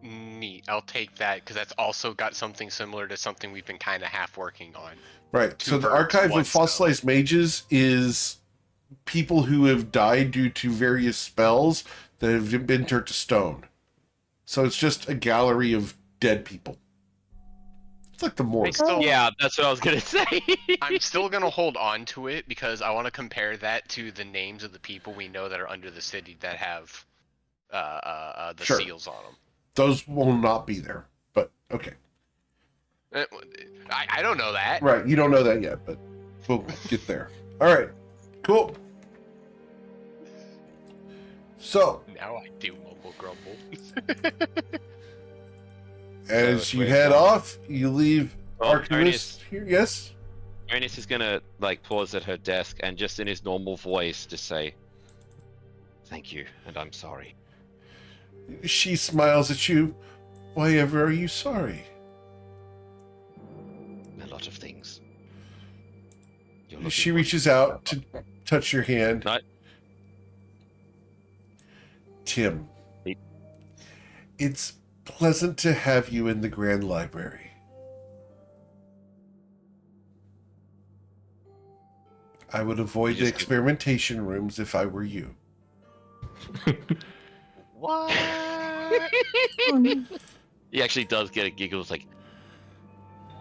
Neat. I'll take that because that's also got something similar to something we've been kind of half working on. Right. Two So the birds, Archive one of Fossilized Mages is people who have died due to various spells that have been turned to stone. So it's just a gallery of dead people. It's like the morgue. Yeah, that's what I was gonna say. I'm still gonna hold on to it because I want to compare that to the names of the people we know that are under the city that have the Sure. seals on them. Those will not be there, but okay. I don't know that. Right, you don't know that yet, but we'll get there. All right, cool. So, Now I do mumble grumble. as So you it's head wait, off, you leave Oh, Archivist here. Yes? Ernest is gonna like pause at her desk and just in his normal voice just say, "Thank you, and I'm sorry." She smiles at you. Why ever are you sorry? A lot of things. She reaches out to touch your hand. No. Tim, it's pleasant to have you in the Grand Library. I would avoid the experimentation rooms if I were you. What? He actually does get a giggle. It's like,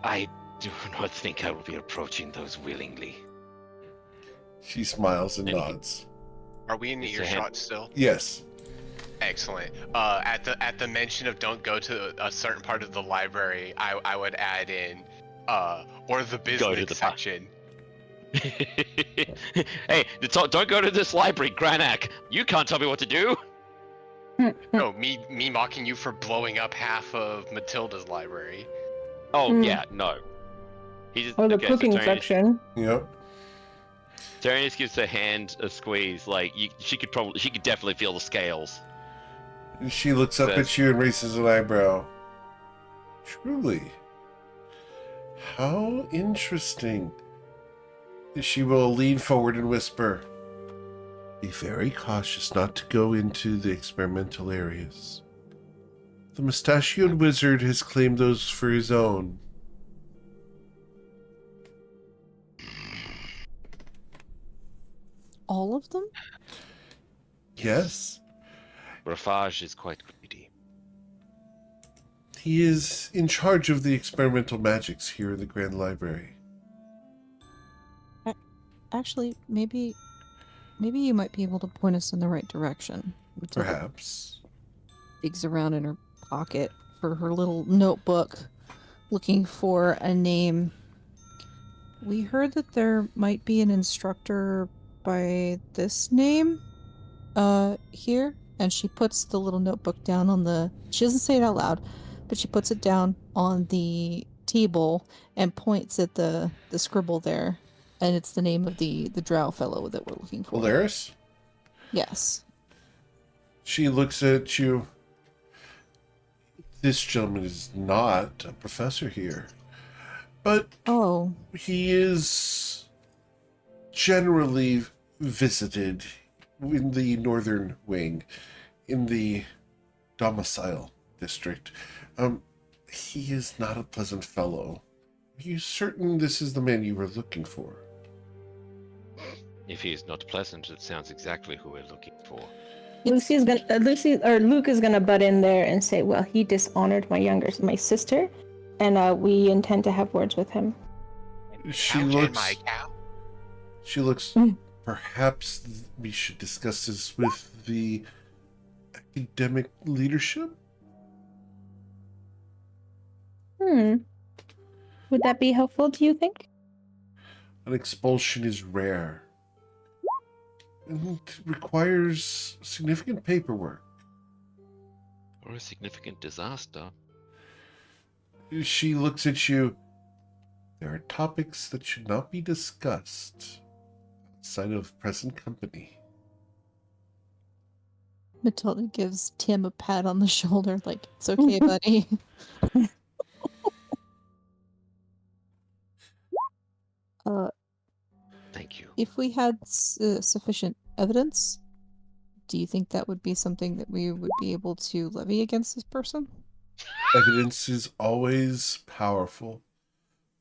I do not think I will be approaching those willingly. She smiles and nods. Are we in the It's a earshot still? Yes. Excellent. At the mention of don't go to a certain part of the library, I would add in, or the business section. Hey, don't go to this library, Granak. You can't tell me what to do. No, me mocking you for blowing up half of Matilda's library. Oh yeah, no. He just Or the okay, cooking so Tyrannus, section. Yep. Tyrannus gives her hand a squeeze. Like she could definitely feel the scales. She looks up at you and raises an eyebrow. Truly. How interesting. She will lean forward and whisper, be very cautious not to go into the experimental areas. The mustachioed wizard has claimed those for his own. All of them? Yes. Rafage is quite greedy. He is in charge of the experimental magics here in the Grand Library. Actually, maybe you might be able to point us in the right direction. Matilda Perhaps. digs around in her pocket for her little notebook, looking for a name. We heard that there might be an instructor by this name, here, and she puts the little notebook down on the. She doesn't say it out loud, but she puts it down on the table and points at the scribble there. And it's the name of the drow fellow that we're looking for. Valeris? Yes. She looks at you. This gentleman is not a professor here. But he is generally visited in the northern wing, in the domicile district. He is not a pleasant fellow. Are you certain this is the man you were looking for? If he is not pleasant, it sounds exactly who we're looking for. Luke is gonna butt in there and say, "Well, he dishonored my sister, and we intend to have words with him." She looks. She looks. Perhaps we should discuss this with the academic leadership. Would that be helpful? Do you think? An expulsion is rare. And requires significant paperwork. Or a significant disaster. She looks at you. There are topics that should not be discussed outside of present company. Matilda gives Tim a pat on the shoulder, like, it's okay, buddy. Thank you. If we had sufficient evidence, do you think that would be something that we would be able to levy against this person? Evidence is always powerful.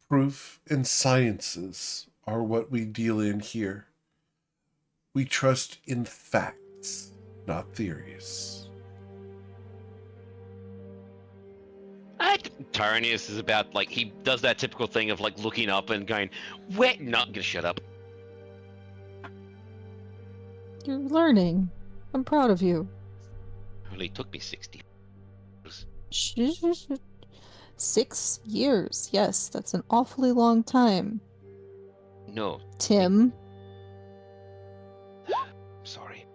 Proof and sciences are what we deal in here. We trust in facts, not theories. Tyranius is about, like, he does that typical thing of, like, looking up and going, "We're not gonna shut up." You're learning. I'm proud of you. Only took me 60. 6 years. Yes, that's an awfully long time. No, Tim. sorry.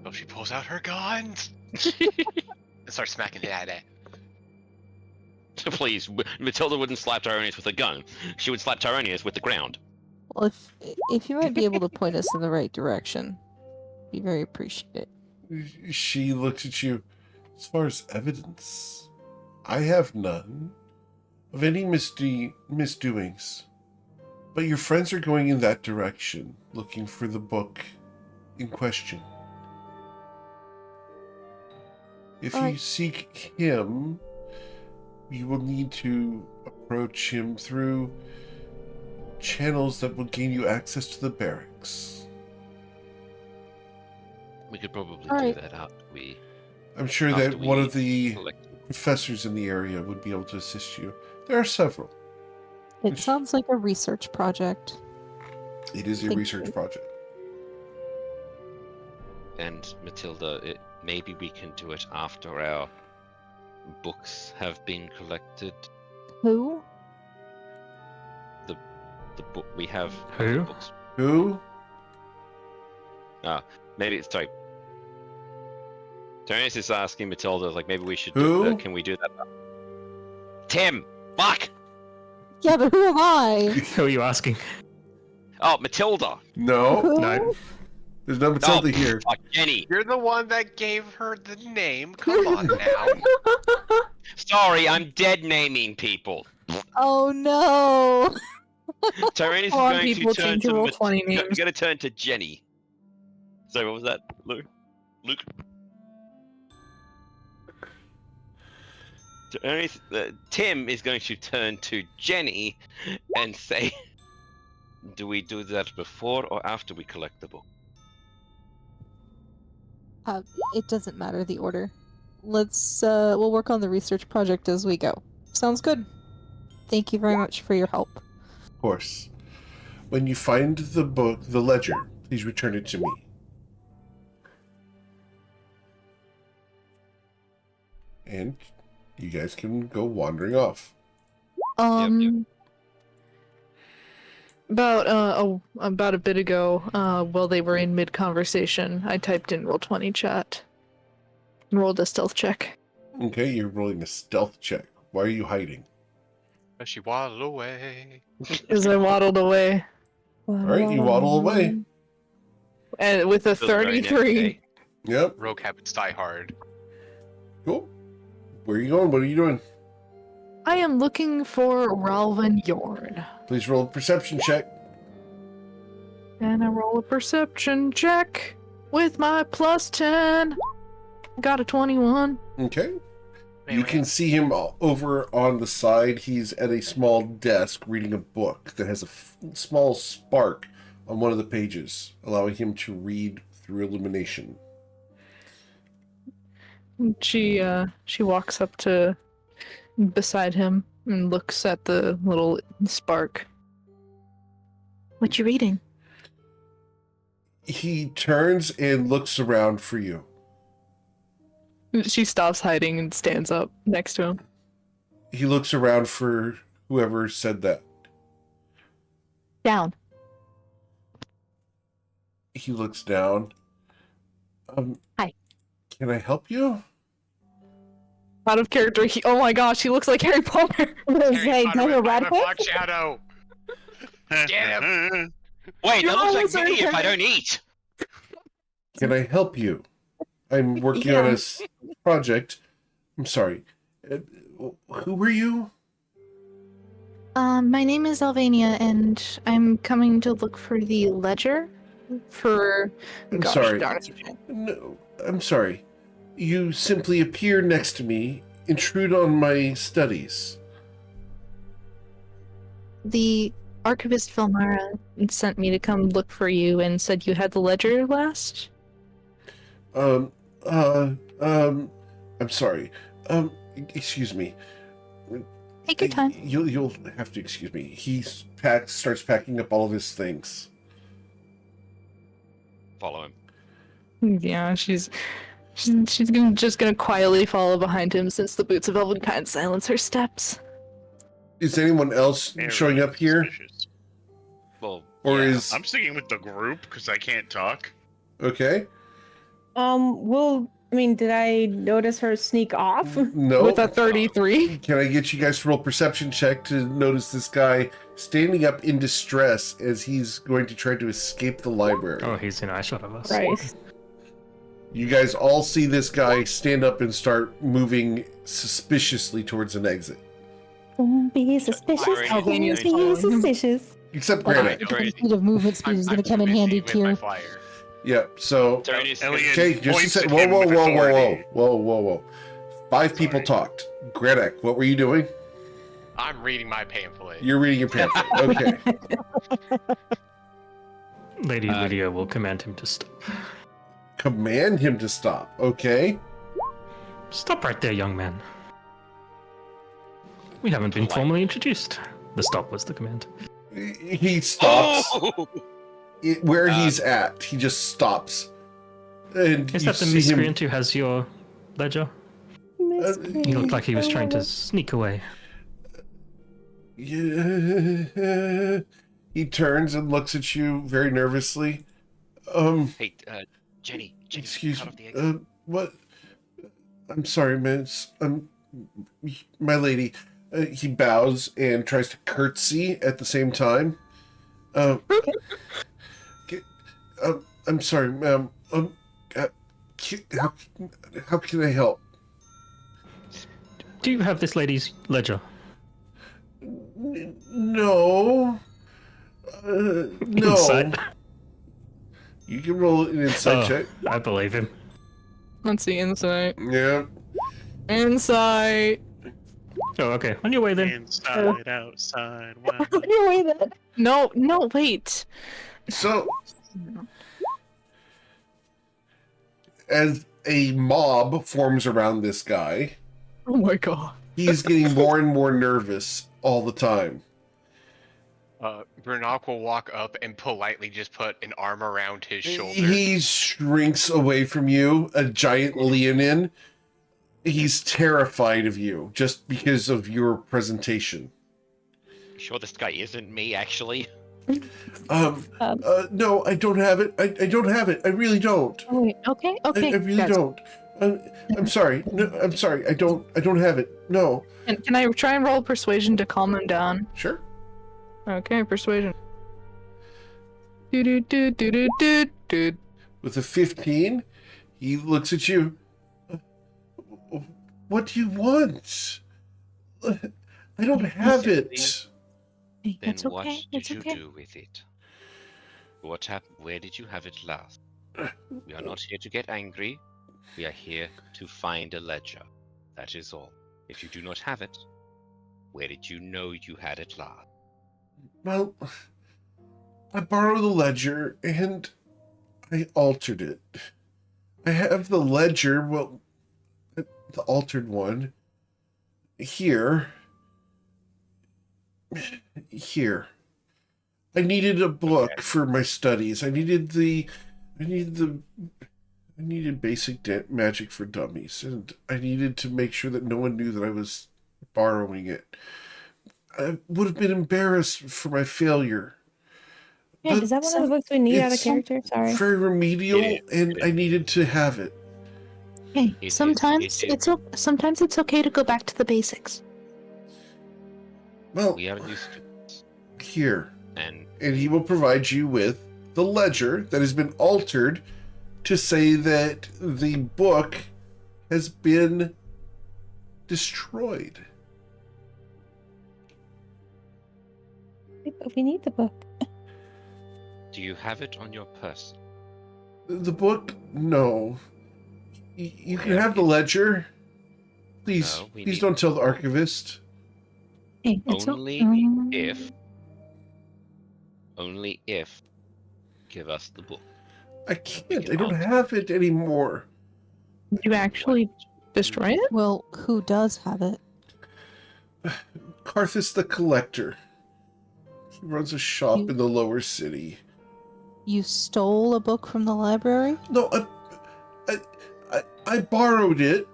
Oh, she pulls out her guns and starts smacking it at it. Please, Matilda wouldn't slap Tyranius with a gun. She would slap Tyranius with the ground. Well, if you might be able to point us in the right direction, be very appreciated. She looks at you. As far as evidence, I have none of any misdoings. But your friends are going in that direction, looking for the book in question. If you seek him, you will need to approach him through channels that will gain you access to the barracks. We could probably Alright. do that after we... I'm sure After that one we of the collect- professors in the area would be able to assist you. There are several. It sounds like a research project. It is a Thank research you. project. And Matilda, maybe we can do it after our books have been collected. Who? The book we have. Who? The books. Who? Maybe it's sorry. Tyranius is asking Matilda, like, maybe we should. Who? Can we do that? Tim, fuck. Yeah, but who am I? Who are you asking? Oh, Matilda. No, Who? No. there's no Matilda Oh, here. Fuck, Jenny. You're the one that gave her the name. Come on now. Sorry, I'm dead naming people. Oh no! Tyranius is Come on, going people, to turn change your to roll 20 names. I'm going to turn to Jenny. Sorry, what was that, Luke? Tim is going to turn to Jenny and say, "Do we do that before or after we collect the book?" It doesn't matter the order. We'll work on the research project as we go. Sounds good. Thank you very much for your help. Of course. When you find the book, the ledger, please return it to me. And you guys can go wandering off. About a bit ago, while they were in mid-conversation, I typed in Roll20 chat and rolled a stealth check. Okay, you're rolling a stealth check. Why are you hiding? As she waddled away. As I waddled away. Alright, you waddle away. And with a Feels very 33. nasty. Yep, Rogue habits die hard. cool. Where are you going? What are you doing? I am looking for Ralvin Yorn. Please roll a perception check. And I roll a perception check with my +10. Got a 21. Okay. You can see him over on the side. He's at a small desk reading a book that has a small spark on one of the pages, allowing him to read through illumination. She walks up to beside him and looks at the little spark. What you reading? He turns and looks around for you. She stops hiding and stands up next to him. He looks around for whoever said that. Down. He looks down. Hi. Can I help you? Out of character, oh my gosh, he looks like Harry Potter. Hey, Potter Daniel with my Radcliffe? Black Shadow. Get Wait, You're that looks almost like me right, if I Harry. don't eat. Can I help you? I'm working on a project. I'm sorry. Who were you? My name is Alvania, and I'm coming to look for the ledger for. I'm Gosh sorry. darn it. No, I'm sorry. You simply appear next to me intrude on my studies? The archivist Filmara sent me to come look for you and said you had the ledger last. Um, I'm sorry. Excuse me. Take your time. You'll have to excuse me. He starts packing up all of his things. Follow him. Yeah, she's just gonna quietly follow behind him since the boots of Elvenkind silence her steps. Is anyone else Very showing up here? suspicious. Well, Or yeah. is I'm sticking with the group because I can't talk. okay? Did I notice her sneak off? No. With a 33. Can I get you guys to roll perception check to notice this guy standing up in distress as he's going to try to escape the library? Oh, he's in eyeshot of us. Right. You guys all see this guy stand up and start moving suspiciously towards an exit. Don't be suspicious. Don't Don't be suspicious. Except Okay. Granite. The speed of movement speed is going to come in too handy, busy with my Kier. flyer. Yeah, so Tony's Elliot okay, just a points sec. at Whoa, him whoa, with whoa, whoa, authority. whoa. 5 people Sorry. talked. Grenek, what were you doing? I'm reading my pamphlet. You're reading your pamphlet. Okay. Lady Lydia will command him to stop. Command him to stop. Okay. Stop right there, young man. We haven't been Polite. formally introduced. The stop was the command. He stops Oh! where he's at. He just stops. And Is you that the see miscreant who has your ledger? He looked like he was trying to sneak away. Yeah. He turns and looks at you very nervously. Hey, Jenny, Excuse cut off the me. exit. What? I'm sorry, miss. My lady. He bows and tries to curtsy at the same time. I'm sorry, ma'am. How can I help? Do you have this lady's ledger? No. No. Insight. You can roll an insight Oh, check. I believe him. Let's see, insight. Yeah. Insight. Oh, okay. On your way then. Inside, outside, wow. Anyway, then. No, wait. So, as a mob forms around this guy, Oh my god. he's getting more and more nervous all the time. Bernard will walk up and politely just put an arm around his shoulder. He shrinks away from you, a giant leonin. He's terrified of you just because of your presentation. Sure, this guy isn't me, actually. No, I don't have it. I don't have it. I really don't. Oh, wait, okay. I really guys. don't. I'm sorry. No, I'm sorry. I don't have it. No. And can I try and roll persuasion to calm him down? Sure. Okay, persuasion. Do. With a 15, he looks at you. What do you want? I don't have it. Hey, Then it's okay. what did It's you okay. do with it? What happened? Where did you have it last? We are not here to get angry. We are here to find a ledger. That is all. If you do not have it, where did you know you had it last? Well, I borrowed the ledger and I altered it. I have the ledger, well, the altered one, here. Here. I needed a book for my studies. I needed basic magic for dummies, and I needed to make sure that no one knew that I was borrowing it. I would have been embarrassed for my failure. Yeah, But is that one of the books we need out of it's character? Sorry. very remedial, It is, and it I needed to have it. Hey, It is- sometimes it is. sometimes it's okay to go back to the basics. Well, We are new students, here. and And he will provide you with the ledger that has been altered to say that the book has been destroyed. But we need the book. do you have it on your person? The book, no. You can have the ledger. Please, No, we please need don't tell the archivist. Hey, it's only if give us the book. I We can't. can I don't alter have it anymore. Did you actually destroy it? Well, who does have it? Carthus the Collector. He runs a shop You- in the lower city. You stole a book from the library? No, I borrowed it,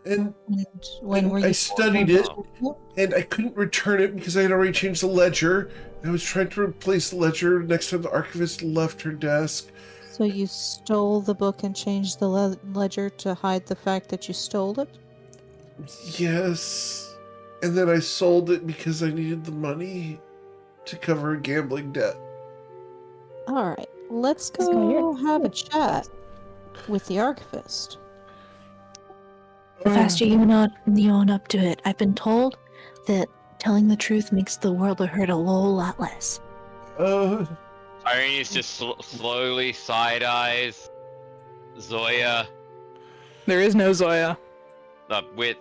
and And when were you I studied it, it? and I couldn't return it because I had already changed the ledger. I was trying to replace the ledger next time the archivist left her desk. So you stole the book and changed the ledger to hide the fact that you stole it? Yes. And then I sold it because I needed the money to cover a gambling debt. Alright, let's So go you're- have a chat with the archivist. The faster you own up to it. I've been told that telling the truth makes the world hurt a whole lot less. Irene just slowly side eyes Zoya There is no Zoya. with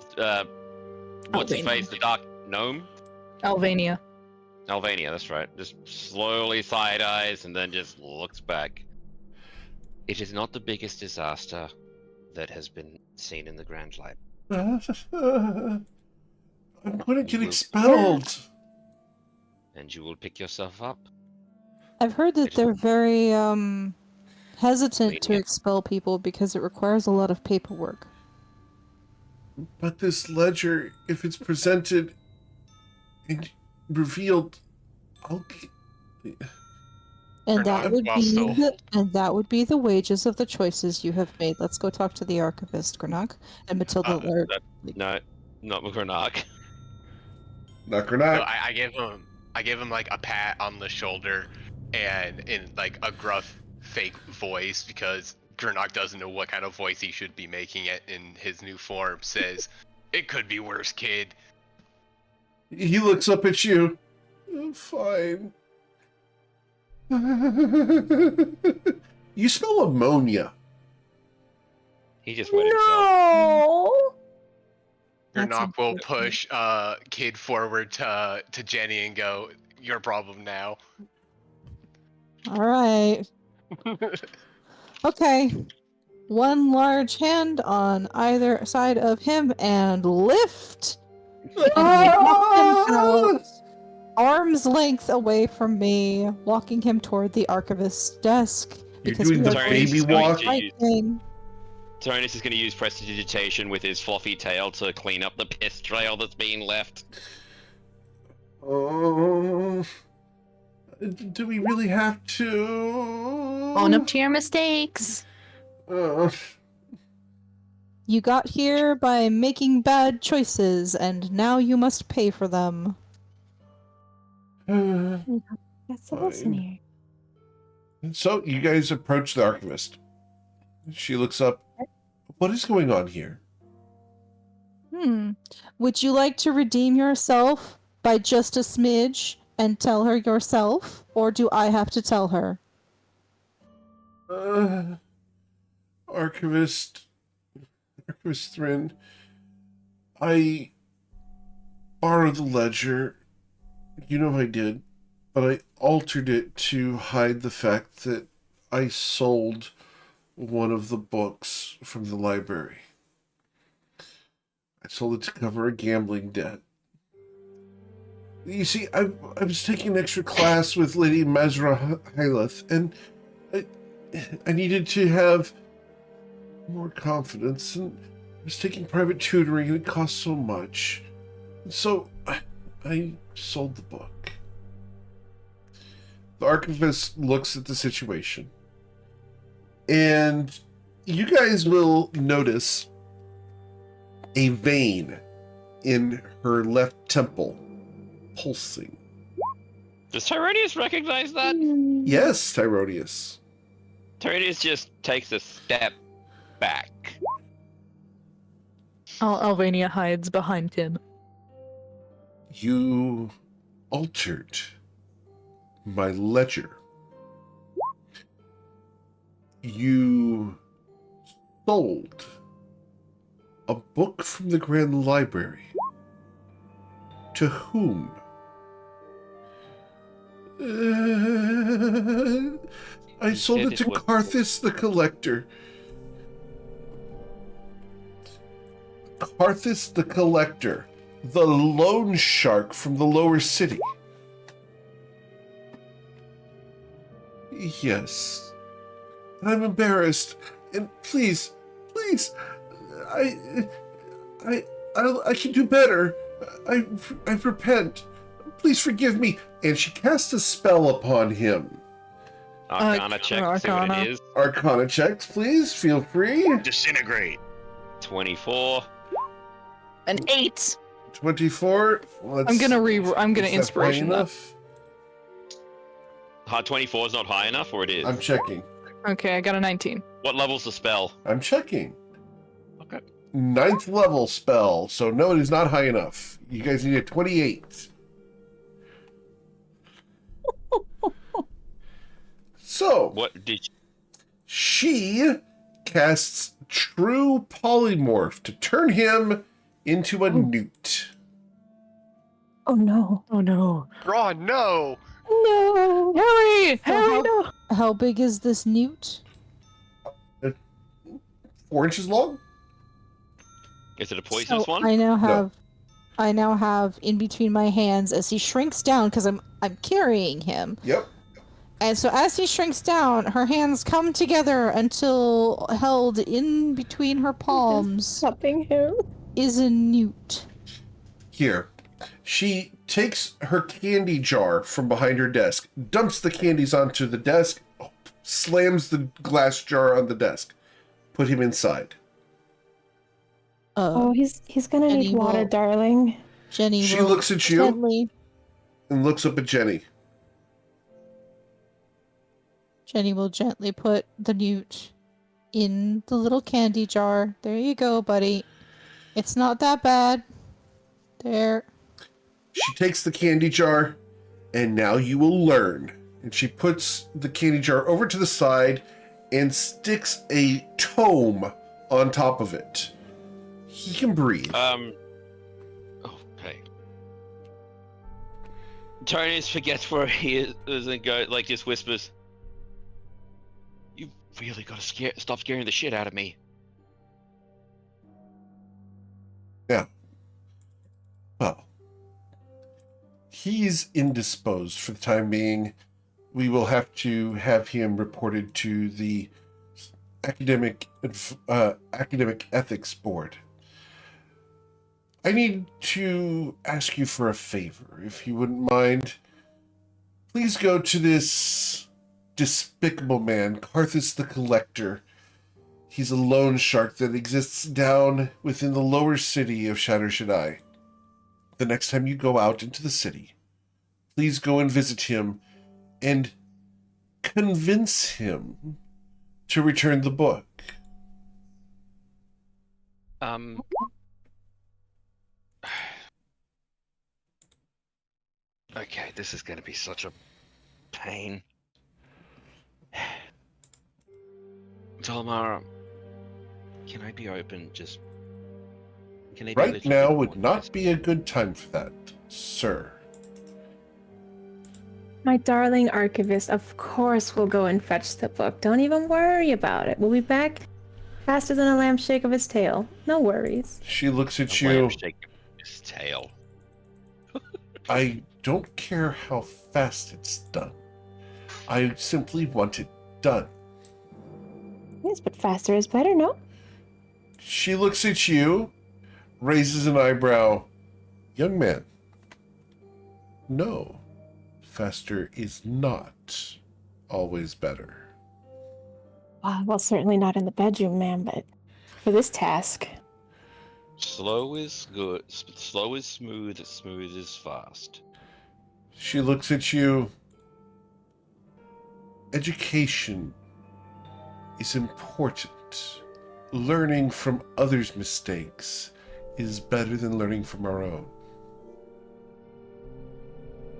what's his Albania. face, the dark gnome? Albania. Albania, that's right. Just slowly side eyes and then just looks back. It is not the biggest disaster that has been seen in the Grand Library. I'm going to get will- expelled. And you will pick yourself up. I've heard that they're very hesitant to Lenient. expel people because it requires a lot of paperwork. But this ledger, if it's presented and revealed, I'll get... And Or that not, would while be still that would be the wages of the choices you have made. Let's go talk to the archivist, Granok, and Matilda. No, not Mugranok. Knock or So knock. I give him like a pat on the shoulder, and in like a gruff fake voice, because Gernok doesn't know what kind of voice he should be making it in his new form, says, "It could be worse, kid." He looks up at you. Oh, fine. You smell ammonia. He just wet himself. No. That's Gernok will unfortunate. push kid forward to Jenny and go, "Your problem now." All right. Okay. One large hand on either side of him and lift. And walk him out, arm's length away from me, walking him toward the archivist's desk. You're Because doing we the are Tony's baby just going walk. to right use- thing. Tyrannus is going to use prestidigitation with his fluffy tail to clean up the piss trail that's being left. Oh, do we really have to? Own up to your mistakes. You got here by making bad choices, and now you must pay for them. That's the lesson Fine. here. So you guys approach the archivist. She looks up. What is going on here? Would you like to redeem yourself by just a smidge and tell her yourself, or do I have to tell her? Archivist Thrin, I borrowed the ledger. You know I did, but I altered it to hide the fact that I sold one of the books from the library. I sold it to cover a gambling debt. You see, I was taking an extra class with Lady Mazra Hyleth, and I needed to have more confidence, and I was taking private tutoring, and it cost so much. So I sold the book. The archivist looks at the situation, and you guys will notice a vein in her left temple pulsing. Does Tyrannus recognize that? Yes, Tyrodius. Tyrannus just takes a step back. Albania hides behind him. You altered my ledger. You sold A book from the Grand Library. To whom? I sold said it to it was- Carthus the Collector. Carthus the Collector. The loan shark from the lower city. Yes. I'm embarrassed. And please, I can do better. I repent. Please forgive me. And she casts a spell upon him. Arcana check, see what Arcana. it is. Arcana checks, please. Feel free. Disintegrate. 24. An 8. 24. Let's, I'm gonna is that inspiration high that. enough? Hard 24 is not high enough, or it is? I'm checking. Okay, I got a 19. What level's the spell? I'm checking. Okay. 9th level spell, so no, it is not high enough. You guys need a 28. So, What did you... she casts True Polymorph to turn him into a newt. Oh no. Oh no. Ron, no! No. Harry! So Harry, how- no! How big is this newt? 4 inches long? Is it a poisonous So one? I now have in between my hands as he shrinks down because I'm carrying him. Yep. And so as he shrinks down, her hands come together until held in between her palms Cupping him. is a newt. Here. She takes her candy jar from behind her desk, dumps the candies onto the desk, slams the glass jar on the desk. Put him inside. Oh, he's gonna Jenny need water, will- darling. Jenny She will looks at you gently, and looks up at Jenny. Jenny will gently put the newt in the little candy jar. There you go, buddy. It's not that bad. There. She takes the candy jar, and now you will learn. And she puts the candy jar over to the side and sticks a tome on top of it. He can breathe. Okay. Tony forgets where he is and go like just whispers. You really gotta stop scaring the shit out of me. Now, well, he's indisposed for the time being. We will have to have him reported to the academic ethics board. I need to ask you for a favor, if you wouldn't mind. Please go to this despicable man, Carthus the Collector. He's a loan shark that exists down within the lower city of Shatter Shaddai. The next time you go out into the city, please go and visit him and convince him to return the book. Okay, this is gonna be such a pain. Talmara, can I be open? Can I be a Right little now bit would more not be a good time for that, sir. My darling archivist, of course we'll go and fetch the book. Don't even worry about it. We'll be back faster than a lamb shake of its tail. No worries. She looks at A you. lamb shaking his tail. I don't care how fast it's done. I simply want it done. Yes, but faster is better, no? She looks at you, raises an eyebrow. Young man, no, faster is not always better. Well, certainly not in the bedroom, ma'am, but for this task. Slow is good. Slow is smooth. Smooth is fast. She looks at you. Education is important. Learning from others' mistakes is better than learning from our own.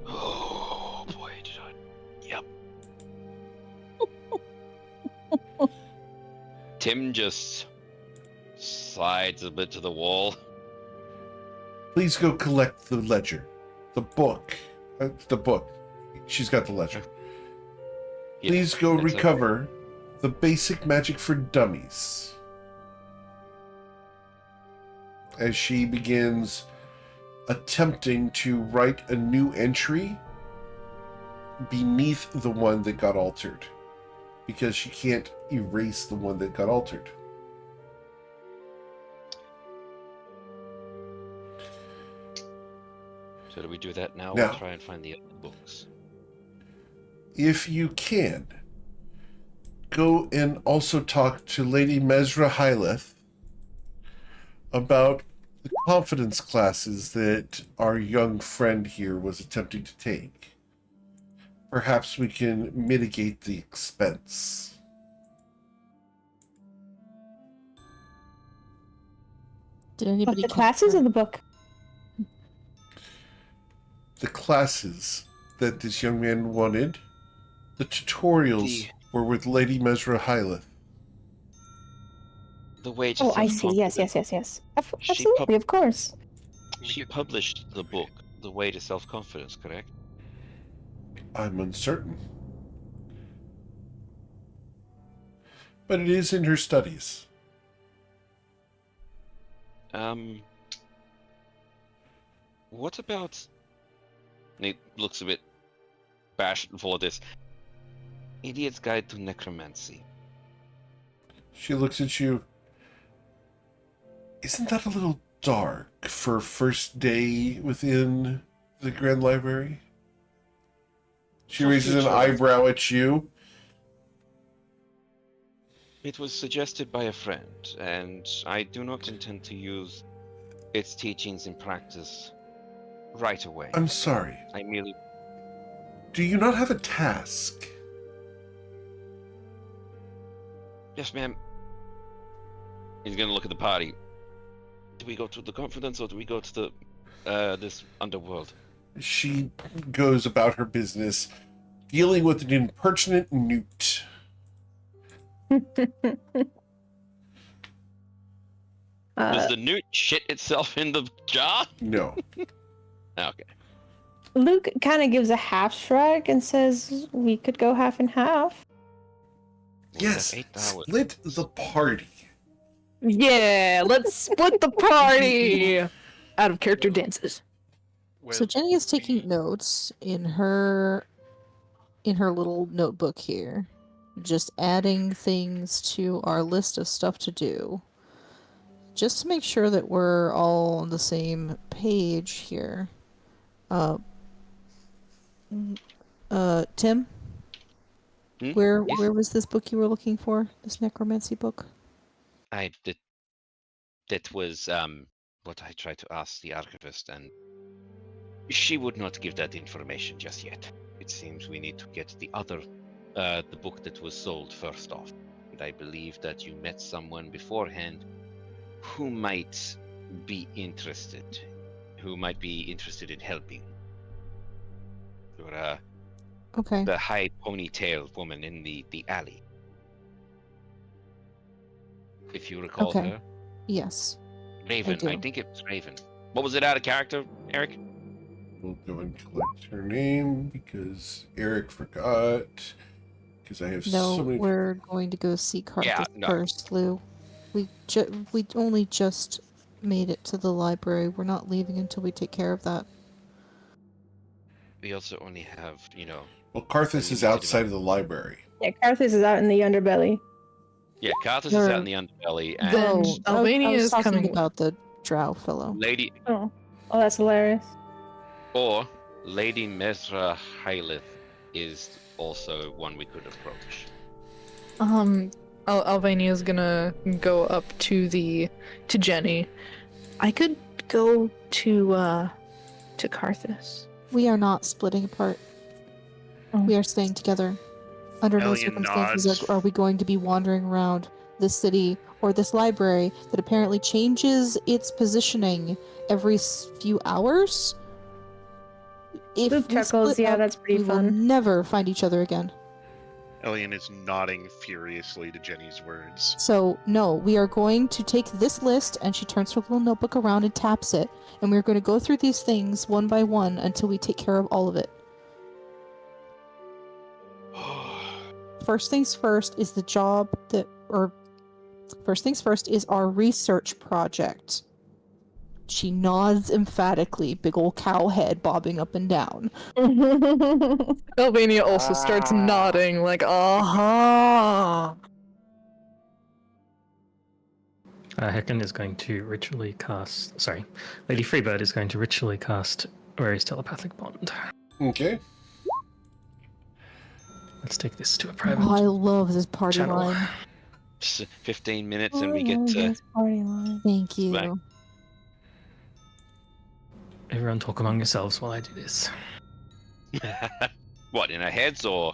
Oh boy, did I. Yep. Tim just slides a bit to the wall. Please go collect the ledger. The book. The book. She's got the ledger. Yeah, Please go that's recover the basic magic for dummies. As she begins attempting to write a new entry beneath the one that got altered. Because she can't erase the one that got altered. So do we do that now? Now. Or try and find the other books. If you can, go and also talk to Lady Mesra Hyleth about the confidence classes that our young friend here was attempting to take. Perhaps we can mitigate the expense. Did But anybody the catch classes that? in the book. The classes that this young man wanted, the tutorials were with Lady Mesra Hyleth. The way to Oh, I see. Yes, self-confidence. yes. She Absolutely, of course. She published the book, The Way to Self-Confidence, correct? I'm uncertain. But it is in her studies. What about... And he looks a bit bashful at this. Idiot's Guide to Necromancy. She looks at you. Isn't that a little dark for first day within the Grand Library? She For raises an future eyebrow at you. It was suggested by a friend, and I do not intend to use its teachings in practice right away. I'm sorry. I merely... Do you not have a task? Yes, ma'am. He's gonna look at the party. Do we go to the confidence or do we go to the this underworld? She goes about her business, dealing with an impertinent newt. Does the newt shit itself in the jar? No. Okay. Luke kind of gives a half shrug and says, "We could go half and half." We have Yes, 8 hours. split the party. Yeah, let's split the party. Out of character dances. So Jenny is taking notes in her little notebook here, just adding things to our list of stuff to do, just to make sure that we're all on the same page here. Tim, Hmm? where Yes? was this book you were looking for? This necromancy book? That was what I tried to ask the archivist, and she would not give that information just yet. It seems we need to get the other the book that was sold first off. And I believe that you met someone beforehand who might be interested in helping. You're Okay. the high ponytail woman in the alley. If you recall Okay. her. Yes. Raven, I do. think it was Raven. What was it out of character, Eric? We'll go and collect her name because Eric forgot. Because I have No, so many. we're going to go see Carthus no. first, Lou. We only just made it to the library. We're not leaving until we take care of that. We also only have, Well, Carthus is outside of the library. Yeah, Carthus is out in the underbelly. Yeah, Carthus is out in the underbelly, and Then I Albania was is talking coming. about the drow fellow. Lady Oh, that's hilarious. or Lady Mesra Hyleth is also one we could approach. Albania's gonna go up to Jenny. I could go to Carthus. We are not splitting apart. Oh. We are staying together. Under no Elliot circumstances nods. are we going to be wandering around this city or this library that apparently changes its positioning every few hours. If Luke we chuckles, split yeah, up, that's pretty we will fun. never find each other again. Elian is nodding furiously to Jenny's words. So, no, we are going to take this list, and she turns her little notebook around and taps it, and we're going to go through these things one by one until we take care of all of it. First things first is the job that, or first things first is our research project. She nods emphatically, big ol' cow head bobbing up and down. Albania also starts nodding, like, aha. Hecken is going to ritually cast. Sorry, Lady Freebird is going to ritually cast Ori's telepathic bond. Okay. Let's take this to a private Oh, I love this party channel. line. 15 minutes and we get to. party line. Thank you. Right. Everyone talk among yourselves while I do this. What, in our heads or?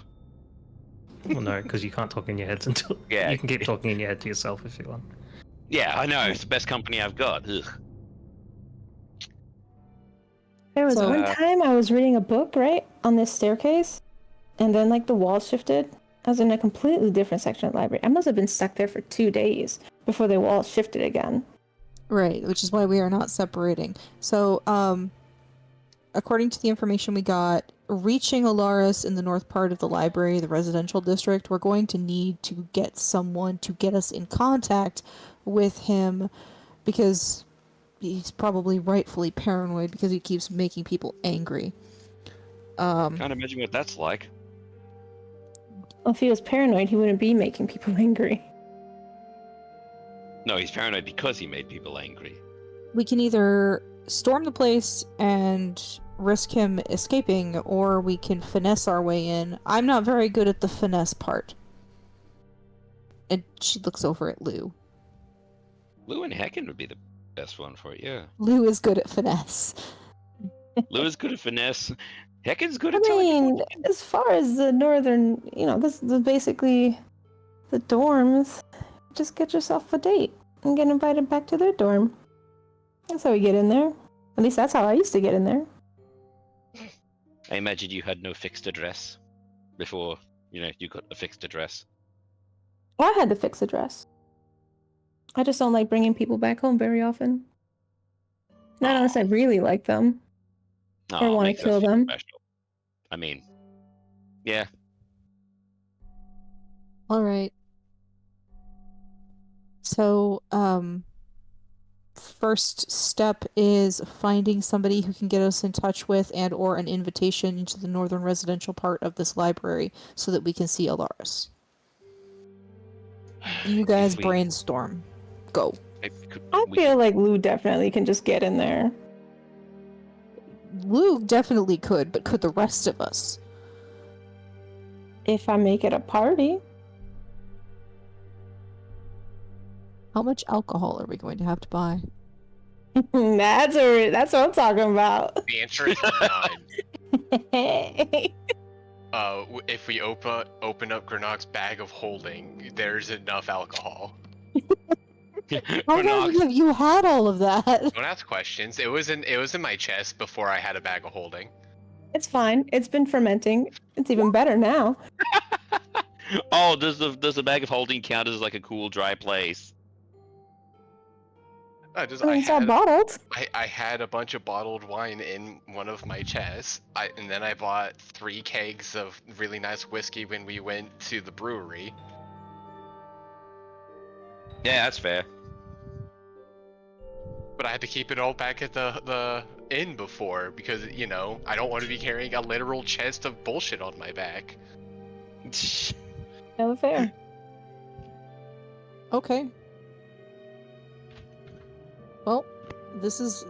Well, no, because you can't talk in your heads until. Yeah. You can keep talking in your head to yourself if you want. Yeah, I know. It's the best company I've got. Ugh. There was So- one time I was reading a book, right, on this staircase, and then like the wall shifted. I was in a completely different section of the library. I must have been stuck there for 2 days before the wall shifted again. Right, which is why we are not separating. So, according to the information we got, reaching Alaris in the north part of the library, the residential district, we're going to need to get someone to get us in contact with him because he's probably rightfully paranoid because he keeps making people angry. Can't imagine what that's like. Well, if he was paranoid, he wouldn't be making people angry. No, he's paranoid because he made people angry. We can either storm the place and risk him escaping, or we can finesse our way in. I'm not very good at the finesse part. And she looks over at Lou. Lou and Hecken would be the best one for it, yeah. Lou is good at finesse. Lou is good at finesse. Hecken's good I at telling mean, as far as the northern, this is basically the dorms. Just get yourself a date and get invited back to their dorm. That's how we get in there. At least that's how I used to get in there. I imagine you had no fixed address before, you got a fixed address. Well, I had the fixed address. I just don't like bringing people back home very often. Not unless I really like them. Or wanna makes us kill feel them. special. I mean, yeah. All right. So, first step is finding somebody who can get us in touch with and or an invitation into the northern residential part of this library so that we can see Alaris. You guys If we- brainstorm. Go. I we feel like Lou definitely can just get in there. Lou definitely could, but could the rest of us? If I make it a party. How much alcohol are we going to have to buy? That's what I'm talking about. The answer is none. If we open up Granok's bag of holding, there's enough alcohol. How long have you had all of that? Don't ask questions. It was in my chest before I had a bag of holding. It's fine. It's been fermenting. It's even better now. Oh, does the bag of holding count as like a cool dry place? It's all bottled. I had a bunch of bottled wine in one of my chests, and then I bought 3 kegs of really nice whiskey when we went to the brewery. Yeah, that's fair. But I had to keep it all back at the inn before because I don't want to be carrying a literal chest of bullshit on my back. Hella fair. Okay. Well, this is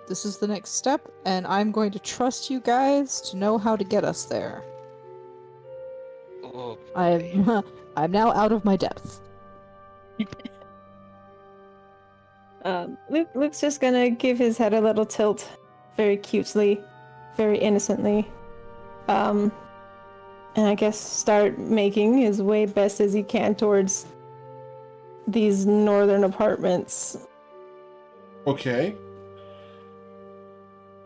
the next step, and I'm going to trust you guys to know how to get us there. Oh, I'm now out of my depth. Luke's just gonna give his head a little tilt, very cutely, very innocently, and I guess start making his way best as he can towards these northern apartments. Okay.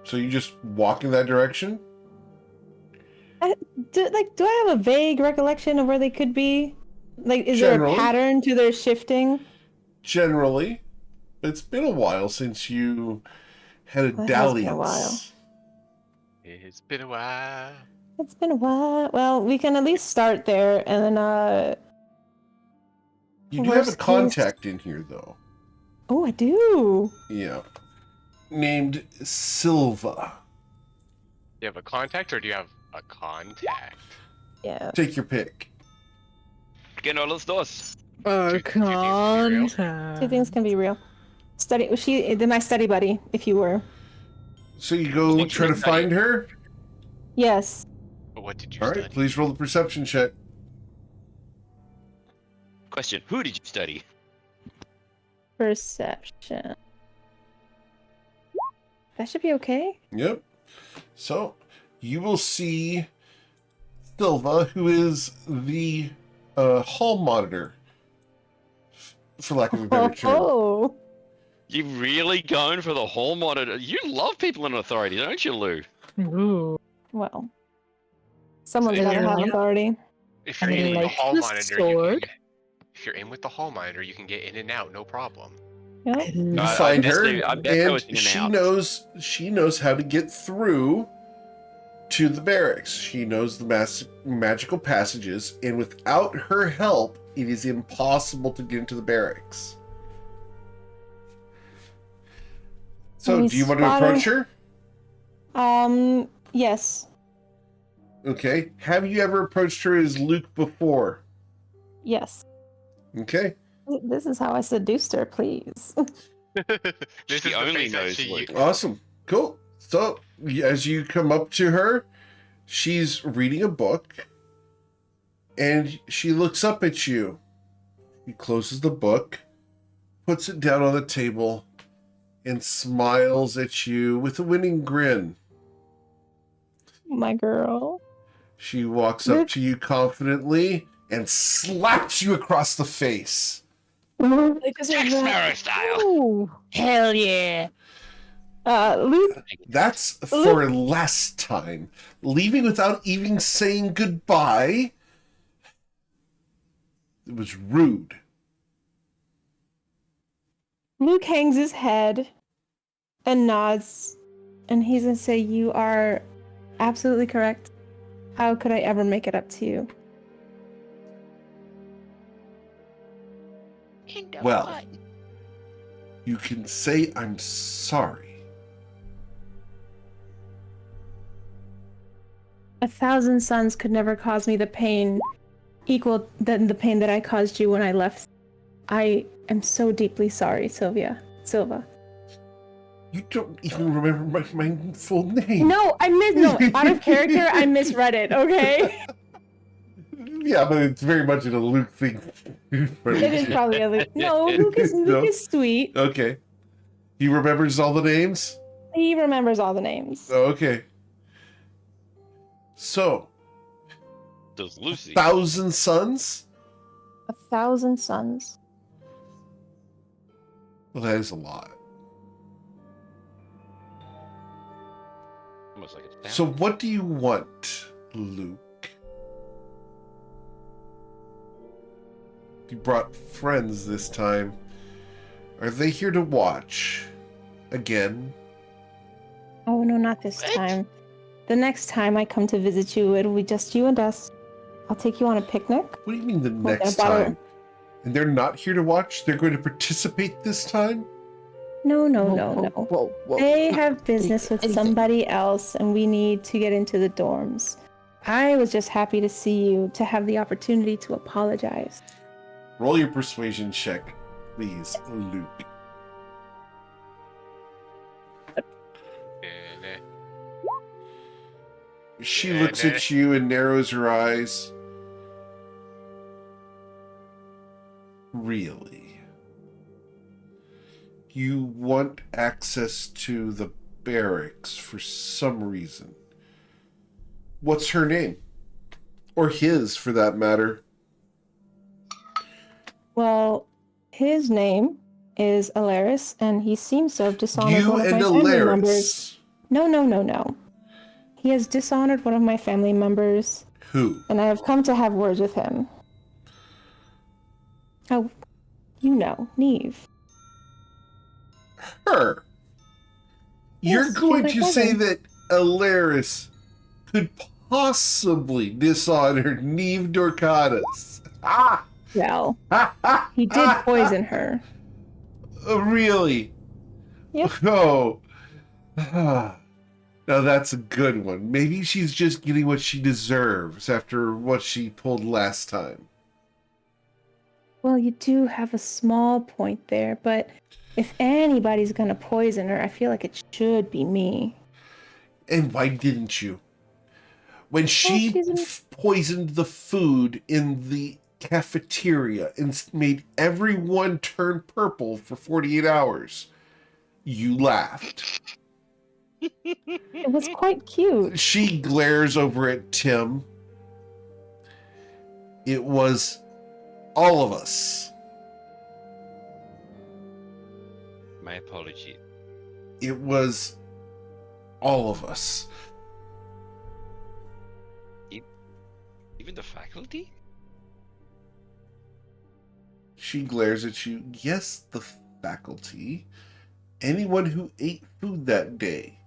So you just walk in that direction? Do I have a vague recollection of where they could be? Like, is there a Generally. pattern to their shifting? Generally, it's been a while since you had a It has been a dalliance. while. It's been a while. It's been a while. Well, we can at least start there, and then You do have a Worst case- contact in here, though. oh, I do. Yeah. Named Silva. Do you have a contact or do you have a contact? Yeah. Take your pick. Get all los dos. Two things can be real. Two things can be real. Study. She, my study buddy, if you were. So you go Thank try you. to find her? Yes. What did you Alright, study? please roll the perception check. Question: who did you study? Perception. That should be okay. Yep. So, you will see Silva, who is the hall monitor, for lack of a better term. Oh. You really going for the hall monitor? You love people in authority, don't you, Lou? Ooh. Well. Someone's If gotta you're- have authority. If you're I in with the like hall the monitor, sword. if you're in with the hall monitor, you can get in and out, no problem. Yep. You I find bet her, they- I bet there was in and and she knows how to get through to the barracks. She knows the magical passages, and without her help, it is impossible to get into the barracks. So, We do you want to spot her. approach her? Yes. Okay. Have you ever approached her as Luke before? Yes. Okay. This is how I seduced her, please. This She is the only face that knows she Luke. Awesome. Cool. So, as you come up to her, she's reading a book, and she looks up at you. She closes the book, puts it down on the table, and smiles at you with a winning grin. My girl. She walks up Luke- to you confidently and slaps you across the face. Jack Sparrow style. Ooh. Hell yeah. Luke, That's for last time. Leaving without even saying goodbye. It was rude. Luke hangs his head and nods, and he's gonna say, "You are absolutely correct. How could I ever make it up to you?" Well, you can say I'm sorry. 1,000 suns could never cause me the pain equal than the pain that I caused you when I left. I am so deeply sorry, Silva. You don't even remember my full name. No, out of character, I misread it, okay? Yeah, but it's very much in a Luke thing. It is probably a Luke. No, Luke No. is sweet. Okay. He remembers all the names? He remembers all the names. Okay. So, Does Lucy? 1,000 suns? 1,000 suns. Well, that is a lot. Almost like it's So what do you want, Luke? You brought friends this time. Are they here to watch? Again? Oh, no, not this time. The next time I come to visit you, it'll be just you and us. I'll take you on a picnic. What do you mean the Well, next about a- time? And they're not here to watch? They're going to participate this time? No. Whoa. They have business with Anything. somebody else, and we need to get into the dorms. I was just happy to see you, to have the opportunity to apologize. Roll your persuasion check, please, Luke. She looks at you and narrows her eyes. Really? You want access to the barracks for some reason. What's her name? Or his, for that matter. Well, his name is Alaris, and he seems to have dishonored You one of and my family members. Alaris. No. He has dishonored one of my family members, Who? and I have come to have words with him. Oh, you know, Neve. Her. You're Yes, she's going my to say cousin. that Alaris could possibly dishonor Neve Dorcatus. Ah! Well, Ha, ha, he did ha, poison her. Really? Yep. Oh. Ah. Now that's a good one. Maybe she's just getting what she deserves after what she pulled last time. Well, you do have a small point there, but if anybody's gonna poison her, I feel like it should be me. And why didn't you? When she she's an- poisoned the food in the cafeteria and made everyone turn purple for 48 hours, you laughed. It was quite cute. She glares over at Tim. It was all of us. My apology. It was all of us. Even the faculty? She glares at you. Yes, the faculty. Anyone who ate food that day.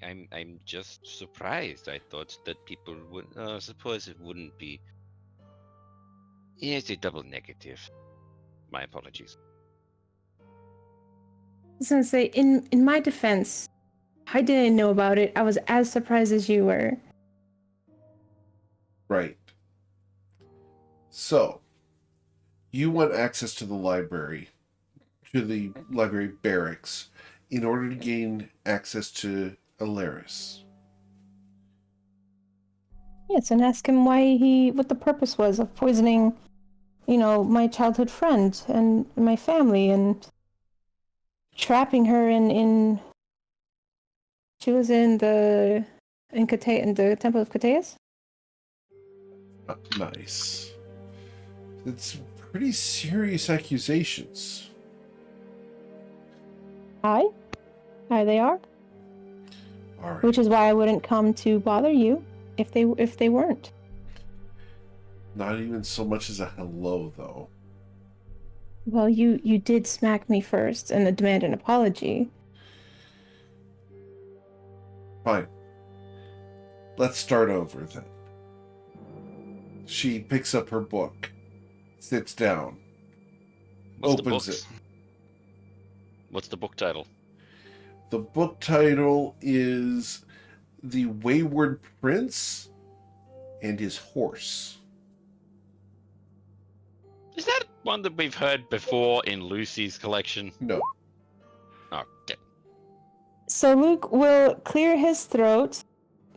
I'm just surprised. I thought that people would. Suppose it wouldn't be. It's a double negative. My apologies. I was gonna say, in my defense, I didn't know about it. I was as surprised as you were. Right. So, you want access to the library barracks, in order to gain access to Alaris. Yes, and ask him what the purpose was of poisoning, my childhood friend and my family and trapping her in she was in the Temple of Cateus? Nice. It's pretty serious accusations. Aye, they are. All right. Which is why I wouldn't come to bother you if they weren't. Not even so much as a hello, though. Well, you did smack me first and demand an apology. Fine. Let's start over then. She picks up her book, sits down, opens it. What's the book title? The book title is The Wayward Prince and His Horse. Is that one that we've heard before in Lucy's collection? No. Okay. So Luke will clear his throat,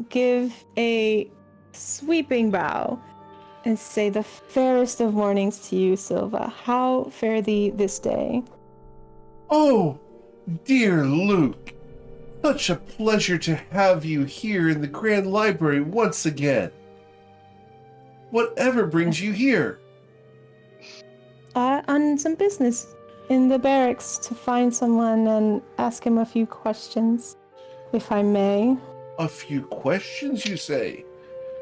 give a sweeping bow, and say, "The fairest of mornings to you, Silva. How fare thee this day?" Oh, dear Luke. Such a pleasure to have you here in the Grand Library once again. Whatever brings you here? On some business in the barracks to find someone and ask him a few questions, if I may. A few questions, you say?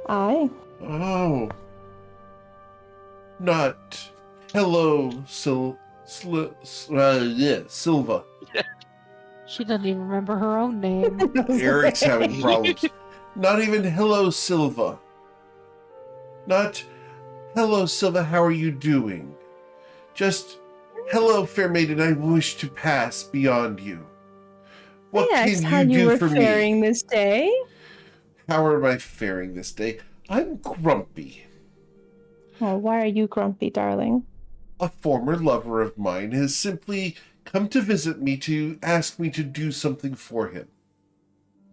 Aye. Oh. Not hello, Silva. She doesn't even remember her own name. Eric's having problems. Not even hello, Silva. Not hello, Silva, how are you doing? Just hello, fair maiden, I wish to pass beyond you. What I can asked you how you do were for faring me? this day. How am I faring this day? I'm grumpy. Oh, why are you grumpy, darling? A former lover of mine has simply come to visit me to ask me to do something for him.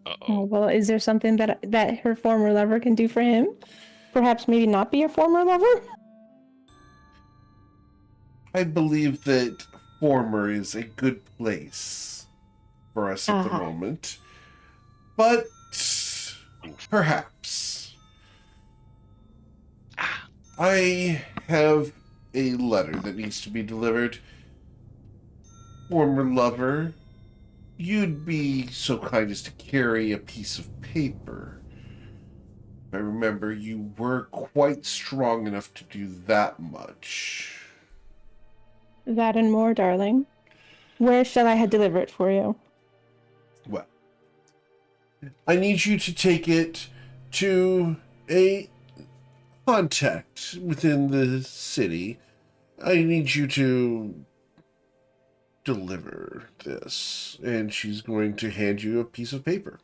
Oh, Uh-oh. well, is there something that her former lover can do for him? Perhaps maybe not be a former lover? I believe that former is a good place for us at the Ah. moment. But perhaps. I have a letter that needs to be delivered. Former lover, you'd be so kind as to carry a piece of paper. I remember you were quite strong enough to do that much. That and more, darling. Where shall I deliver it for you? Well, I need you to take it to a contact within the city. I need you to deliver this. And she's going to hand you a piece of paper.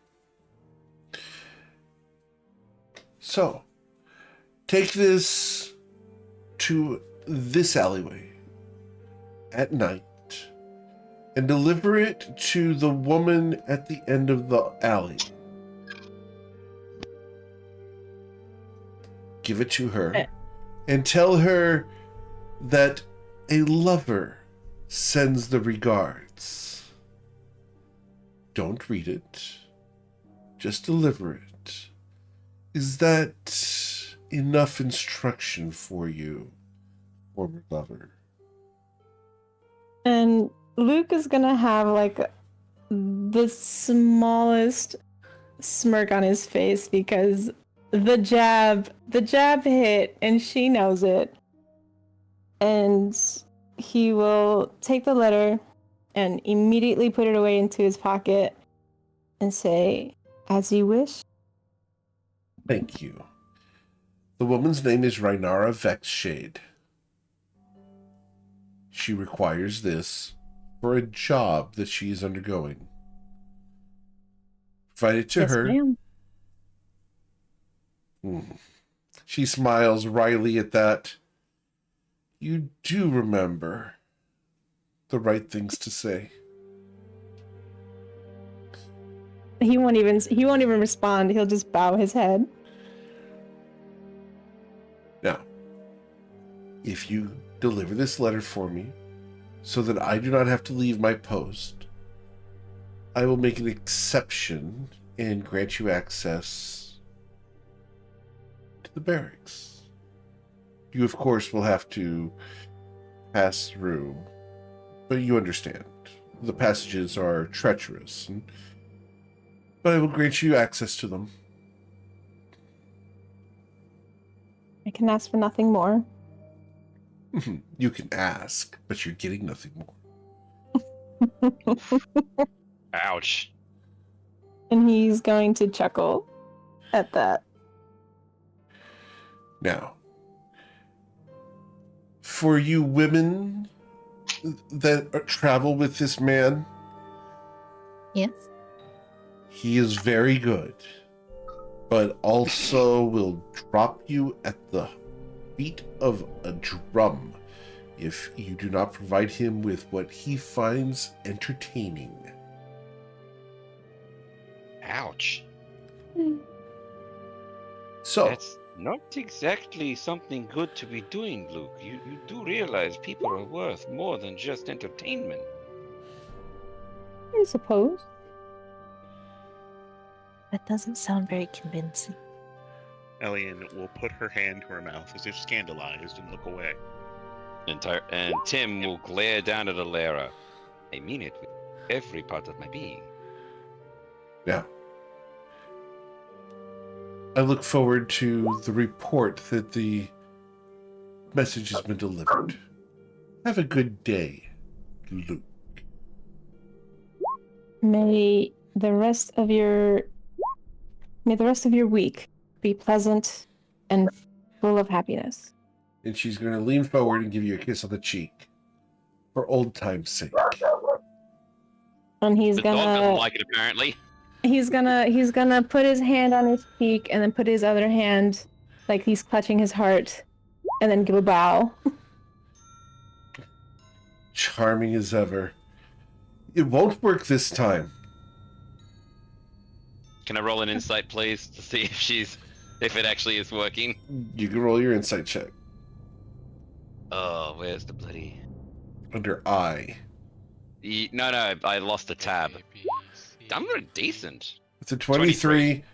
So, take this to this alleyway at night and deliver it to the woman at the end of the alley. Give it to her and tell her that a lover sends the regards. Don't read it. Just deliver it. Is that enough instruction for you, former lover? And Luke is gonna have like the smallest smirk on his face because the jab hit and she knows it. And he will take the letter and immediately put it away into his pocket and say, "As you wish." Thank you. The woman's name is Rhaenyra Vexshade. She requires this for a job that she is undergoing. Provide it to Yes, her. ma'am. She smiles wryly at that. You do remember the right things to say. He won't even respond. He'll just bow his head. Now, if you deliver this letter for me so that I do not have to leave my post, I will make an exception and grant you access to the barracks. You, of course, will have to pass through, but you understand. The passages are treacherous, but I will grant you access to them. I can ask for nothing more. You can ask, but you're getting nothing more. Ouch. And he's going to chuckle at that. Now, for you women that travel with this man, Yes. he is very good, but also will drop you at the beat of a drum if you do not provide him with what he finds entertaining. Ouch. So, That's not exactly something good to be doing, Luke. You do realize people are worth more than just entertainment. I suppose. That doesn't sound very convincing. Elian will put her hand to her mouth as if scandalized and look away. And Tim will glare down at Alara. I mean it with every part of my being. now, I look forward to the report that the message has been delivered. Have a good day, Luke. May the rest of your week be pleasant and full of happiness. And she's going to lean forward and give you a kiss on the cheek for old time's sake. And he's The dog doesn't gonna like it, apparently. he's gonna put his hand on his cheek and then put his other hand like he's clutching his heart and then give a bow. Charming as ever. It won't work this time. Can I roll an insight, please, to see if it actually is working? You can roll your insight check. Oh, where's the bloody... Under I. No, I lost the tab. I'm very decent. It's a 23.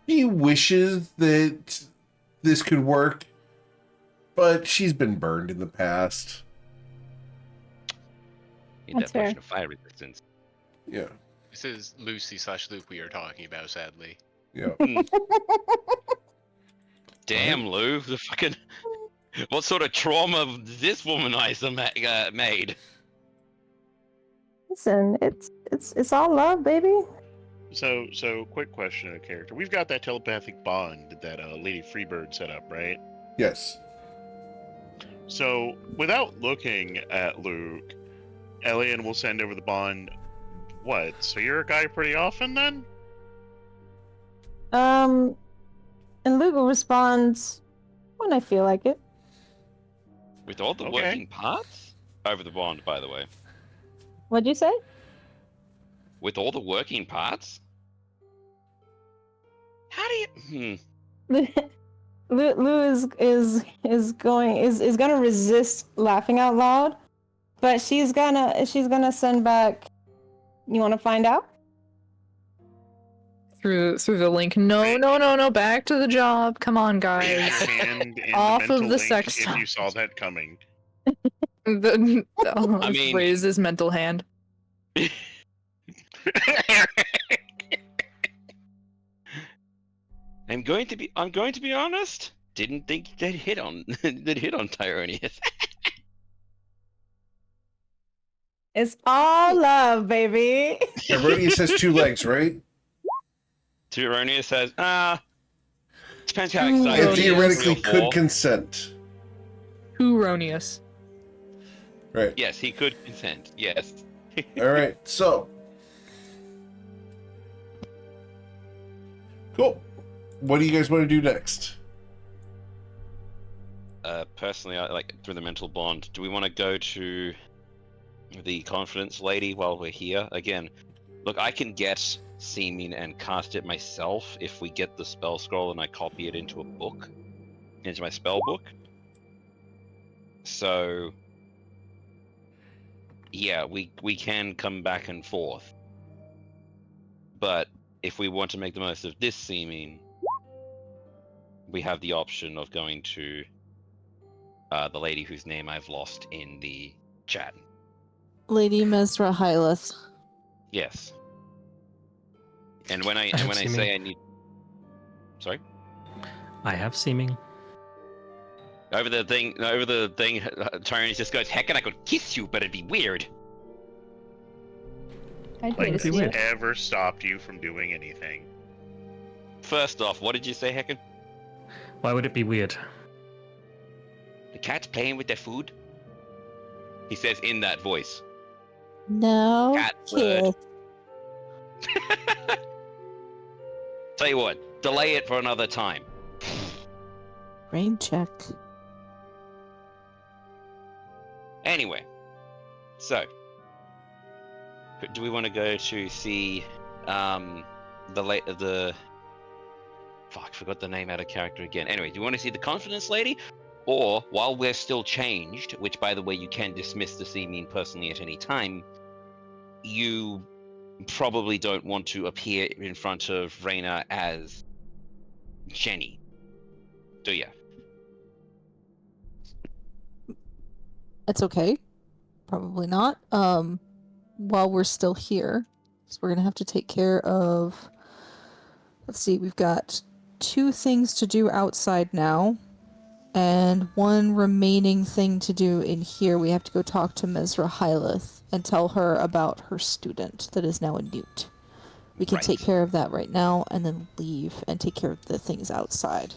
He wishes that this could work, but she's been burned in the past. Need That's that fair. potion of fire resistance. Yeah. This is Lucy/Luke we are talking about, sadly. Yeah. Damn, Lou, the fucking. What sort of trauma this womanizer made? Listen, it's all love, baby. So quick question of the character. We've got that telepathic bond that Lady Freebird set up, right? Yes. So without looking at Luke, Elian will send over the bond. What? So you're a guy pretty often then? And Luke will respond when I feel like it. With all the Okay. working parts? Over the bond, by the way. What'd you say? With all the working parts? How do you... Lou is gonna resist laughing out loud, but she's gonna send back. You want to find out? Through the link. No. Back to the job. Come on, Raise guys. your hand in Off the of mental the link sex if you talk. saw that coming. I mean- raise his mental hand. I'm going to be honest. Didn't think they'd hit on Tyronius. It's all love, baby. Herodias has 2 legs, right? Tyronius says, depends how Ooh. excited And he is, theoretically 3 or 4. could consent. Huronius. Right. Yes, he could consent. Yes. All right. So. Cool. What do you guys want to do next? Personally, I like through the mental bond. Do we want to go to the confidence lady while we're here? Again, look, I can get seeming and cast it myself if we get the spell scroll and I copy it into a book, into my spell book. So, yeah, we can come back and forth. But if we want to make the most of this seeming, we have the option of going to the lady whose name I've lost in the chat. Lady Mesra Hyleth. Yes. And when I have say seeming. I need, sorry, I have seeming. over the thing, Tyrone just goes, "Heck, and I could kiss you, but it'd be weird." I'd Like, hate to it'd be see weird. it. Ever stopped you from doing anything? First off, what did you say, Hecken? Why would it be weird? The cat's playing with their food. He says in that voice. No Cat kiss. Tell you what, delay it for another time. Rain check. Anyway, so do we want to go to see the fuck, forgot the name out of character again. Anyway, do you want to see the confidence lady, or while we're still changed, which by the way you can dismiss the seeming personally at any time, you probably don't want to appear in front of Reyna as Jenny, do ya? It's okay. Probably not. While we're still here, so we're gonna have to take care of. Let's see, we've got 2 things to do outside now, and 1 remaining thing to do in here. We have to go talk to Mesra Hyleth and tell her about her student that is now a newt. We can take Right. care of that right now and then leave and take care of the things outside.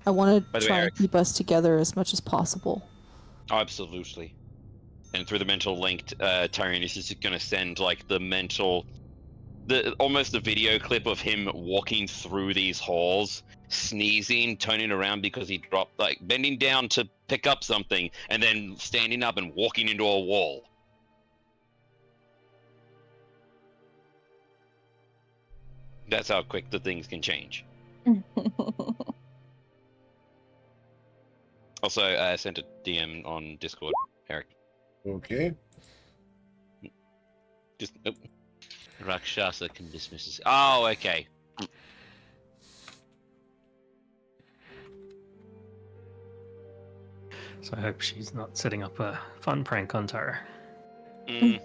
I want By to the way, try and Eric- keep us together as much as possible. Absolutely. And through the mental link, Tyrion is just going to send like almost a video clip of him walking through these halls, sneezing, turning around because he dropped, like bending down to pick up something, and then standing up and walking into a wall. That's how quick the things can change. Also, I sent a DM on Discord, Eric. Okay. Just Rakshasa can dismiss us. Oh, okay. So I hope she's not setting up a fun prank on Tara. Mm.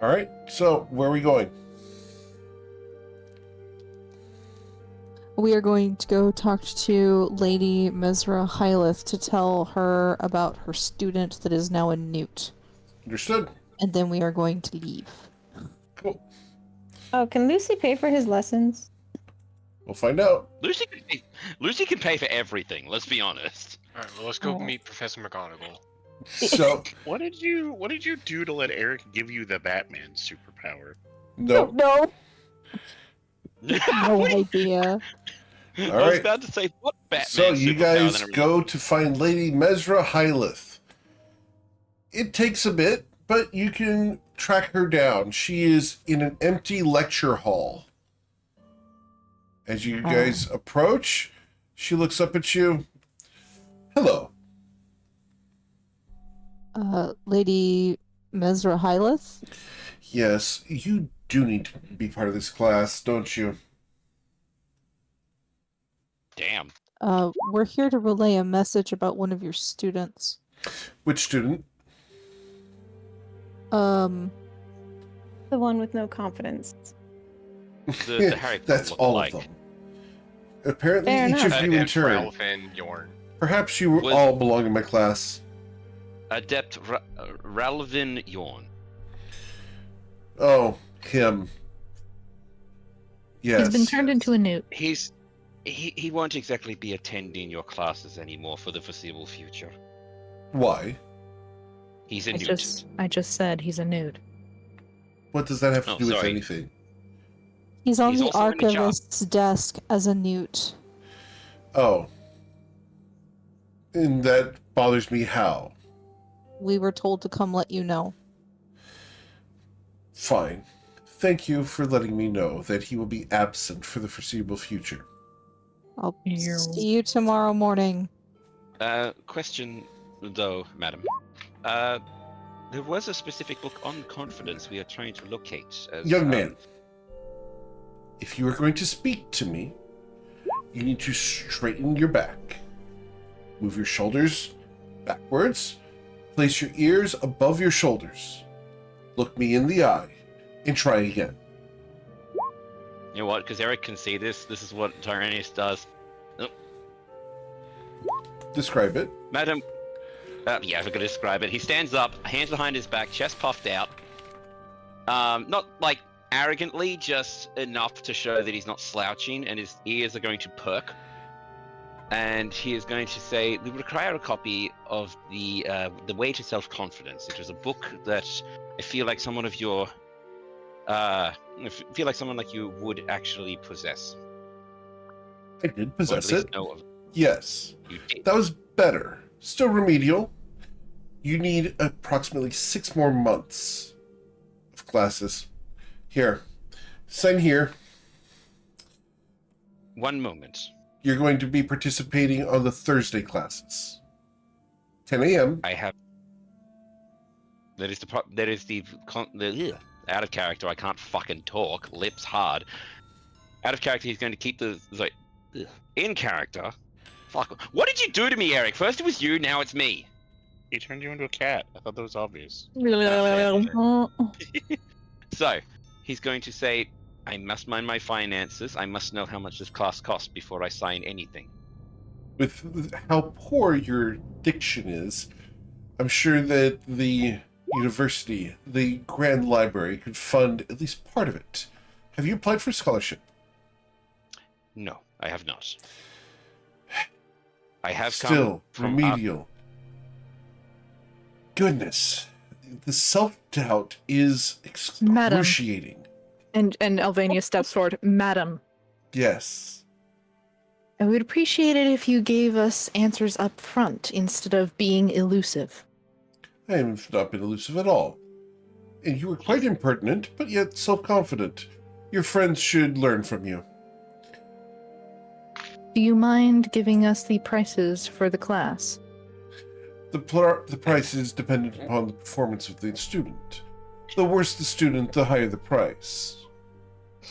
All right. So where are we going? We are going to go talk to Lady Mesra Hyleth to tell her about her student that is now a newt. Understood. And then we are going to leave. Cool. Oh, can Lucy pay for his lessons? We'll find out. Lucy can pay for everything. Let's be honest. Alright, well, let's go Alright. meet Professor McGonagall. So What did you do to let Eric give you the Batman superpower? no. No. No idea. All I was right. about to say what Batman. So you superpower, guys then I go to find Lady Mesra Hyleth. It takes a bit, but you can track her down. She is in an empty lecture hall. As you guys approach, she looks up at you. Hello. Lady Mesra Hyleth? Yes, you do need to be part of this class, don't you? Damn. We're here to relay a message about one of your students. Which student? The one with no confidence. The Harry Potter That's look all like. of them. Apparently, Fair each enough. of you in And turn. Ralph and Yorn. Perhaps you Was- all belong in my class. Adept Ralvin Yorn. Oh, him. Yes. He's been turned into a newt. He won't exactly be attending your classes anymore for the foreseeable future. Why? He's a I newt. just said he's a newt. What does that have to Oh, do with sorry. anything? He's on He's the also in a job. archivist's desk as a newt. Oh. And that bothers me how? We were told to come let you know. Fine. Thank you for letting me know that he will be absent for the foreseeable future. I'll You're- see you tomorrow morning. Question though, madam. There was a specific book on confidence we are trying to locate. As, Young man, if you are going to speak to me, you need to straighten your back. Move your shoulders backwards. Place your ears above your shoulders. Look me in the eye and try again. You know what? Because Eric can see this. This is what Tyrannus does. Describe it. Madam. Yeah, if I could describe it. He stands up, hands behind his back, chest puffed out. Not like arrogantly, just enough to show that he's not slouching, and his ears are going to perk. And he is going to say, "We require a copy of the Way to Self-Confidence. It was a book that I feel like someone of your, I feel like someone like you would actually possess. I did Or at possess least it. know of. Yes. You did. That was better. Still remedial. You need approximately 6 more months of classes. Here. Sign here. One moment. You're going to be participating on the Thursday classes. 10 a.m. I have. That is the out of character. I can't fucking talk. Lips hard. Out of character. He's going to keep the sorry. In character. Fuck. What did you do to me, Eric? First it was you. Now it's me. He turned you into a cat. I thought that was obvious. So he's going to say, "I must mind my finances. I must know how much this class costs before I sign anything." With how poor your diction is, I'm sure that the university, the Grand Library, could fund at least part of it. Have you applied for scholarship? No, I have not. I have Still, come from remedial. Goodness. The self-doubt is Madam. excruciating. And Alvania steps forward. Madam, Yes. I would appreciate it if you gave us answers up front instead of being elusive. I have not been elusive at all. And you were quite impertinent, but yet self-confident. Your friends should learn from you. Do you mind giving us the prices for the class? The price is dependent upon the performance of the student. The worse the student, the higher the price.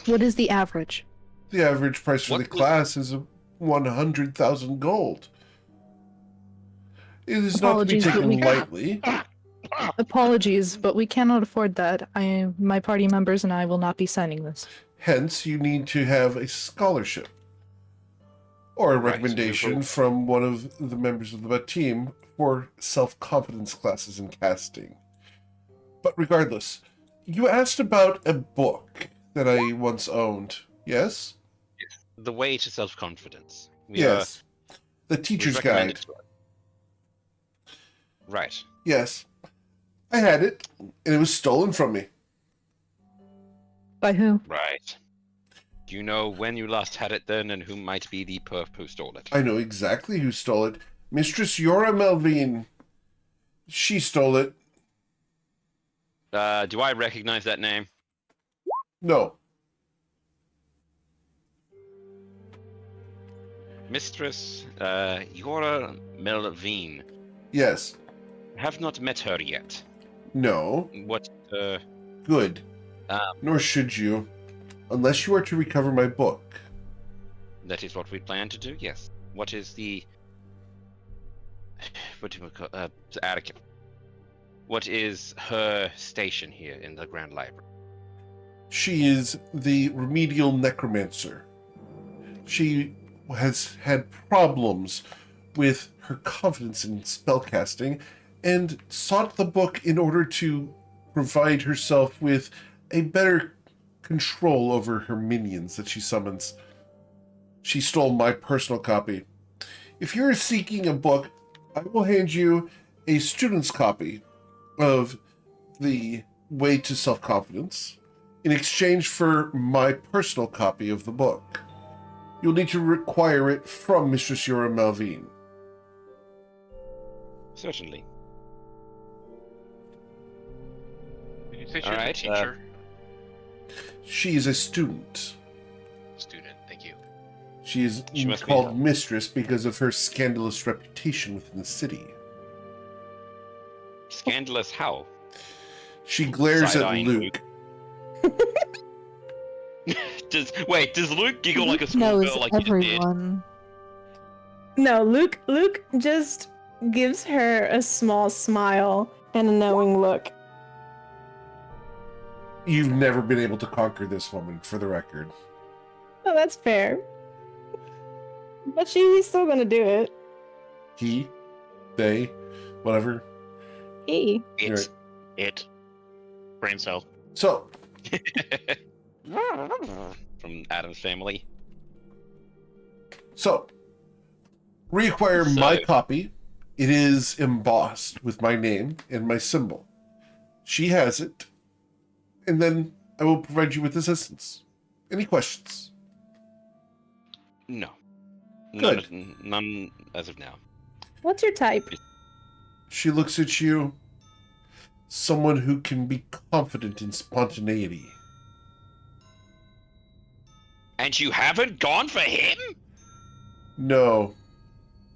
What is the average? The average price for What the was- class is 100,000 gold. It is not to be Apologies, but taken we- lightly. Apologies, but we cannot afford that. My party members and I will not be signing this. Hence, you need to have a scholarship or a Right. recommendation from one of the members of the team for self-confidence classes in casting. But regardless, you asked about a book that I once owned, yes? The way to self-confidence. Yes. The We teacher's recommend guide. it to us. Right. Yes. I had it, and it was stolen from me. By who? Right. Do you know when you last had it then, and who might be the perp who stole it? I know exactly who stole it. Mistress Yora Melvine. She stole it. Do I recognize that name? No. Mistress Yora Melvine. Yes. Have not met her yet. No. What, Good. Nor should you. Unless you are to recover my book. that is what we plan to do, yes. What is the... What do we call... Attica. What is her station here in the Grand Library? She is the remedial necromancer. She has had problems with her confidence in spellcasting and sought the book in order to provide herself with a better control over her minions that she summons. She stole my personal copy. If you're seeking a book, I will hand you a student's copy of The Way to Self-Confidence in exchange for my personal copy of the book. You'll need to require it from Mistress Yora Melvine. Certainly. Did you say she All was a right, teacher? She is a student. Student, thank you. She is She must be called a- mistress because of her scandalous reputation within the city. Scandalous how? She glares at Side-eyeing Luke. Does Luke giggle like a knows schoolgirl like you did? everyone. No, Luke just gives her a small smile and a knowing look. You've never been able to conquer this woman, for the record. Oh, that's fair. But he's still gonna do it. He, they, whatever. He. It. It. Brain cell. So, From Adam's family. reacquire So- my copy. It is embossed with my name and my symbol. She has it. And then I will provide you with assistance. Any questions? No. Good. None as of now. What's your type? She looks at you. Someone who can be confident in spontaneity. And you haven't gone for him? No.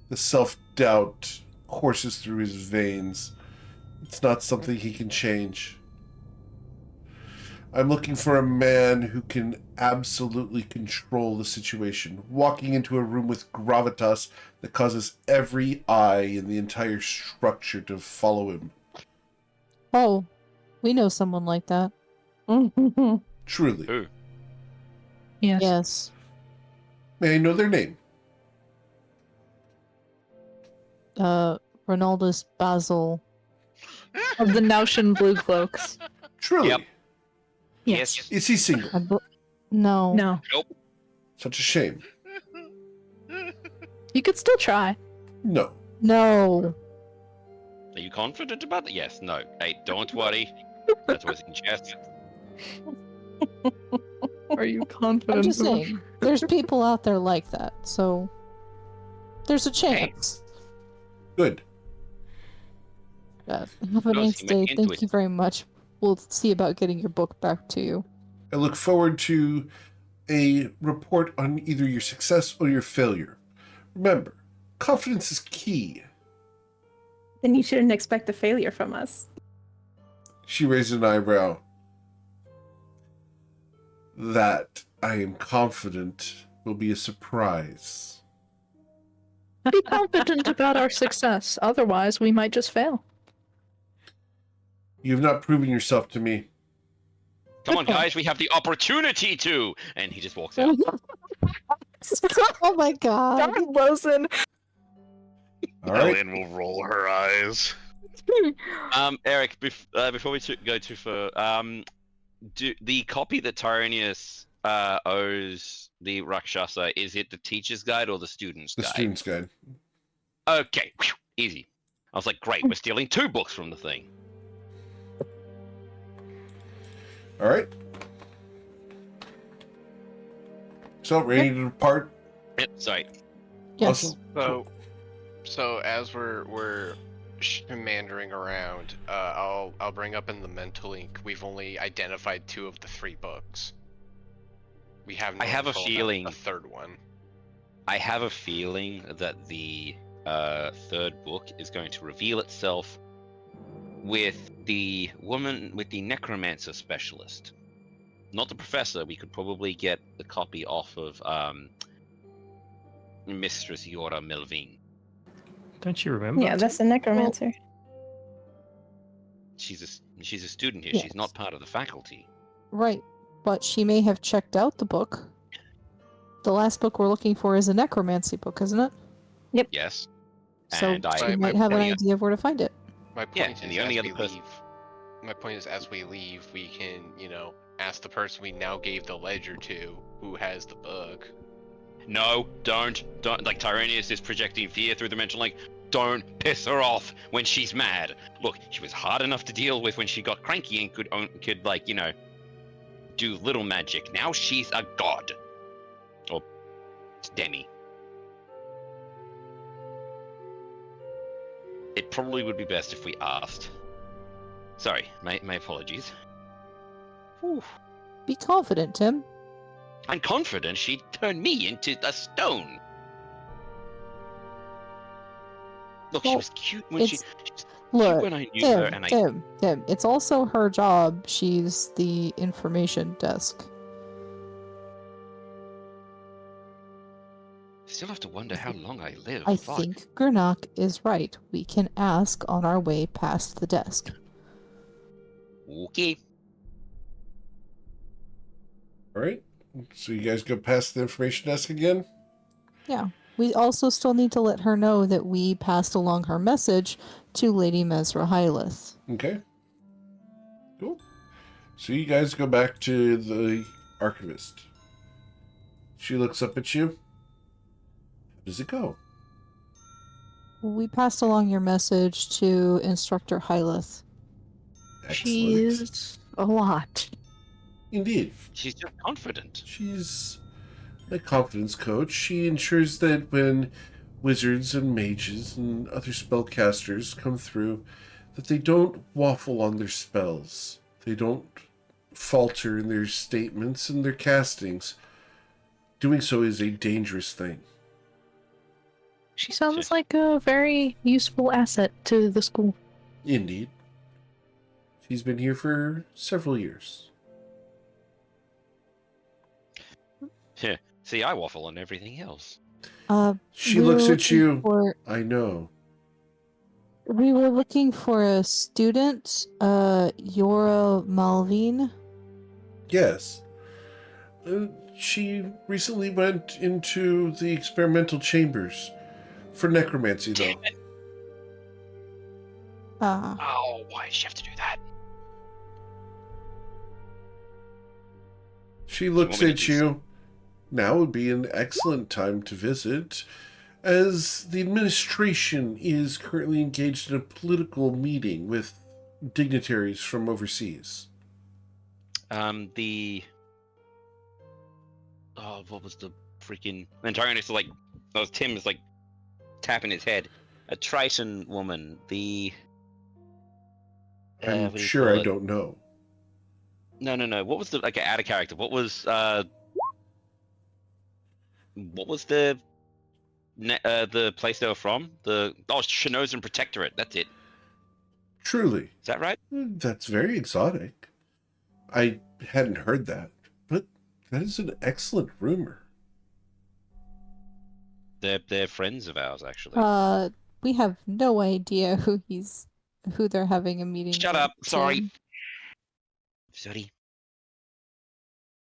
The self-doubt courses through his veins. It's not something he can change. I'm looking for a man who can absolutely control the situation, walking into a room with gravitas that causes every eye in the entire structure to follow him. Oh, we know someone like that. Truly. Who? Yes. Yes. May I know their name? Ronaldus Basil. Of the Naushan Blue Cloaks. Truly. Yep. Yes. Is he single? No. No. Such a shame. You could still try. No. No. Are you confident about that? Yes, no. Hey, don't worry. That was in jest. Are you confident? I'm just saying, there's people out there like that, so there's a chance. Good. Have a No, nice see, day. make into Thank you very much. We'll see about getting your book back to you. I look forward to a report on either your success or your failure. Remember, confidence is key. Then you shouldn't expect a failure from us. She raised an eyebrow. That, I am confident, will be a surprise. Be confident about our success. Otherwise, we might just fail. You've not proven yourself to me. Come on, Good point. guys, we have the opportunity to. And he just walks out. Oh my god. Darn Wilson. All right. Alien will roll her eyes. Eric, before we go too far, do the copy that Tyrannius owes the Rakshasa, is it the teacher's guide or the student's The guide? student's guide. Okay, whew, easy. I was like, great, we're stealing 2 books from the thing. All right. So, ready to depart? Yep, sorry. Yes. Awesome. So as we're meandering around, I'll bring up in the mental ink. We've only identified 2 of the 3 books. We have. No I have a info about feeling- a third one. I have a feeling that the 3rd book is going to reveal itself with the woman, with the necromancer specialist. Not the professor. We could probably get the copy off of Mistress Yora Melvin. Don't you remember? Yeah, that's the necromancer. She's a student here. Yes. She's not part of the faculty. Right, but she may have checked out the book. The last book we're looking for is a necromancy book, isn't it? Yes. So And she I might have an pointing at- idea of where to find it. My point Yeah, is, and the only as other we person- leave, my point is, as we leave, we can, ask the person we now gave the ledger to, who has the book. No, don't. Like, Tyrannius is projecting fear through the mental link. Don't piss her off when she's mad. Look, she was hard enough to deal with when she got cranky and could like, do little magic. Now she's a god. Or demi. It probably would be best if we asked. Sorry, my apologies. Whew. Be confident, Tim. I'm confident she'd turn me into a stone. Look, she Well, was cute when she it's- was Look, cute when I knew her, and I Tim. It's also her job. She's the information desk. still have to wonder how long I live. I Fuck. think Gurnak is right. We can ask on our way past the desk. Okay. All right. So you guys go past the information desk again? Yeah. We also still need to let her know that we passed along her message to Lady Mesra Hyleth. Okay. Cool. So you guys go back to the archivist. She looks up at you. How does it go? We passed along your message to Instructor Hyleth. She Excellent. is a lot. Indeed. She's just confident. She's a confidence coach. She ensures that when wizards and mages and other spellcasters come through, that they don't waffle on their spells. They don't falter in their statements and their castings. Doing so is a dangerous thing. She sounds like a very useful asset to the school. Indeed. She's been here for several years. Yeah. See, I waffle on everything else. She We were looks at looking you. for- I know. We were looking for a student, Yora Malvin. Yes. She recently went into the experimental chambers for necromancy, though. Damn it. Oh, why did she have to do that? She looks You want me at to do you. Now would be an excellent time to visit, as the administration is currently engaged in a political meeting with dignitaries from overseas. What was the freaking... And Tyranus is like... Oh, Tim is like tapping his head. A Triton woman. The... what I'm do you sure call I it? don't know. No. What was the... Like, out of character. What was the... the place they were from? Shinozen Protectorate. That's it. Truly. Is that right? That's very exotic. I hadn't heard that, but that is an excellent rumor. They're friends of ours, actually. We have no idea who he's who they're having a meeting Shut with, up. Sorry. Tim. Sorry.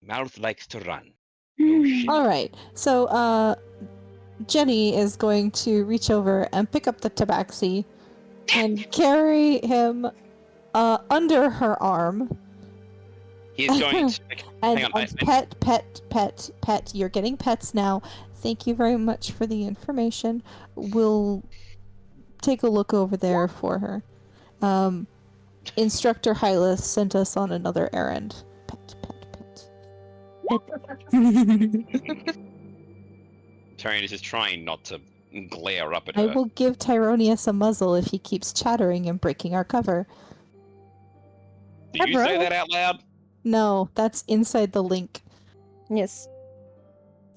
Mouth likes to run. No shit. All right. So, Jenny is going to reach over and pick up the tabaxi and carry him under her arm. He's going to. And, Hang on. pet. You're getting pets now. Thank you very much for the information. We'll take a look over there for her. Instructor Hylas sent us on another errand. Pet. Tyrion is just trying not to glare up at I her. will give Tyronius a muzzle if he keeps chattering and breaking our cover. Do you say that out loud? No, that's inside the link. Yes.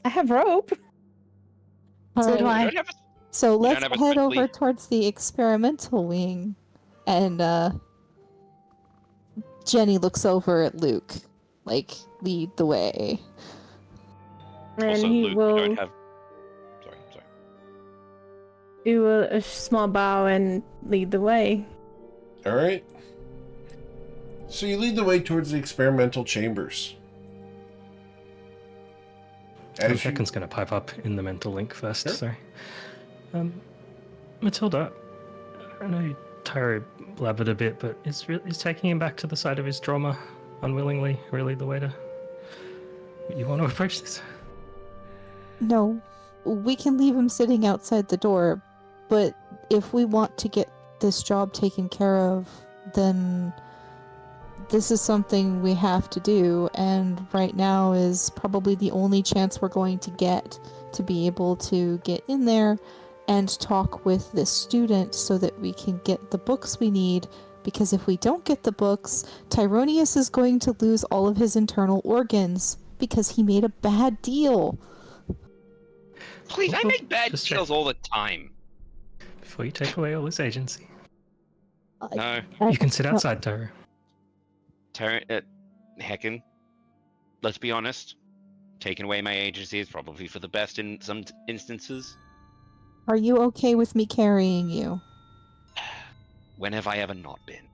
I have rope. So do Alright, I. You don't have a- So you let's don't have a head over quickly- towards the experimental wing. And Jenny looks over at Luke. Like, lead the way. And Also, he Luke, you will don't have. Sorry. do a small bow and lead the way. All right. So you lead the way towards the experimental chambers. As you- Heckin's going to pipe up in the mental link first. Sure. Sorry. Matilda, I know Tyro blabbered a bit, but is taking him back to the side of his trauma unwillingly really the way to... You want to approach this? No, we can leave him sitting outside the door, but if we want to get this job taken care of, then this is something we have to do, and right now is probably the only chance we're going to get to be able to get in there and talk with this student so that we can get the books we need, because if we don't get the books, Tyronius is going to lose all of his internal organs because he made a bad deal. Please, I Well, make bad just deals all the time. Before you take away all his agency. No, You can sit outside, Tyro. Heckin. Let's be honest. Taking away my agency is probably for the best in some instances. Are you okay with me carrying you? When have I ever not been?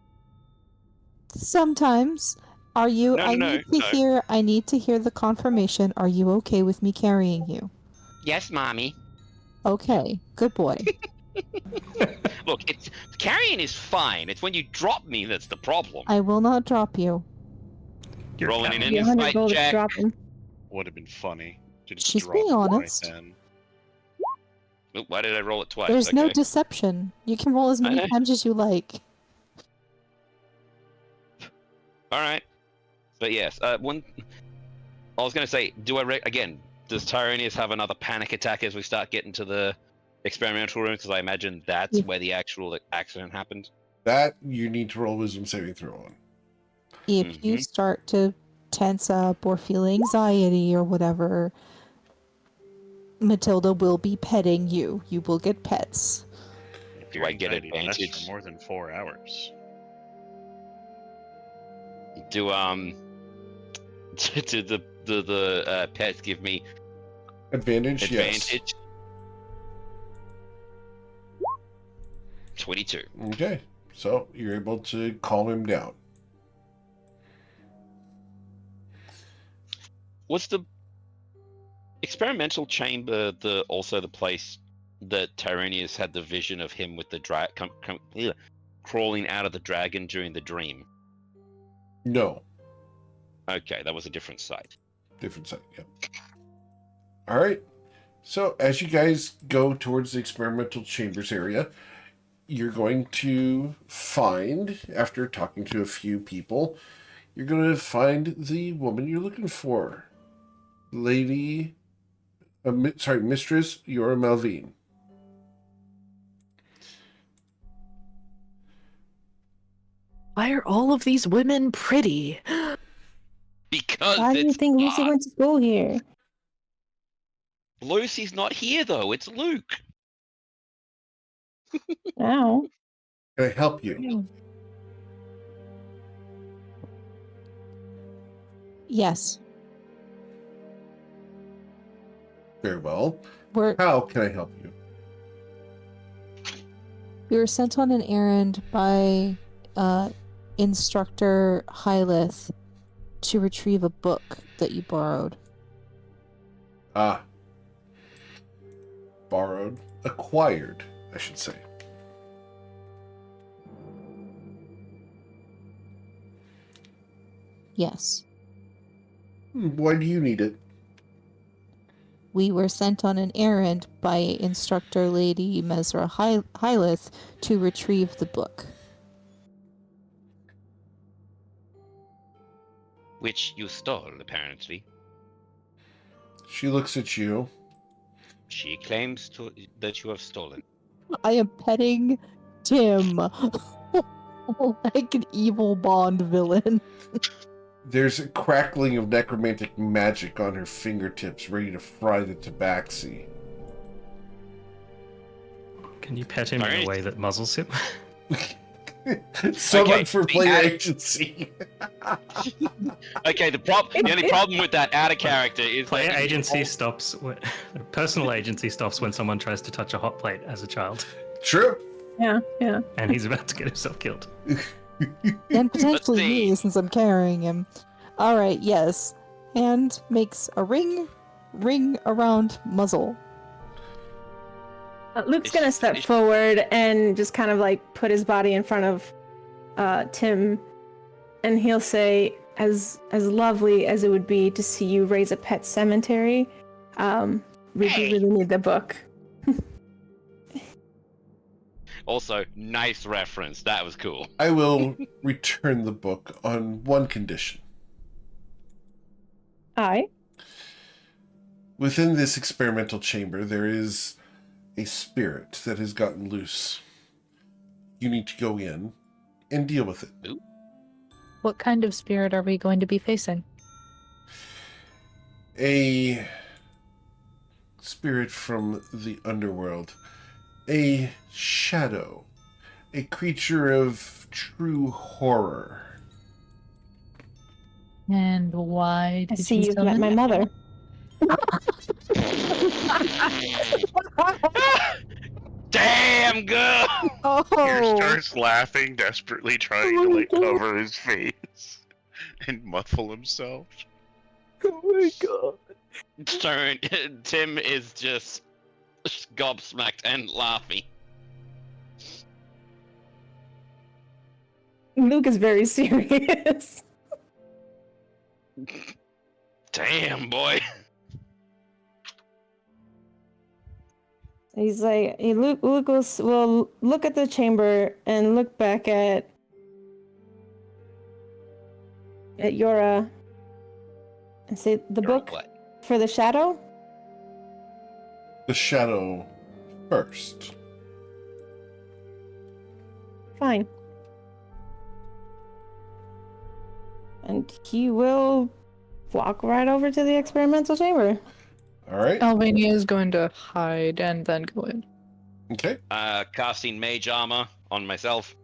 Sometimes. Are you? No, I need to hear the confirmation. Are you okay with me carrying you? Yes, mommy. Okay, good boy. Look, carrying is fine. It's when you drop me that's the problem. I will not drop you. You're Rolling a an Be 100 insight gold to check. drop him. Would have been funny to just She's drop being it right honest. then. Oop, why did I roll it twice? There's no Okay. deception. You can roll as I many know. times as you like. All right. But yes, one. I was going to say, again? Does Tyronius have another panic attack as we start getting to the experimental room? Because I imagine that's Yeah. where the actual accident happened. that you need to roll wisdom saving throw on. If you Mhm. start to tense up or feel anxiety or whatever, Matilda will be petting you. You will get pets. If Do your I get anxiety lasts advantage? for more than 4 hours? Do did the pets give me Advantage, yes. advantage? 22. Okay, so you're able to calm him down. Was the experimental chamber also the place that Tyronius had the vision of him with the crawling out of the dragon during the dream? No, Okay, that was a different site. different side. Yeah. All right. So as you guys go towards the experimental chambers area, you're going to find, after talking to a few people, you're going to find the woman you're looking for. Lady, Mistress Yora Malvine. Why are all of these women pretty? Because Why do you it's think Lucy not. went to school here? Lucy's not here though. It's Luke. Now. Can I help you? Yes. Very well. We're How can I help you? We were sent on an errand by Instructor Hyleth to retrieve a book that you borrowed. Ah. Borrowed. Acquired, I should say. Yes. Why do you need it? We were sent on an errand by Instructor Lady Mesra Hyleth to retrieve the book. Which you stole, apparently. She looks at you. She claims that you have stolen. I am petting Tim like an evil Bond villain. There's a crackling of necromantic magic on her fingertips, ready to fry the tabaxi. Can you pet him in a way that muzzles him? Someone Okay, for the player ad- agency. Okay, the only problem with that out of character is Player that agency stops. Personal agency stops when someone tries to touch a hot plate as a child, True. Yeah. and he's about to get himself killed. And potentially see. me, since I'm carrying him. Alright, yes. Hand makes a ring around muzzle. Luke's gonna step forward and just kind of like put his body in front of Tim, and he'll say, "As lovely as it would be to see you raise a pet cemetery, we do really need the book." Also, nice reference. That was cool. I will return the book on one condition. Aye. Within this experimental chamber, there is a spirit that has gotten loose. You need to go in and deal with it. What kind of spirit are we going to be facing? A spirit from the underworld. A shadow. A creature of true horror. And why I did see you you've met summon my it? mother. Damn, girl! Oh! Here starts laughing, desperately trying to like cover his face and muffle himself. Oh my god. Tim is just gobsmacked and laughing. Luke is very serious. Damn, boy. He's like, Luke will look at the chamber and look back at Yora and say, "The book What? for the shadow?" The shadow first. Fine. And he will walk right over to the experimental chamber. All right. Albania is going to hide and then go in. Okay. Casting mage armor on myself.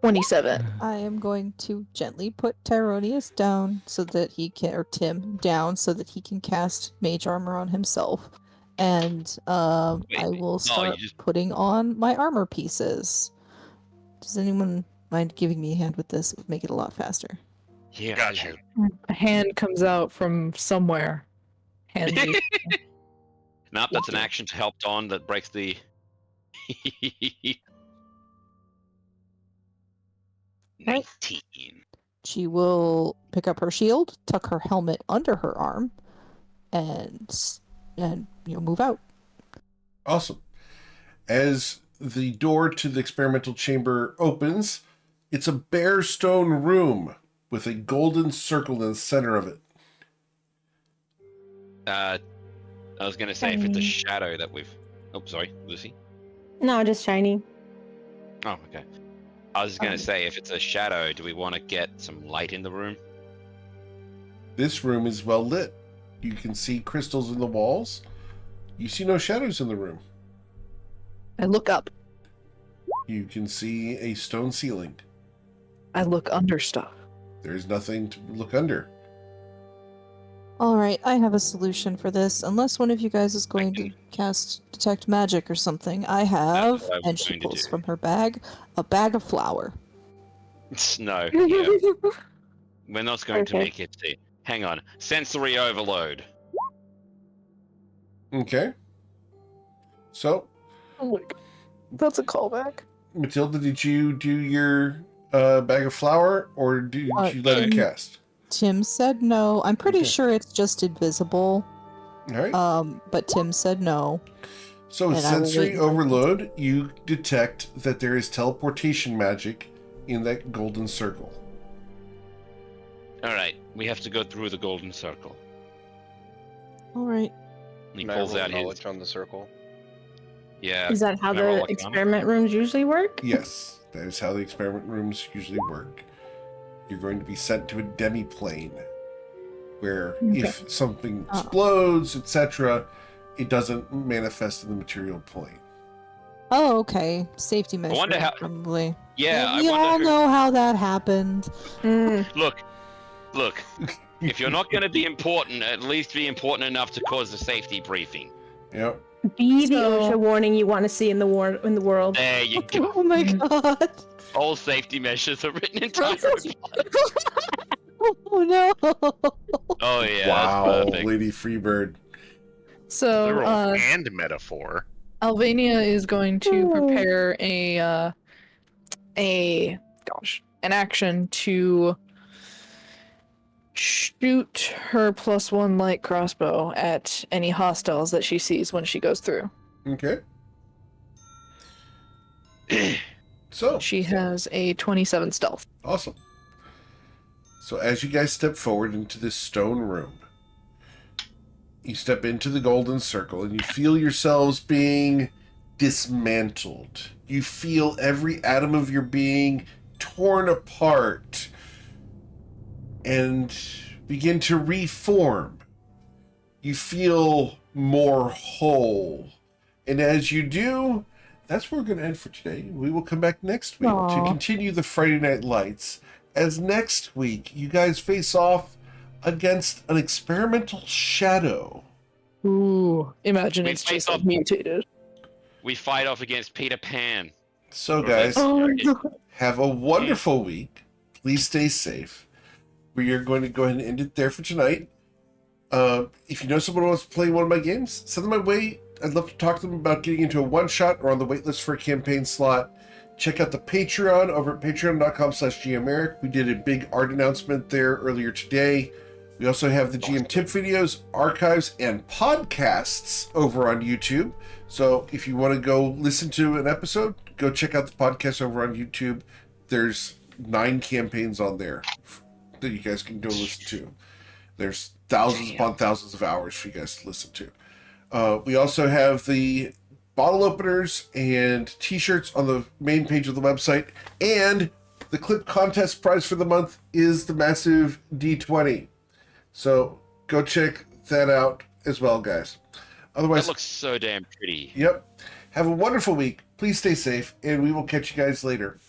27. I am going to gently put Tyronius down so that he can, or Tim down so that he can cast mage armor on himself. And I will start putting on my armor pieces. Does anyone mind giving me a hand with this? It would make it a lot faster. Yeah, Got you. A hand comes out from somewhere. Handy. Nope, that's an action to help Dawn that breaks the. 19. She will pick up her shield, tuck her helmet under her arm, and move out. Awesome. As the door to the experimental chamber opens, it's a bare stone room with a golden circle in the center of it. I was gonna say if it's a shadow that we've. Oh, sorry, Lucy. No, just shiny. Oh, okay. I was gonna say if it's a shadow, do we want to get some light in the room? This room is well lit. You can see crystals in the walls. You see no shadows in the room. I look up. You can see a stone ceiling. I look under stuff. There is nothing to look under. All right, I have a solution for this. Unless one of you guys is going to cast detect magic or something, I have, what I was and she going to pulls do. from her bag, a bag of flour. No, yeah, we're not going to Okay. make it. Hang on, sensory overload. Okay. So, Oh my god. That's a callback. Matilda, did you do your bag of flour, or did you let it cast? Tim said no. I'm pretty Okay. sure it's just invisible. All right. But Tim said no. So with and I will wait sensory until he overload, you detect that there is teleportation magic in that golden circle. All right, we have to go through the golden circle. All right. And he Can I pulls roll out his. knowledge on the circle? Yeah. Is that how Can I roll the Arcana? experiment rooms usually work? Yes, that is how the experiment rooms usually work. You're going to be sent to a demi-plane, where if something explodes, etc., it doesn't manifest in the material plane. Oh, okay. Safety measure, wonder how- probably. Yeah, I we all wonder who. know how that happened. Look. If you're not going to be important, at least be important enough to cause a safety briefing. Yep. Be the So- OSHA warning you want to see in the world. There you go. Oh my god. All safety measures are written in time. Oh no. Oh yeah, Wow, that's perfect. Lady Freebird. So, Literal and metaphor. Alvania is going to prepare an action to shoot her +1 light crossbow at any hostiles that she sees when she goes through. Okay. So She has a 27 stealth. awesome. So as you guys step forward into this stone room, you step into the golden circle and you feel yourselves being dismantled. You feel every atom of your being torn apart and begin to reform. You feel more whole. And as you do, that's where we're going to end for today. We will come back next week to continue the Friday Night Lights. As next week, you guys face off against an experimental shadow. Ooh, imagine We it's face just like off- mutated. We fight off against Peter Pan. So, guys, Oh no. have a wonderful week. Please stay safe. We are going to go ahead and end it there for tonight. If you know someone who wants to play one of my games, send them my way. I'd love to talk to them about getting into a one-shot or on the waitlist for a campaign slot. Check out the Patreon over at patreon.com/GMEric. We did a big art announcement there earlier today. We also have the GM tip videos, archives, and podcasts over on YouTube. So if you want to go listen to an episode, go check out the podcast over on YouTube. There's 9 campaigns on there that you guys can go listen to. There's thousands upon thousands of hours for you guys to listen to. We also have the bottle openers and t-shirts on the main page of the website. And the clip contest prize for the month is the massive D20. So go check that out as well, guys. Otherwise, That looks so damn pretty. yep. Have a wonderful week. Please stay safe, and we will catch you guys later.